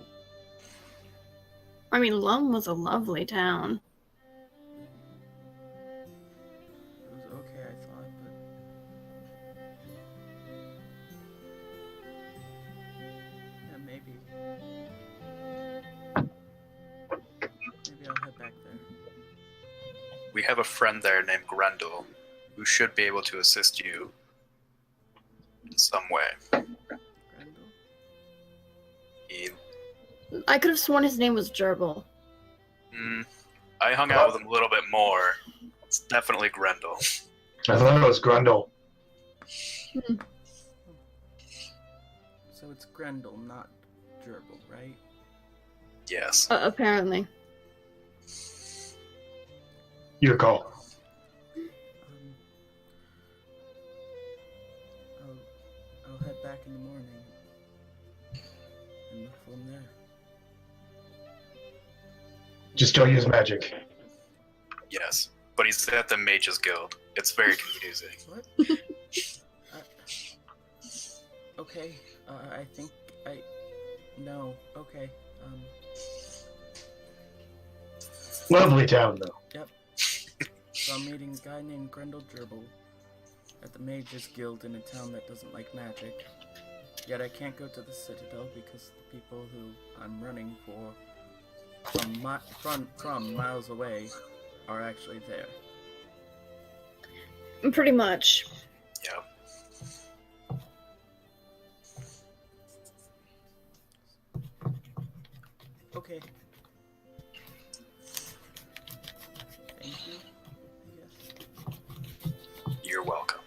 I mean, Lum was a lovely town. It was okay, I thought, but... Yeah, maybe. Maybe I'll head back there. We have a friend there named Grendel, who should be able to assist you in some way. Grendel? He, I could have sworn his name was Gerbil. I hung out with him a little bit more. It's definitely Grendel. I thought it was Grundle. So it's Grendel, not Gerbil, right? Yes. Apparently. Your call. I'll head back in the morning and look for him there. Just don't use magic. Yes. But he's at the Mages Guild. It's very confusing. What? Okay. I think no. Okay. Lovely town, though. Yep. So I'm meeting a guy named Grendel Gerbil at the Mages Guild in a town that doesn't like magic. Yet I can't go to the Citadel because the people who I'm running for from miles away are actually there. Pretty much. Yeah. Okay. Thank you. You're welcome.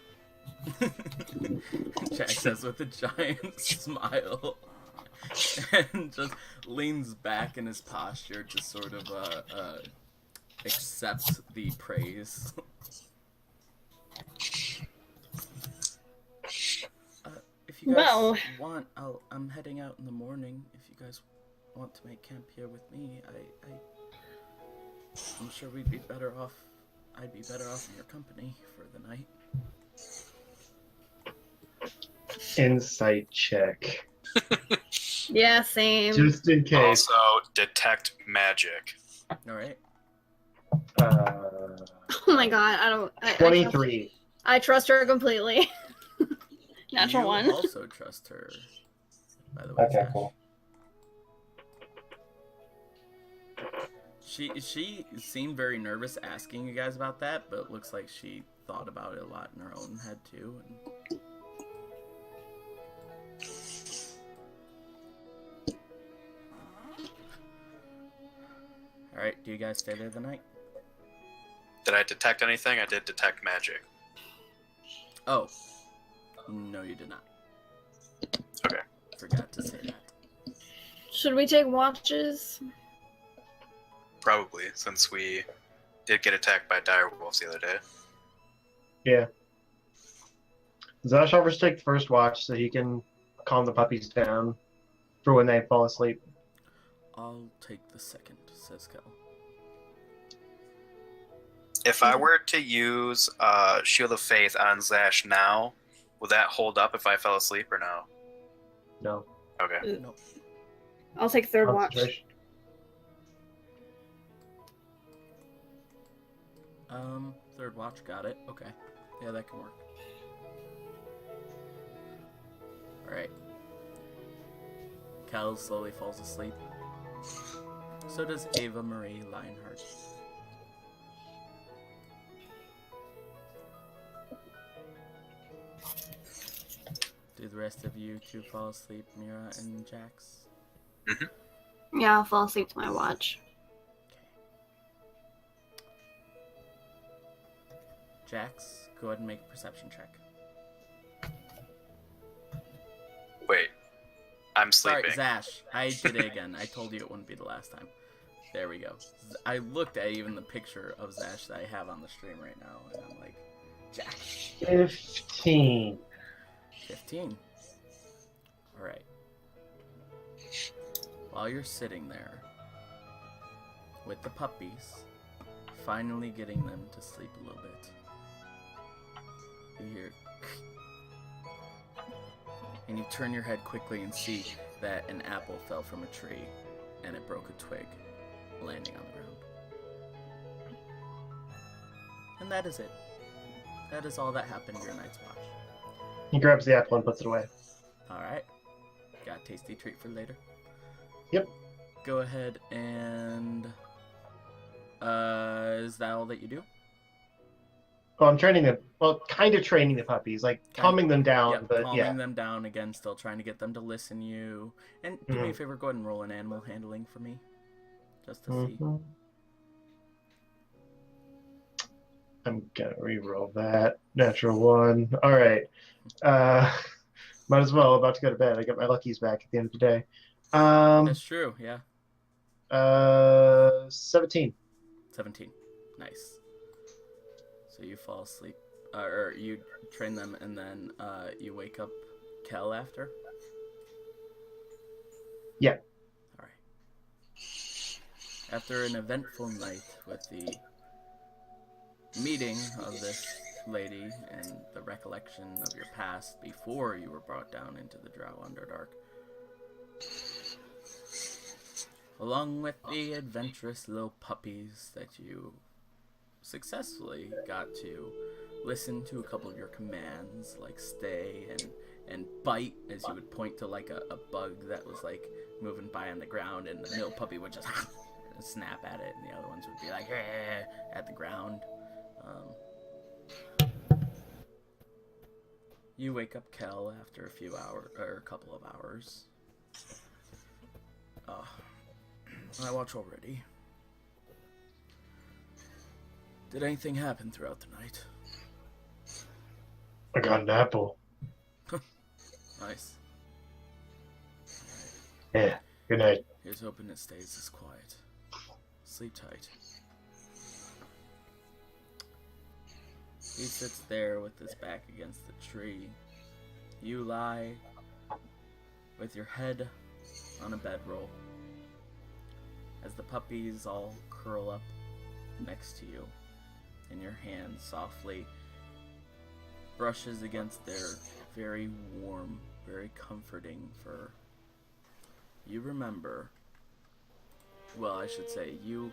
Jack says with a giant smile and just leans back in his posture to sort of accept the praise. If you guys want, I'm heading out in the morning. If you guys want to make camp here with me, I'm sure we'd be better off. I'd be better off in your company for the night. Insight check. Yeah, same. Just in case. Also, detect magic. All right. Oh my god, I don't. 23. I trust her completely. Natural you one. Also trust her. By the way. Okay, Josh. cool. She seemed very nervous asking you guys about that, but it looks like she thought about it a lot in her own head too. And... Alright, do you guys stay there the night? Did I detect anything? I did detect magic. Oh. No, you did not. Okay. Forgot to say that. Should we take watches? Probably, since we did get attacked by dire wolves the other day. Yeah. Zash offers to take the first watch so he can calm the puppies down for when they fall asleep. I'll take the second, says Kel. If I were to use Shield of Faith on Zash now, would that hold up if I fell asleep or no? No. Okay. Nope. I'll take third watch. Concentration. Third watch, got it. Okay. Yeah, that can work. Alright. Kel slowly falls asleep. So does Ava Marie Lionheart. Do the rest of you two fall asleep, Mira and Jax? Yeah, I'll fall asleep to my watch. Jax, go ahead and make a perception check. Wait. I'm sleeping. Sorry, Zash. I did it again. I told you it wouldn't be the last time. There we go. I looked at even the picture of Zash that I have on the stream right now, and I'm like, Jax. 15. 15. Alright. While you're sitting there with the puppies, finally getting them to sleep a little bit. You hear, and you turn your head quickly and see that an apple fell from a tree, and it broke a twig, landing on the ground. And that is it. That is all that happened during Night's Watch. He grabs the apple and puts it away. Alright. Got a tasty treat for later? Yep. Go ahead and... is that all that you do? Oh, I'm training them. Well, kind of training the puppies, like calming them down, Yep, but calming yeah. them down again, still trying to get them to listen to you. And do me a favor, go ahead and roll an animal handling for me. Just to see. I'm gonna re-roll that. Natural 1. Alright. Might as well. About to go to bed. I got my luckies back at the end of the day. That's true, yeah. 17. 17. Nice. So you fall asleep, or you train them, and then you wake up Kel after? Yeah. Alright. After an eventful night with the meeting of this lady and the recollection of your past before you were brought down into the Drow Underdark, along with the adventurous little puppies that you successfully got to listen to a couple of your commands, like stay and bite, as you would point to like a bug that was like moving by on the ground, and the little puppy would just snap at it, and the other ones would be like at the ground. You wake up Kel after a few hours, or a couple of hours. I watch already. Did anything happen throughout the night? I got an apple. Nice. Yeah. Good night. Here's hoping it stays as quiet. Sleep tight. He sits there with his back against the tree. You lie with your head on a bedroll as the puppies all curl up next to you, and your hand softly brushes against their very warm, very comforting fur. You remember, well, I should say, you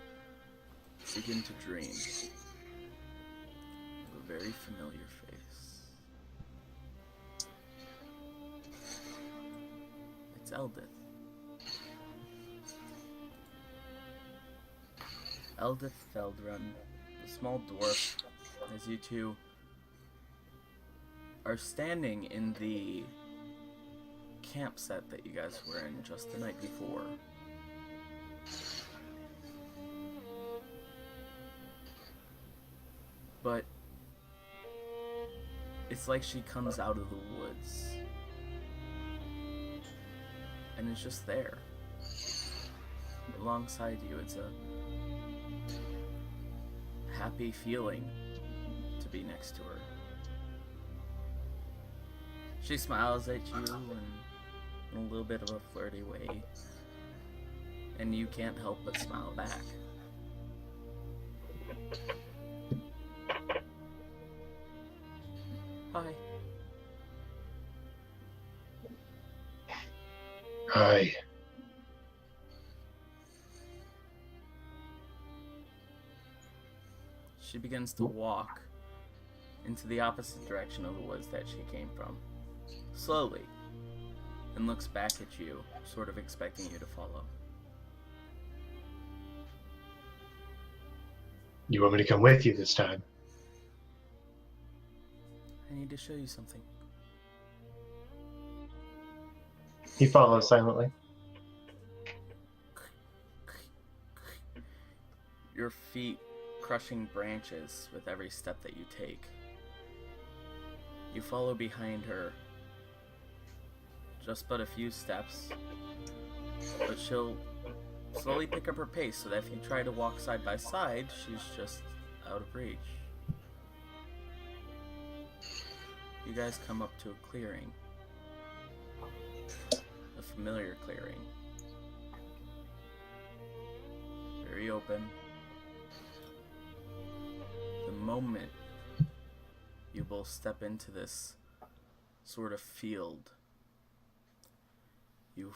begin to dream of a very familiar face. It's Eldith. Eldith Feldrun, the small dwarf, as you two are standing in the camp set that you guys were in just the night before. But it's like she comes out of the woods and is just there alongside you. It's a happy feeling to be next to her. She smiles at you in a little bit of a flirty way, and you can't help but smile back. Hi. Hi. She begins to walk into the opposite direction of the woods that she came from, slowly, and looks back at you, sort of expecting you to follow. You want me to come with you this time? I need to show you something. He follows silently. Your feet crushing branches with every step that you take. You follow behind her just but a few steps, but she'll slowly pick up her pace so that if you try to walk side by side, she's just out of reach. You guys come up to a clearing. A familiar clearing. Very open. moment you both step into this sort of field, you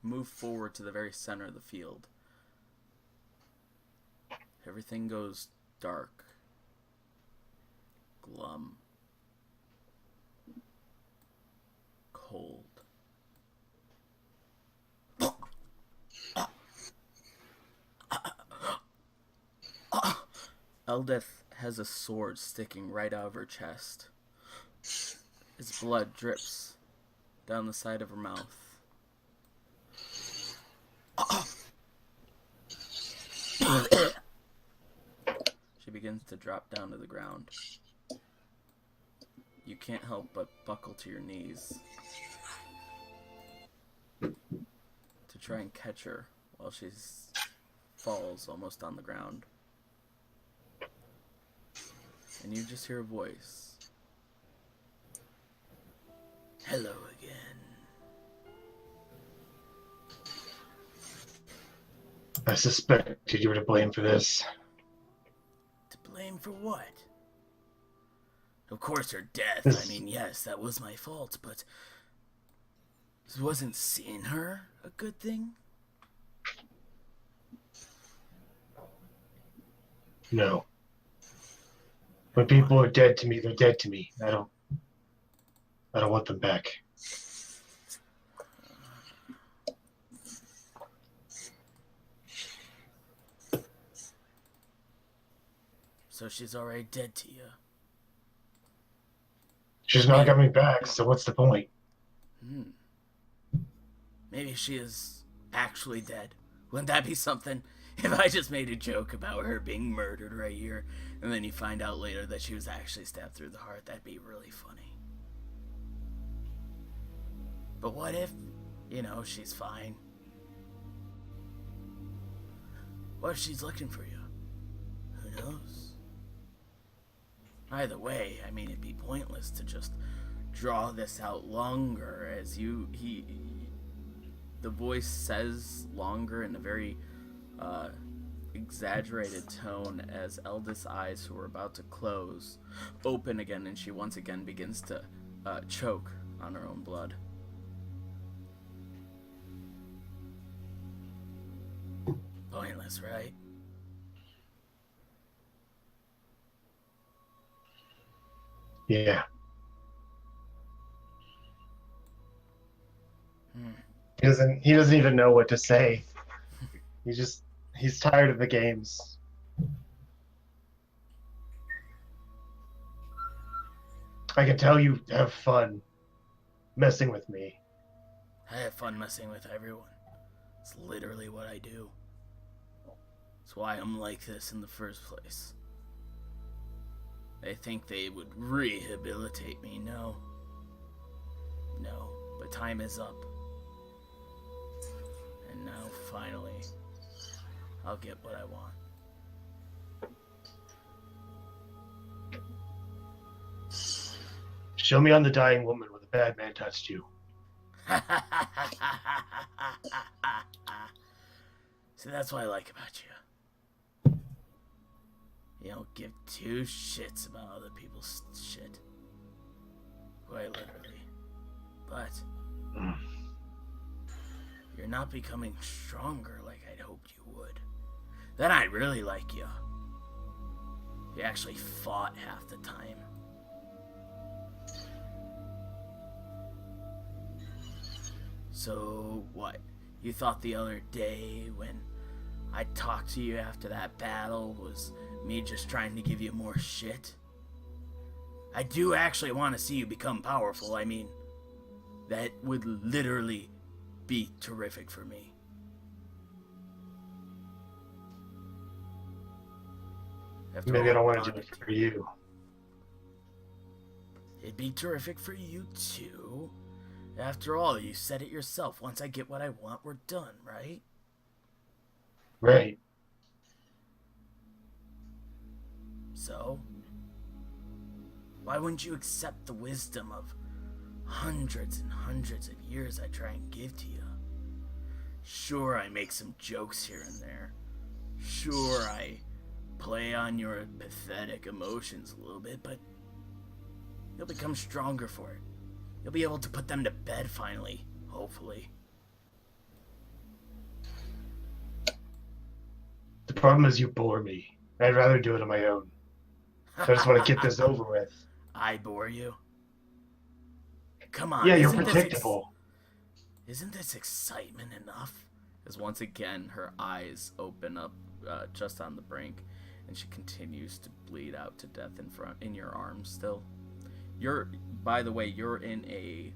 move forward to the very center of the field. Everything goes dark, glum, cold. Eldith has a sword sticking right out of her chest. His blood drips down the side of her mouth. She begins to drop down to the ground. You can't help but buckle to your knees to try and catch her while she falls almost on the ground. And you just hear a voice. Hello again. I suspected you were to blame for this. To blame for what? Of course her death. I mean, yes, that was my fault, but wasn't seeing her a good thing? No. When people are dead to me, they're dead to me. I don't want them back. So she's already dead to you. She's not coming back, so what's the point? Maybe she is actually dead. Wouldn't that be something? If I just made a joke about her being murdered right here, and then you find out later that she was actually stabbed through the heart, that'd be really funny. But what if, she's fine? What if she's looking for you? Who knows? Either way, I mean, it'd be pointless to just draw this out longer, as the voice says longer in a very exaggerated tone as Eldith's eyes, who are about to close, open again, and she once again begins to choke on her own blood. Pointless, right? Yeah. He doesn't even know what to say. He's tired of the games. I can tell you have fun messing with me. I have fun messing with everyone. It's literally what I do. It's why I'm like this in the first place. They think they would rehabilitate me. No, but time is up. And now, finally, I'll get what I want. Show me on the dying woman where the bad man touched you. See, that's what I like about you. You don't give two shits about other people's shit. Quite literally. But you're not becoming stronger like I'd hoped you would. Then I'd really like you. You actually fought half the time. So what? You thought the other day when I talked to you after that battle was me just trying to give you more shit? I do actually want to see you become powerful. I mean, that would literally be terrific for me. After Maybe I all, don't want to do it for you. It'd be terrific for you too. After all, you said it yourself. Once I get what I want, we're done, right? Right. So, why wouldn't you accept the wisdom of hundreds and hundreds of years I try and give to you? Sure, I make some jokes here and there. Sure, I play on your pathetic emotions a little bit, but you'll become stronger for it. You'll be able to put them to bed finally, hopefully. The problem is you bore me. I'd rather do it on my own. I just want to get this over with. I bore you? Come on. Yeah, you're isn't this predictable. Isn't this excitement enough? As once again, her eyes open up just on the brink, and she continues to bleed out to death in your arms still. By the way, you're in a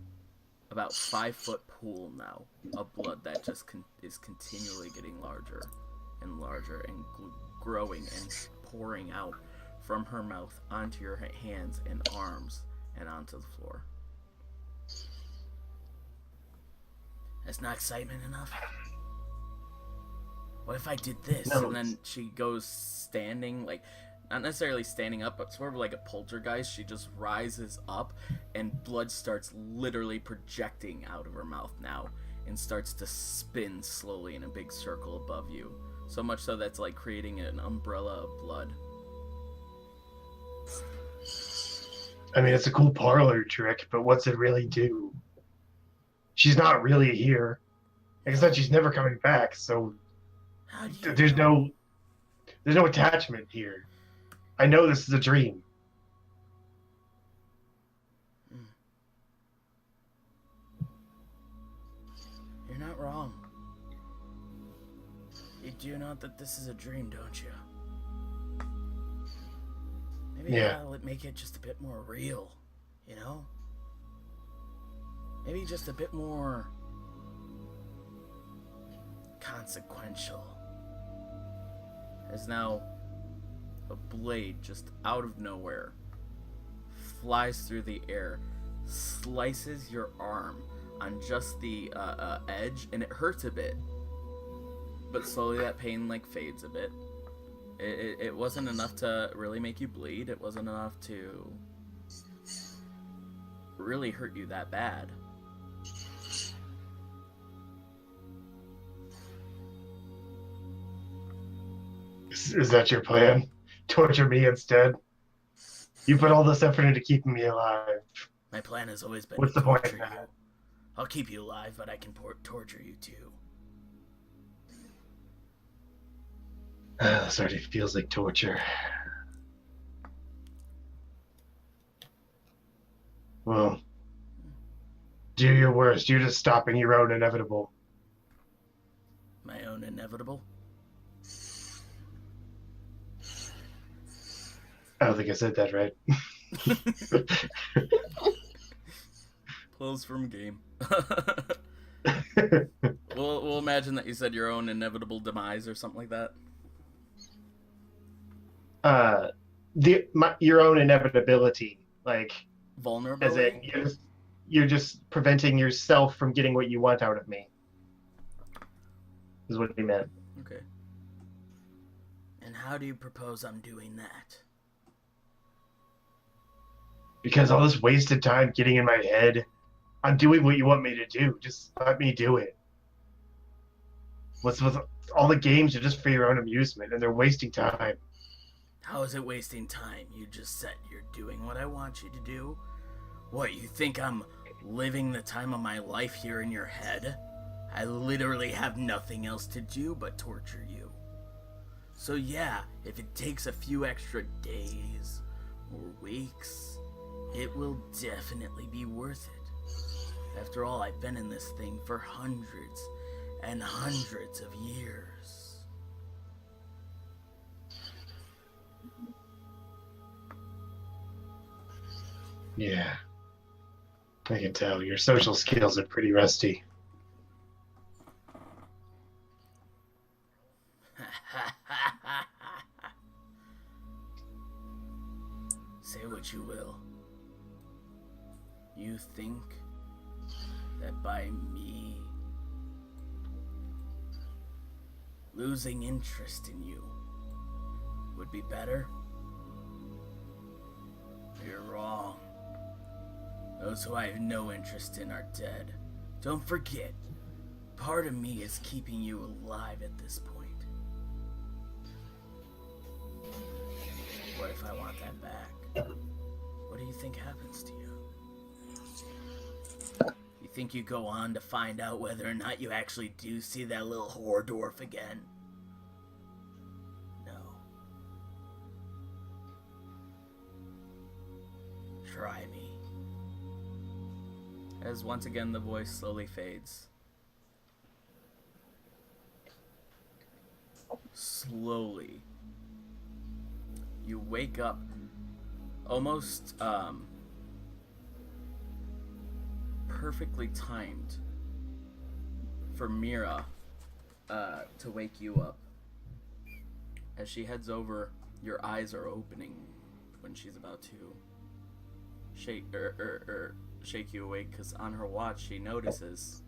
about 5-foot pool now of blood that just is continually getting larger and larger and growing and pouring out from her mouth onto your hands and arms and onto the floor. That's not excitement enough? What if I did this? No. And then she goes standing, like, not necessarily standing up, but sort of like a poltergeist. She just rises up, and blood starts literally projecting out of her mouth now, and starts to spin slowly in a big circle above you. So much so that's like creating an umbrella of blood. I mean, it's a cool parlor trick, but what's it really do? She's not really here. Like I said, she's never coming back, so How do you there's know? no attachment here. I know this is a dream. You're not wrong. You do know that this is a dream, don't you? Maybe Yeah. that'll make it just a bit more real, you know? Maybe just a bit more consequential. There's now a blade just out of nowhere flies through the air, slices your arm on just the edge, and it hurts a bit. But slowly that pain like fades a bit. It wasn't enough to really make you bleed. It wasn't enough to really hurt you that bad. Is that your plan? Torture me instead? You put all this effort into keeping me alive. My plan has always been What's to the point torture of you. that? I'll keep you alive, but I can torture you too. This already feels like torture. Well, do your worst. You're just stopping your own inevitable. My own inevitable? I don't think I said that right. Pulls from game. We'll imagine that you said your own inevitable demise or something like that. Your own inevitability, like as Vulnerability? in you're just preventing yourself from getting what you want out of me. Is what he meant. Okay. And how do you propose I'm doing that? Because all this wasted time getting in my head, I'm doing what you want me to do. Just let me do it. What's with all the games are just for your own amusement, and they're wasting time. How is it wasting time? You just said you're doing what I want you to do? What, you think I'm living the time of my life here in your head? I literally have nothing else to do but torture you. So yeah, if it takes a few extra days or weeks, it will definitely be worth it. After all, I've been in this thing for hundreds and hundreds of years. Yeah. I can tell. Your social skills are pretty rusty. Say what you will. You think that by me losing interest in you would be better? You're wrong. Those who I have no interest in are dead. Don't forget, part of me is keeping you alive at this point. What if I want that back? What do you think happens to you? You think you go on to find out whether or not you actually do see that little whore dwarf again? No. Try me. As once again the voice slowly fades. Slowly, you wake up almost perfectly timed for Mira to wake you up. As she heads over, your eyes are opening when she's about to shake shake you awake, because on her watch she notices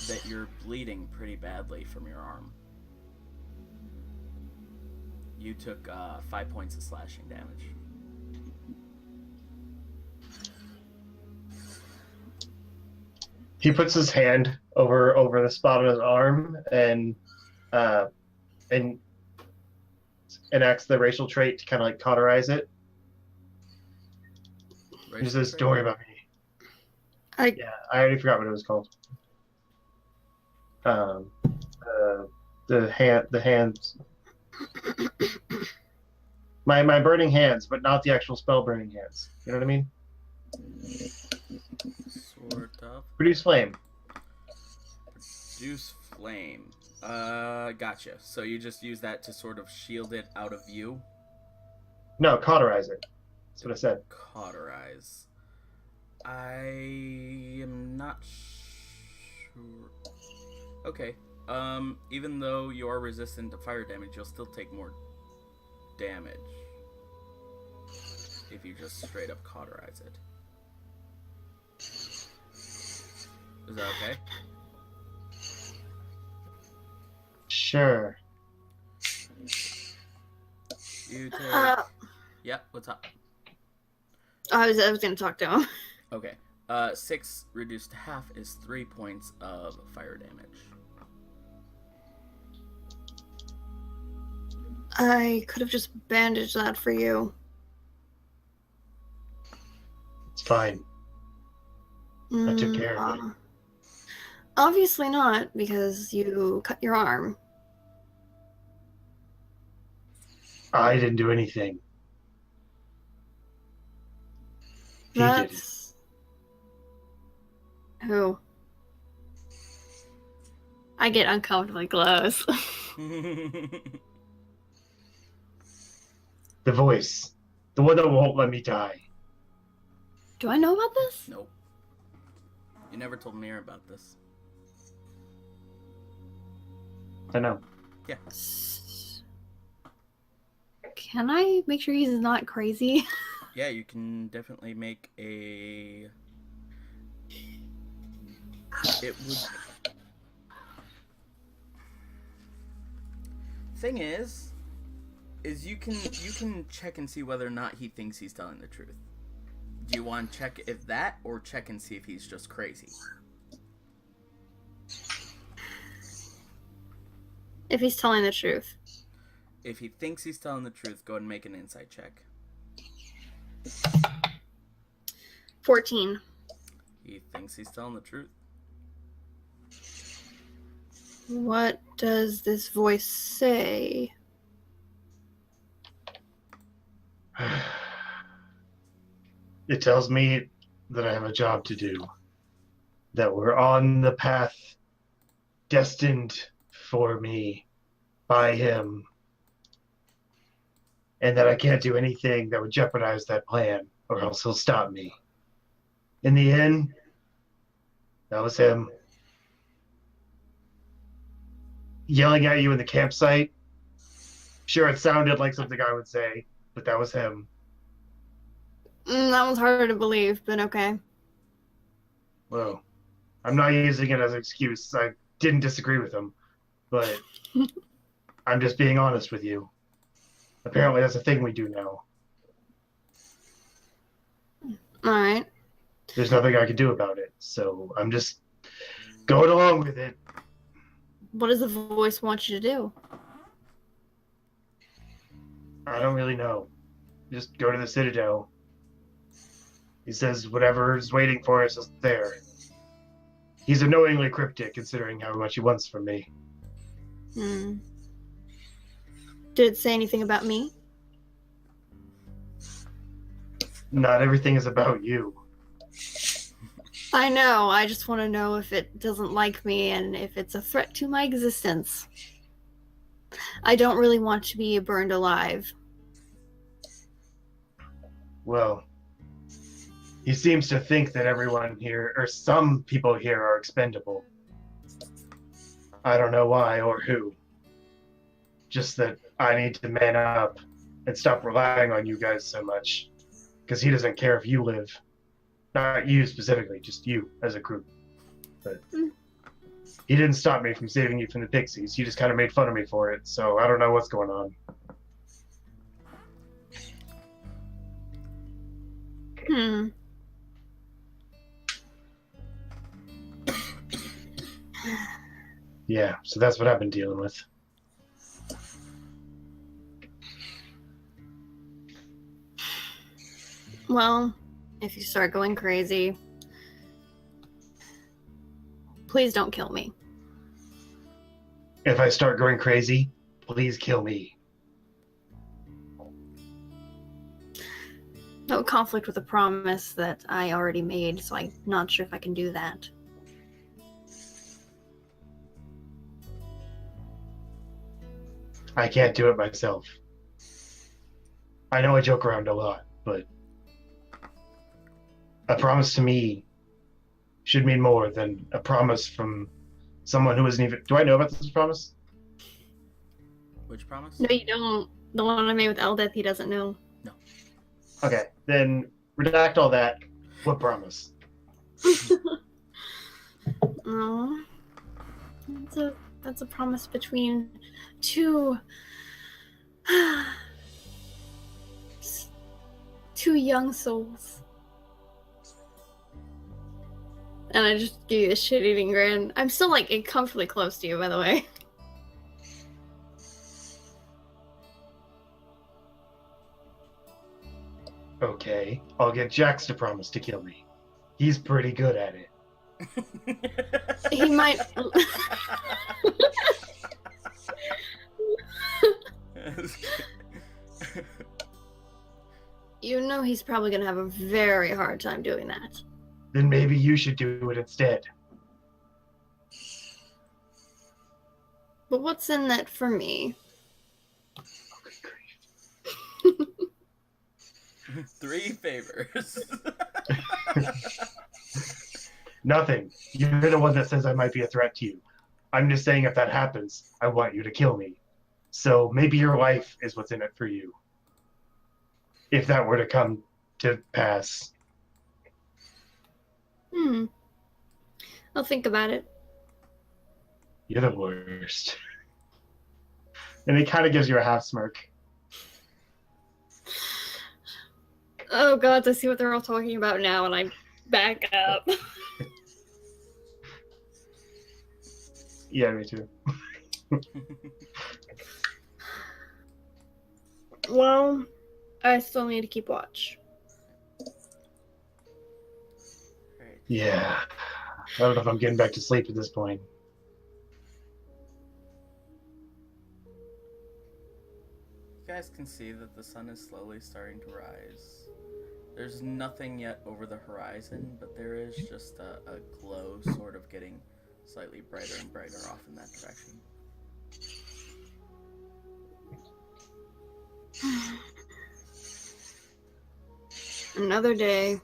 that you're bleeding pretty badly from your arm. You took 5 points of slashing damage. He puts his hand over the spot on his arm and enacts the racial trait to kind of like cauterize it. He says, "Don't worry about me." Yeah, I already forgot what it was called. The hands. My burning hands, but not the actual spell burning hands. You know what I mean? Sort of. Produce flame. Produce flame. Gotcha. So you just use that to sort of shield it out of view? No, cauterize it. That's what I said. Cauterize. I am not sure. Okay. Even though you are resistant to fire damage, you'll still take more damage if you just straight up cauterize it. Is that okay? Sure. You take... Yeah, what's up? I was gonna talk to him. Okay. 6 reduced to half is 3 points of fire damage. I could have just bandaged that for you. It's fine. I took care of it. Obviously not, because you cut your arm. I didn't do anything. He did it. Who? I get uncomfortably close. The voice. The one that won't let me die. Do I know about this? Nope. You never told Mir about this. I know. Yeah. Can I make sure he's not crazy? Yeah, you can definitely make a... It would... Thing is you can check and see whether or not he thinks he's telling the truth. Do you want to check if that, or check and see if he's just crazy? If he's telling the truth. If he thinks he's telling the truth, go ahead and make an insight check. 14. He thinks he's telling the truth. What does this voice say? It tells me that I have a job to do. That we're on the path destined for me by him. And that I can't do anything that would jeopardize that plan, or else he'll stop me. In the end, that was him. Yelling at you in the campsite. Sure, it sounded like something I would say, but that was him. That was harder to believe, but okay. Well, I'm not using it as an excuse. I didn't disagree with him, but I'm just being honest with you. Apparently that's a thing we do now. Alright. There's nothing I can do about it, so I'm just going along with it. What does the voice want you to do? I don't really know. Just go to the Citadel. He says whatever's waiting for us is there. He's annoyingly cryptic considering how much he wants from me. Hmm. Did it say anything about me? Not everything is about you. I know, I just want to know if it doesn't like me and if it's a threat to my existence. I don't really want to be burned alive. Well, he seems to think that everyone here, or some people here, are expendable. I don't know why or who. Just that I need to man up and stop relying on you guys so much. Because he doesn't care if you live. Not you specifically, just you as a group. But he didn't stop me from saving you from the pixies. He just kind of made fun of me for it. So I don't know what's going on. Yeah, so that's what I've been dealing with. Well, if you start going crazy, please don't kill me. If I start going crazy, please kill me. No conflict with a promise that I already made, so I'm not sure if I can do that. I can't do it myself. I know I joke around a lot, but a promise to me should mean more than a promise from someone who isn't even... Do I know about this promise? Which promise? No, you don't. The one I made with Eldeth, he doesn't know. No. Okay, then redact all that. What promise? Oh, that's a promise between two young souls. And I just give you a shit-eating grin. I'm still like comfortably close to you, by the way. Okay, I'll get Jax to promise to kill me. He's pretty good at it. He might. You know he's probably gonna have a very hard time doing that. Then maybe you should do it instead. But what's in that for me? Okay, great. 3 favors. Nothing. You're the one that says I might be a threat to you. I'm just saying if that happens, I want you to kill me. So maybe your life is what's in it for you. If that were to come to pass. I'll think about it. You're the worst. And he kind of gives you a half smirk. Oh god, I see what they're all talking about now, and I back up. Yeah, me too. Well, I still need to keep watch. Great. Yeah. I don't know if I'm getting back to sleep at this point. You guys can see that the sun is slowly starting to rise. There's nothing yet over the horizon, but there is just a glow sort of getting slightly brighter and brighter off in that direction. Another day.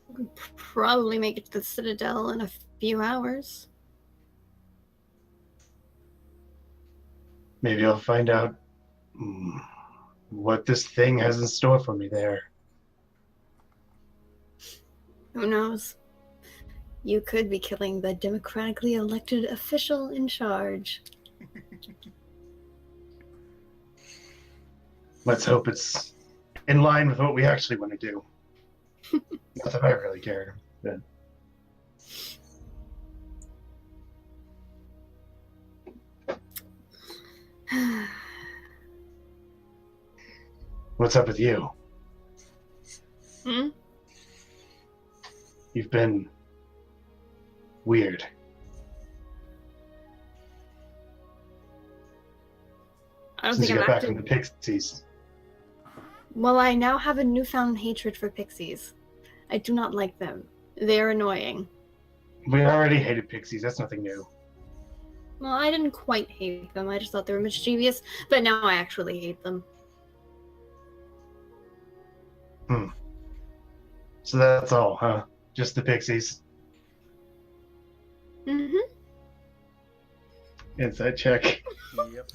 We'll probably make it to the Citadel in a few hours. Maybe I'll find out what this thing has in store for me there. Who knows? You could be killing the democratically elected official in charge. Let's hope it's in line with what we actually want to do. Not that I really care. But... What's up with you? Hmm? You've been weird. I don't Since think you I'm got back from acting. the pixies. Well, I now have a newfound hatred for pixies. I do not like them. They're annoying. We already hated pixies. That's nothing new. Well, I didn't quite hate them. I just thought they were mischievous, but now I actually hate them. So that's all, huh? Just the pixies. Mm-hmm. Inside check. Yep.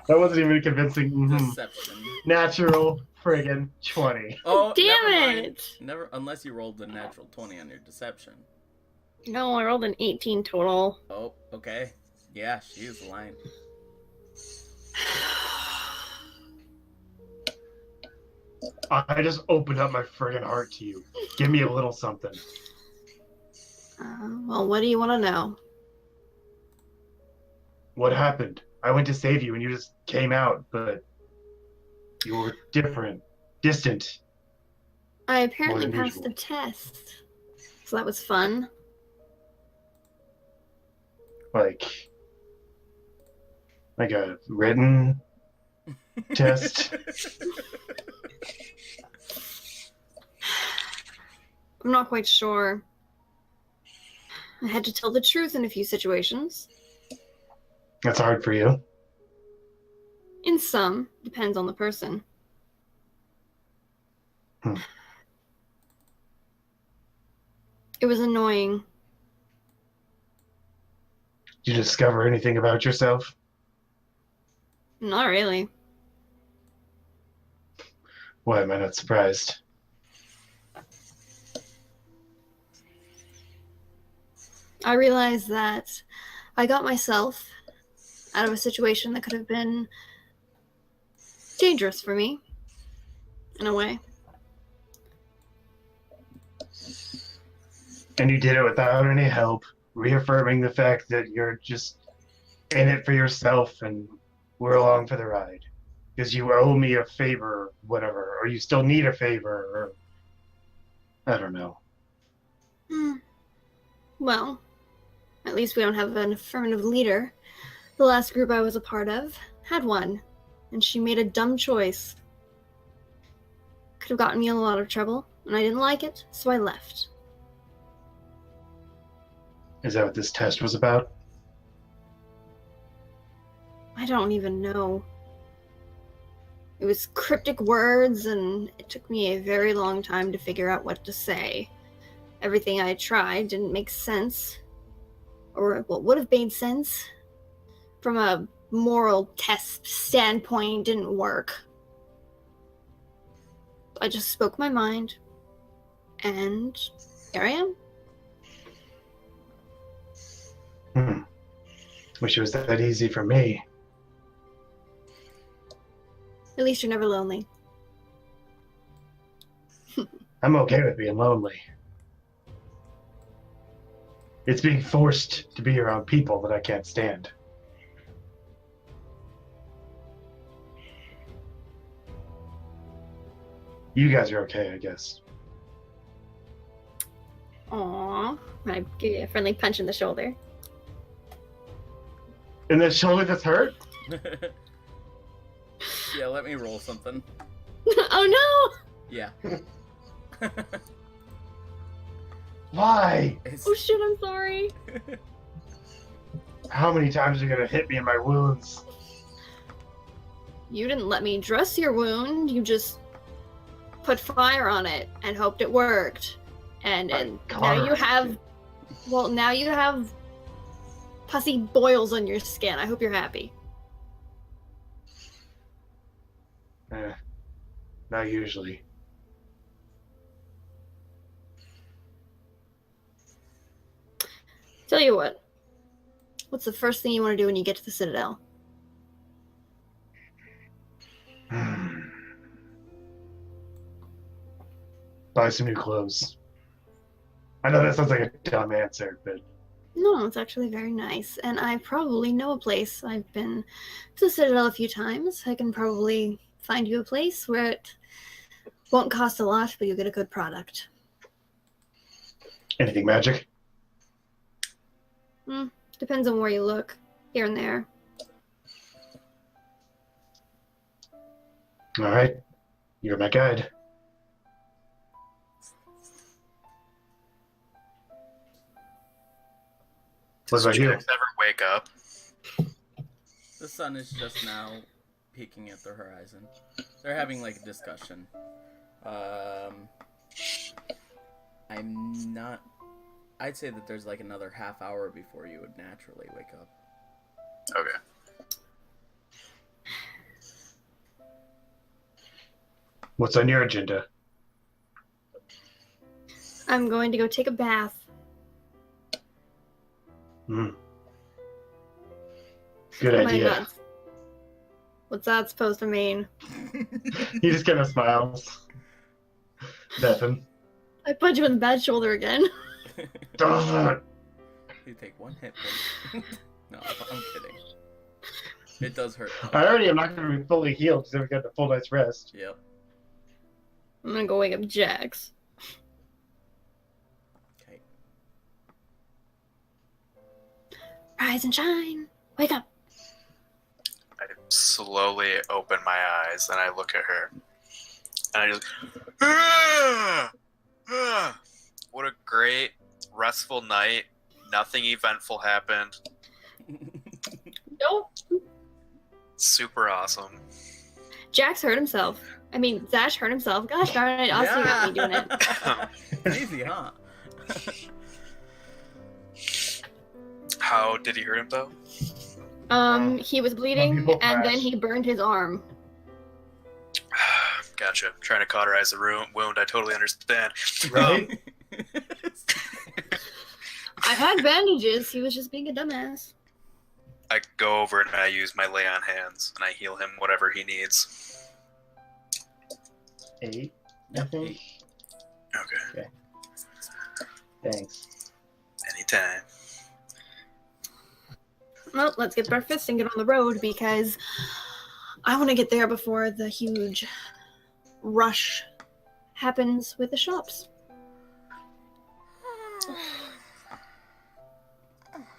That wasn't even convincing. Deception. Natural friggin' 20. Oh, Damn never mind. it! Never, unless you rolled a natural 20 on your deception. No, I rolled an 18 total. Oh, okay. Yeah, she is lying. I just opened up my friggin' heart to you. Give me a little something. Well, what do you want to know? What happened? I went to save you and you just came out, but you were different, distant. I apparently More than passed usual. the test. So that was fun. Like a written test. I'm not quite sure. I had to tell the truth in a few situations. That's hard for you. In some, depends on the person. It was annoying. Did you discover anything about yourself? Not really. Why am I not surprised? I realized that I got myself out of a situation that could have been dangerous for me, in a way. And you did it without any help, reaffirming the fact that you're just in it for yourself and we're along for the ride. Because you owe me a favor, or whatever, or you still need a favor, or I don't know. Well, at least we don't have an affirmative leader. The last group I was a part of had one, and she made a dumb choice. Could have gotten me in a lot of trouble, and I didn't like it, so I left. Is that what this test was about? I don't even know. It was cryptic words, and it took me a very long time to figure out what to say. Everything I tried didn't make sense, or what would have made sense from a moral test standpoint didn't work. I just spoke my mind, and here I am. Wish it was that easy for me. At least you're never lonely. I'm okay with being lonely. It's being forced to be around people that I can't stand. You guys are okay, I guess. Aww. I give you a friendly punch in the shoulder. And the shoulder that's hurt? Yeah, let me roll something. Oh Yeah. Why? no! Oh shit, I'm sorry. How many times are you gonna hit me in my wounds? You didn't let me dress your wound. You just put fire on it and hoped it worked. And now you have, well, now you have pussy boils on your skin. I hope you're happy. Not usually. Tell you what. What's the first thing you want to do when you get to the Citadel? Buy some new clothes. I know that sounds like a dumb answer, but No, it's actually very nice, and I probably know a place. I've been to Citadel a few times. I can probably find you a place where it won't cost a lot, but you get a good product. Anything magic? Depends on where you look, here and there. All right. You're my guide. What Does about you? Jax ever wake up? The sun is just now peeking at the horizon. They're having like a discussion. I'm not. I'd say that there's like another half hour before you would naturally wake up. Okay. What's on your agenda? I'm going to go take a bath. Good Oh my idea. God. What's that supposed to mean? He just kind of smiles. Nothing. I punch you in the bad shoulder again. You take one hit point. No, I'm kidding. It does hurt. I already am not going to be fully healed because I've got the full night's rest. Yep. I'm gonna go wake up Jax. Okay. Rise and shine. Wake up. I slowly open my eyes and I look at her. And I just... "Ah! Ah!" What a great, restful night. Nothing eventful happened. Nope. Super awesome. Jax hurt himself. I mean, Zash hurt himself. Gosh darn it, Austin got me doing it. Easy, huh? How did he hurt himself? He was bleeding, people and then crash. he burned his arm. Gotcha. Trying to cauterize the wound. I totally understand. Right? I had bandages. He was just being a dumbass. I go over and I use my lay on hands and I heal him whatever he needs. 8, I think. Okay. Thanks. Anytime. Well, let's get breakfast and get on the road because I want to get there before the huge rush happens with the shops.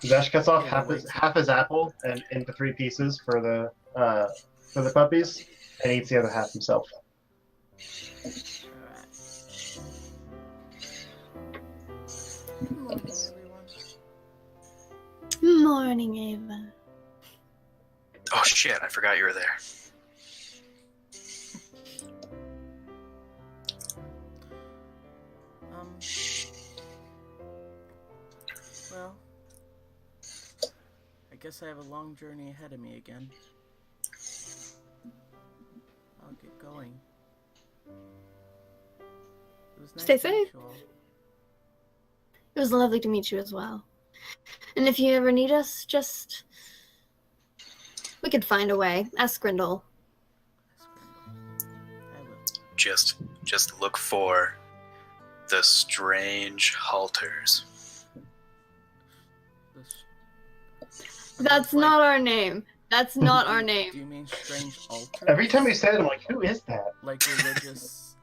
Zash cuts off half his apple and into 3 pieces for the puppies, and eats the other half himself. Morning, everyone. Morning, Ava. Oh shit, I forgot you were there. Well, I guess I have a long journey ahead of me again. I'll get going. It was nice Stay to meet safe. you all. It was lovely to meet you as well. And if you ever need us, we could find a way. Ask Grindel. I will. Just look for the strange halters. That's not our name. That's not our Do name. you mean strange altars? Every time he said it, I'm like, who is that? Like religious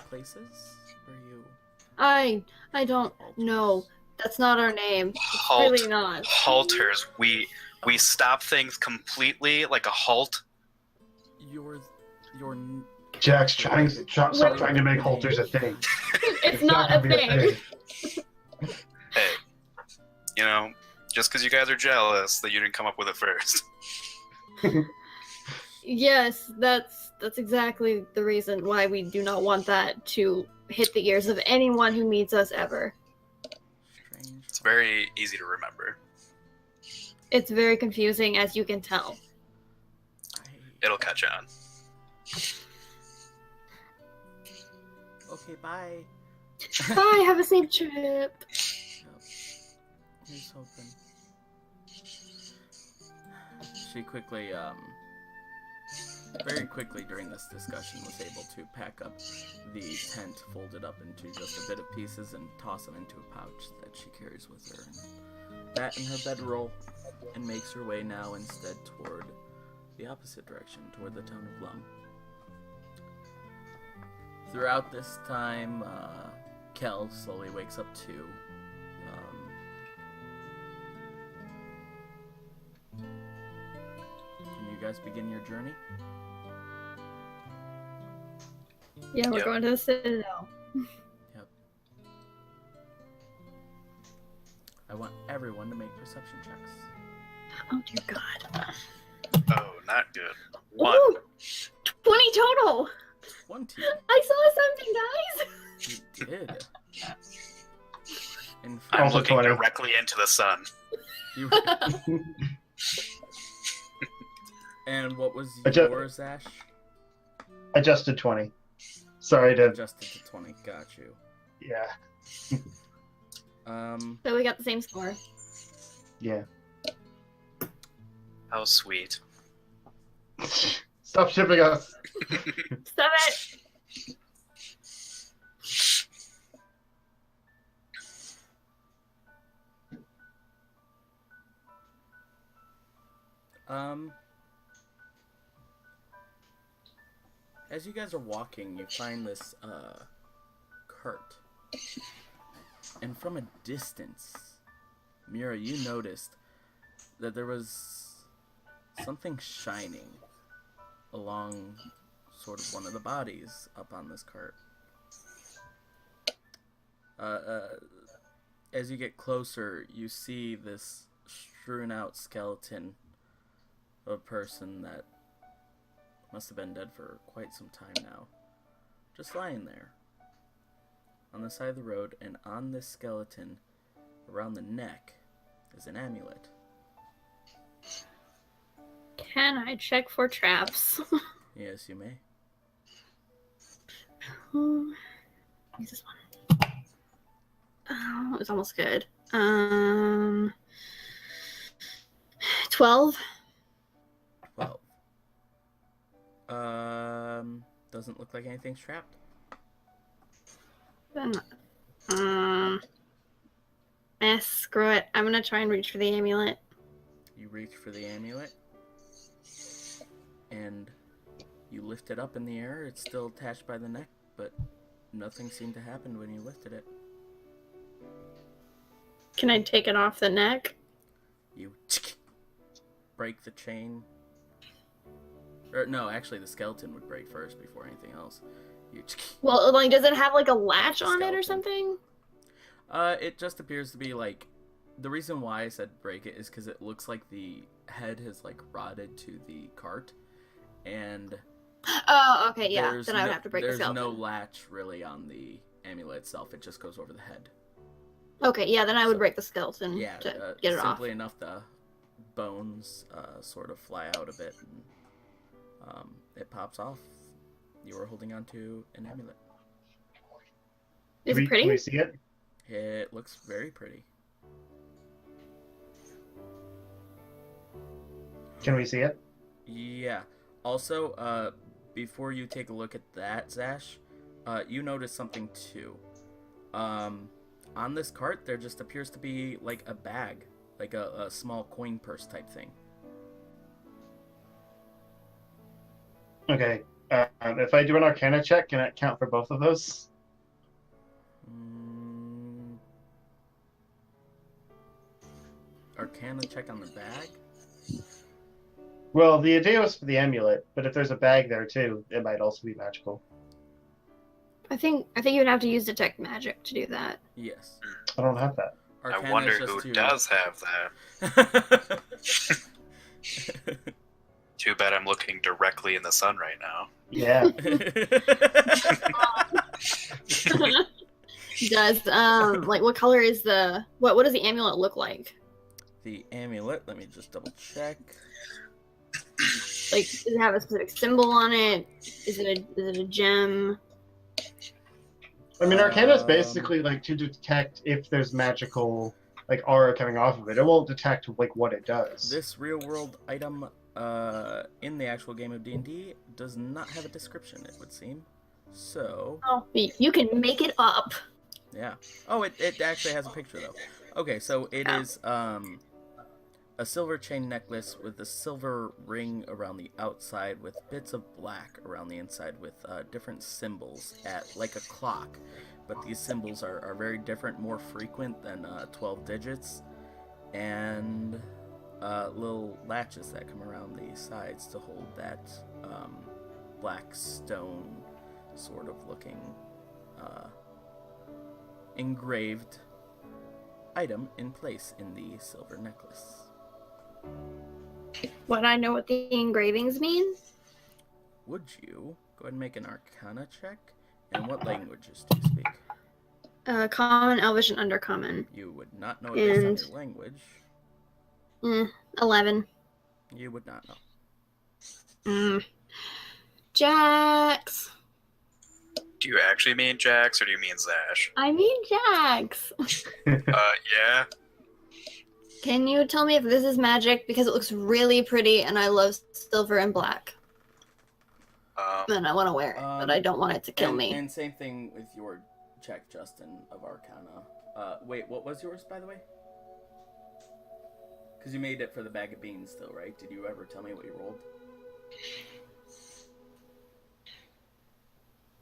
places? Where you I don't know. That's not our name. It's really not. Halters. We stop things completely like a halt. your Jack's stop trying to make halters a thing. It's not a gonna be thing. Hey, you know, just because you guys are jealous that you didn't come up with it first. Yes, that's exactly the reason why we do not want that to hit the ears of anyone who meets us ever. strange. It's very easy to remember. It's very confusing, as you can tell. It'll catch on. Okay, bye. Bye, have a safe trip. Yep. Here's hoping. She quickly very quickly during this discussion was able to pack up the tent, fold it up into just a bit of pieces, and toss them into a pouch that she carries with her. And that in her bedroll, and makes her way now instead toward the opposite direction, toward the town of Lum. Throughout this time, Kel slowly wakes up too. Can you guys begin your journey? Yeah, we're Yep. going to the Citadel. Yep. I want everyone to make perception checks. Oh dear God. Oh, not good. One. Ooh, 20 total. 20. I saw something, guys. You did. In I'm Also looking 20. directly into the sun. you. And what was yours, Ash? Adjusted 20. Sorry to. Adjusted to 20. Got you. Yeah. So we got the same score. Yeah. How sweet. Stop shipping us. Stop it. As you guys are walking, you find this cart. And from a distance, Mira, you noticed that there was something shining along sort of one of the bodies up on this cart. As you get closer, you see this strewn out skeleton of a person that must have been dead for quite some time now. Just lying there on the side of the road, and on this skeleton, around the neck, is an amulet. Can I check for traps? Yes, you may. Use this one. Oh, it was almost good. 12. 12. Doesn't look like anything's trapped. Screw it. I'm gonna try and reach for the amulet. You reach for the amulet, and you lift it up in the air. It's still attached by the neck, but nothing seemed to happen when you lifted it. Can I take it off the neck? You break the chain. Or, no, actually, the skeleton would break first before anything else. You Well, like, does it have like a latch on it or Skeleton. something? It just appears to be like, the reason why I said break it is because it looks like the head has like rotted to the cart, and Oh, okay, yeah. there's Then I would have to break the there's skeleton. no latch really on the amulet itself. It just goes over the head. Okay, yeah, then I would So- break the skeleton Yeah, to get it off. simply enough the bones sort of fly out a bit, and it pops off. You were holding on to an amulet. Is Can it pretty? we see it? It looks very pretty. Can we see it? Yeah. Also, before you take a look at that, Zash, you notice something too. On this cart, there just appears to be like a bag, like a small coin purse type thing. Okay. If I do an Arcana check, can it count for both of those? Arcana check on the bag. Well, the idea was for the amulet, but if there's a bag there too, it might also be magical. I think you'd have to use detect magic to do that. Yes. I don't have that. Arcana I wonder is just who to- does have that. Too bad I'm looking directly in the sun right now. Yeah. Does like what color is the what does the amulet look like? The amulet. Let me just double check. Like, does it have a specific symbol on it? Is it a gem? I mean, Arcana is basically like to detect if there's magical like aura coming off of it. It won't detect like what it does. This real world item in the actual game of D&D, does not have a description, it would seem. So, Oh, you can make it up. yeah. Oh, it actually has a picture, though. Okay, so it Yeah. is, a silver chain necklace with a silver ring around the outside with bits of black around the inside with different symbols at like a clock. But these symbols are very different, more frequent than 12 digits. And little latches that come around the sides to hold that black stone sort of looking engraved item in place in the silver necklace. Would I know what the engravings mean? Would you go ahead and make an Arcana check? And what languages do you speak? Common, Elvish, and Undercommon. You would not know it based on And- your language. 11. You would not know. Jax. Do you actually mean Jax or do you mean Zash? I mean Jax. Yeah. Can you tell me if this is magic? Because it looks really pretty and I love silver and black. And I want to wear it, but I don't want it to kill me. And same thing with your check, Justin, of Arcana. Wait, what was yours, by the way? Because you made it for the bag of beans still, right? Did you ever tell me what you rolled?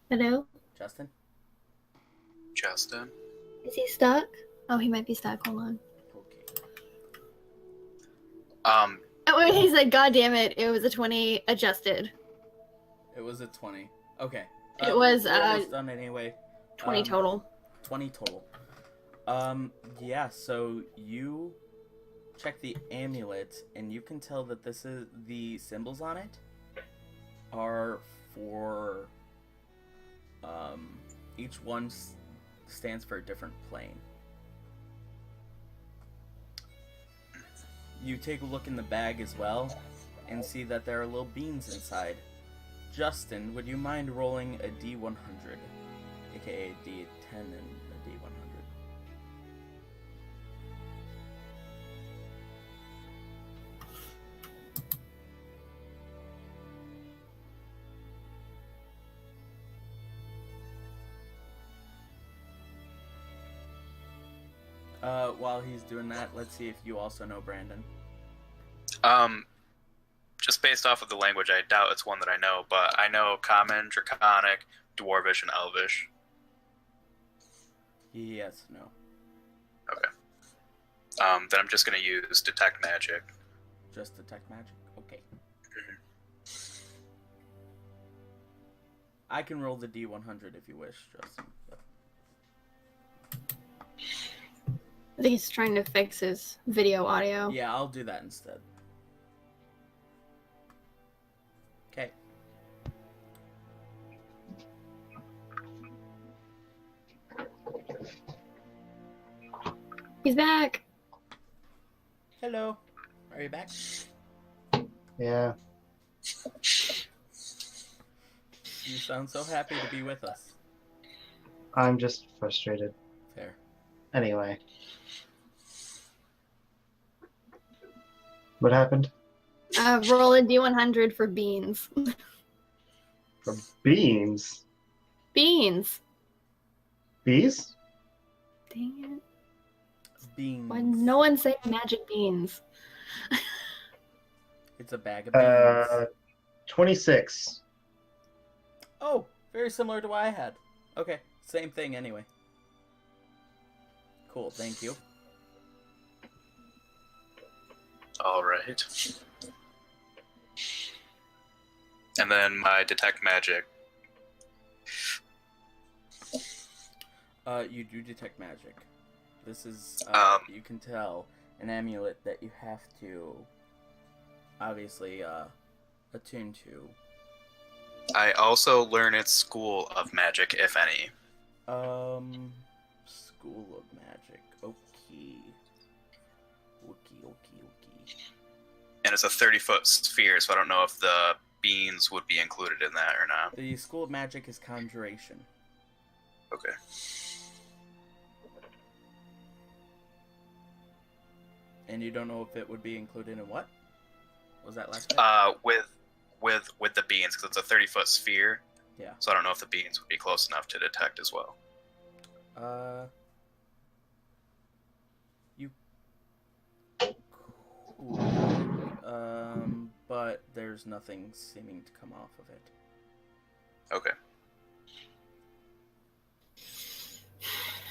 Hello? Justin? Justin? Is he stuck? Oh, he might be stuck. Hold on. Okay. Oh, wait, he said, God damn it, it was a 20 adjusted. It was a 20. Okay. It was, we're almost done anyway. 20 total. 20 total. Yeah, so you check the amulet, and you can tell that this is the symbols on it are for each one stands for a different plane. You take a look in the bag as well and see that there are little beans inside. Justin, would you mind rolling a D100, aka a D10 and a D100? While he's doing that, let's see if you also know Brandon. Just based off of the language, I doubt it's one that I know, but I know Common, Draconic, Dwarvish, and Elvish. Yes, no. Okay. Then I'm just gonna use Detect Magic. Just detect magic? Okay. I can roll the D100 if you wish, Justin. But... I think he's trying to fix his video audio. yeah, I'll do that instead. Okay. He's back. Hello. Are you back? Yeah. You sound so happy to be with us. I'm just frustrated. Fair. Anyway. What happened? Roll a D100 for beans. For beans? Beans. Bees? Dang it. Beans. Why no one say magic beans? It's a bag of beans. 26. Oh, very similar to what I had. Okay, same thing anyway. Cool, thank you. All right. And then my Detect Magic. You do detect magic. This is, you can tell, an amulet that you have to, obviously, attune to. I also learn its School of Magic, if any. School of Magic. Okay. Okay. And it's a 30-foot sphere, so I don't know if the beans would be included in that or not. The School of Magic is Conjuration. Okay. And you don't know if it would be included in what? Was that last guy? With the beans, because it's a 30-foot sphere. Yeah. So I don't know if the beans would be close enough to detect as well. You could, but there's nothing seeming to come off of it. Okay.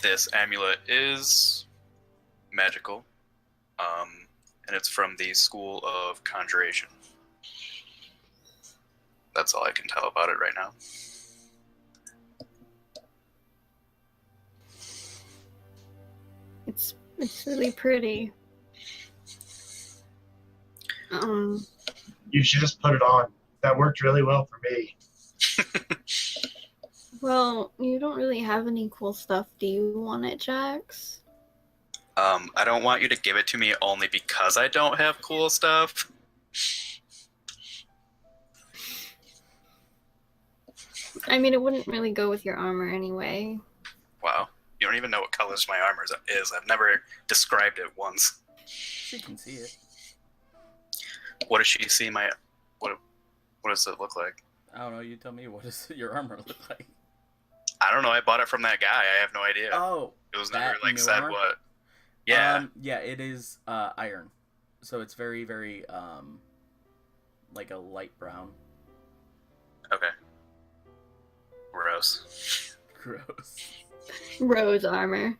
This amulet is magical, and it's from the School of Conjuration. That's all I can tell about it right now. It's really pretty. You should just put it on. That worked really well for me. Well, you don't really have any cool stuff. Do you want it, Jax? I don't want you to give it to me only because I don't have cool stuff. I mean, it wouldn't really go with your armor anyway. Wow. You don't even know what colors my armor is. I've never described it once. She can see it. What does she see my... What does it look like? I don't know. You tell me. What does your armor look like? I don't know. I bought it from that guy. I have no idea. Oh, It was that never like new said armor? what. Yeah. Yeah, it is iron. So it's very, very like a light brown. Okay. Gross. Gross. Rose armor.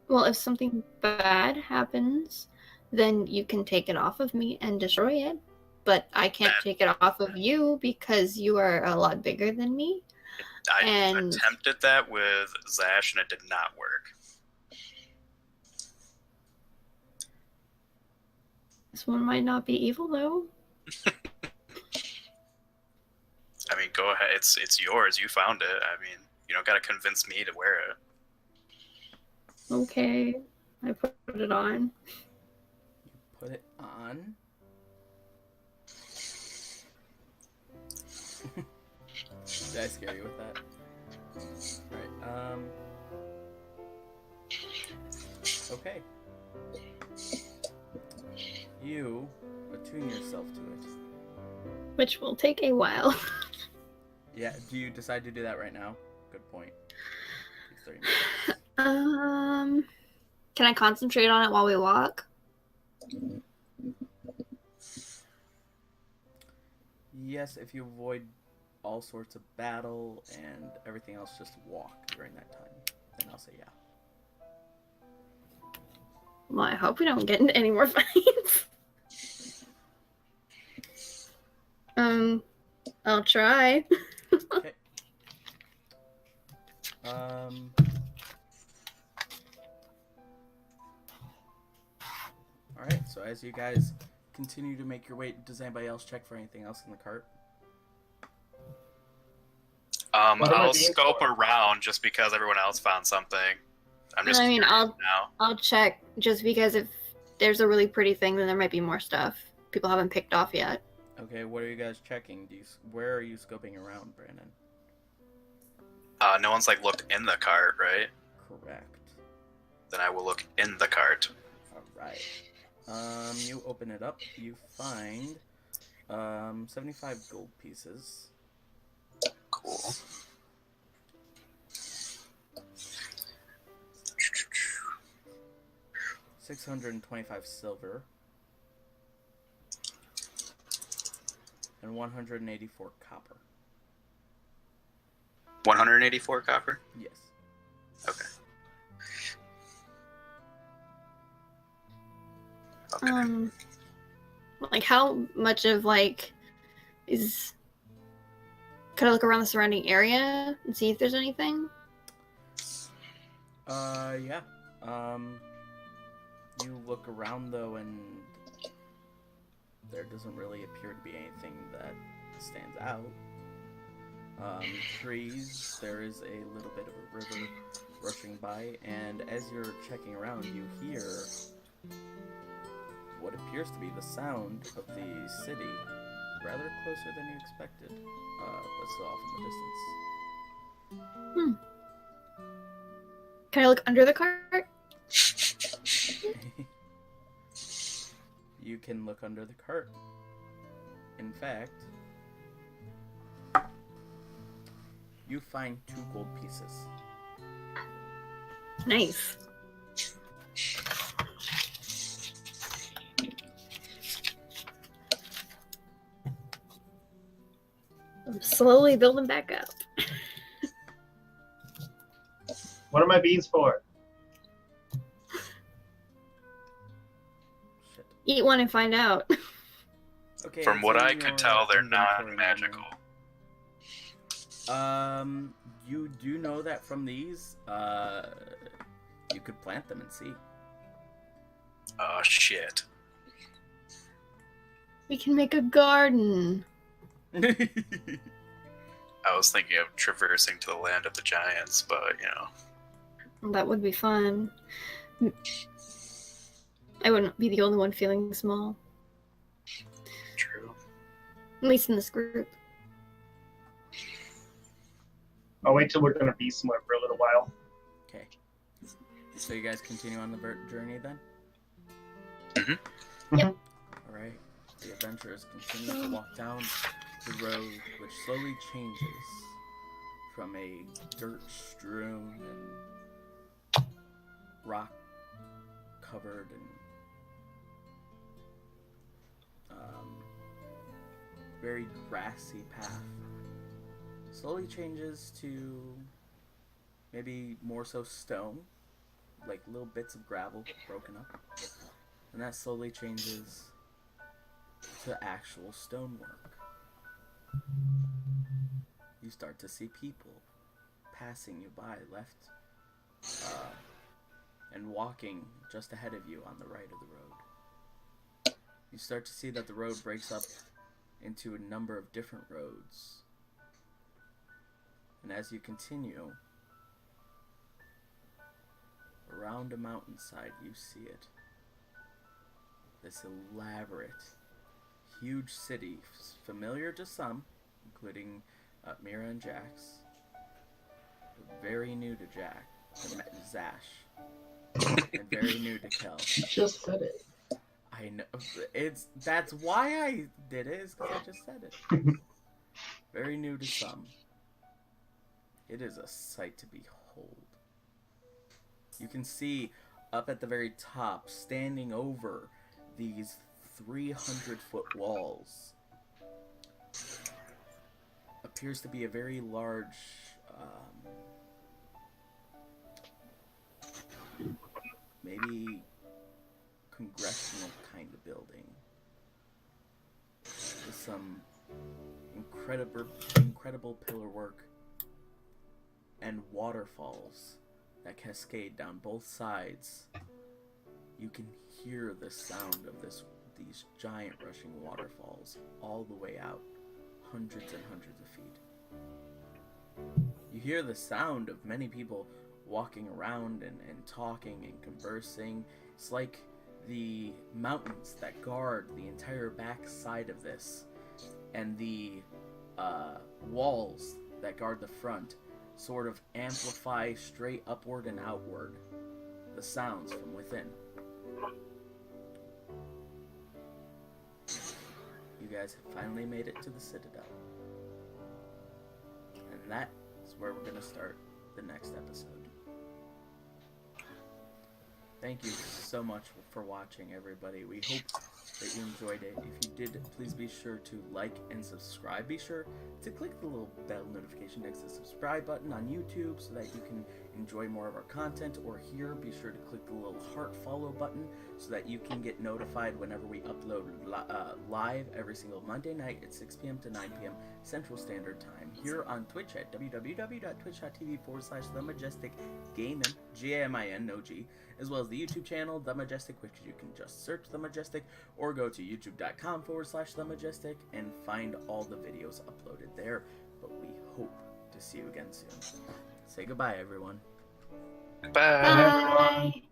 Well, if something bad happens, then you can take it off of me and destroy it. But I can't take it off of you because you are a lot bigger than me. I And- attempted that with Zash and it did not work. This one might not be evil, though. I mean, go ahead. It's yours. You found it. I mean, you don't gotta convince me to wear it. Okay, I put it on. Put it on. Did I scare you with that? Alright, okay. You attune yourself to it. Which will take a while. Yeah, do you decide to do that right now? Good point. Takes 30 minutes. Can I concentrate on it while we walk? Yes, if you avoid all sorts of battle and everything else, just walk during that time. Then I'll say yeah. Well, I hope we don't get into any more fights. I'll try. Okay. Alright, so as you guys continue to make your way, does anybody else check for anything else in the cart? What am I I'll being scope for? around just because everyone else found something. I'm just I mean, curious now. I'll check just because if there's a really pretty thing, then there might be more stuff people haven't picked off yet. Okay, what are you guys checking? Where are you scoping around, Brandon? No one's like looked in the cart, right? Correct. Then I will look in the cart. Alright. You open it up, you find 75 gold pieces. Cool. $625 silver. And 184 copper. 184 copper? Yes. Okay. Okay. Like how much of like is? Could I look around the surrounding area and see if there's anything? Yeah. You look around though, and there doesn't really appear to be anything that stands out. Trees, there is a little bit of a river rushing by, and as you're checking around, you hear what appears to be the sound of the city, rather closer than you expected, but still off in the distance. Can I look under the cart? You can look under the cart. In fact, you find 2 gold pieces. Nice. I'm slowly building back up. What are my beans for? Shit. Eat one and find out. Okay. From it's what in I your could tell, they're not inventory magical. menu. You do know that from these, you could plant them and see. Oh shit. We can make a garden. I was thinking of traversing to the land of the giants, but you know. That would be fun. I wouldn't be the only one feeling small. True. At least in this group. I'll wait till we're gonna be somewhere for a little while. Okay. So you guys continue on the journey then? Yep. Alright. The adventurers continue to walk down the road, which slowly changes from a dirt-strewn and rock-covered and very grassy path. Slowly changes to maybe more so stone, like little bits of gravel broken up. And that slowly changes to actual stonework. You start to see people passing you by left and walking just ahead of you on the right of the road. You start to see that the road breaks up into a number of different roads. And as you continue around a mountainside, you see it. This elaborate, huge city, familiar to some, including Mira and Jax, but very new to Jack, Zash, and very new to Kel. You just said it. I know, that's why I did it, is because I just said it. Very new to some. It is a sight to behold. You can see up at the very top, standing over these 300-foot walls, appears to be a very large maybe congressional kind of building with some incredible pillar work and waterfalls that cascade down both sides. You can hear the sound of these giant rushing waterfalls all the way out, hundreds and hundreds of feet. You hear the sound of many people walking around and talking and conversing. It's like the mountains that guard the entire back side of this and the walls that guard the front sort of amplify straight upward and outward the sounds from within. You guys have finally made it to the Citadel. And that is where we're going to start the next episode. Thank you so much for watching, everybody. We hope that you enjoyed it. If you did, please be sure to like and subscribe. Be sure to click the little bell notification next to the subscribe button on YouTube so that you can enjoy more of our content. Or here, be sure to click the little heart follow button so that you can get notified whenever we upload live every single Monday night at 6 p.m. to 9 p.m. Central Standard Time here on Twitch at www.twitch.tv/TheMajestic Gamin, no G, as well as the YouTube channel TheMajestic, which you can just search TheMajestic, or go to youtube.com/TheMajestic and find all the videos uploaded there. But we hope to see you again soon. Say goodbye, everyone. Bye. Bye.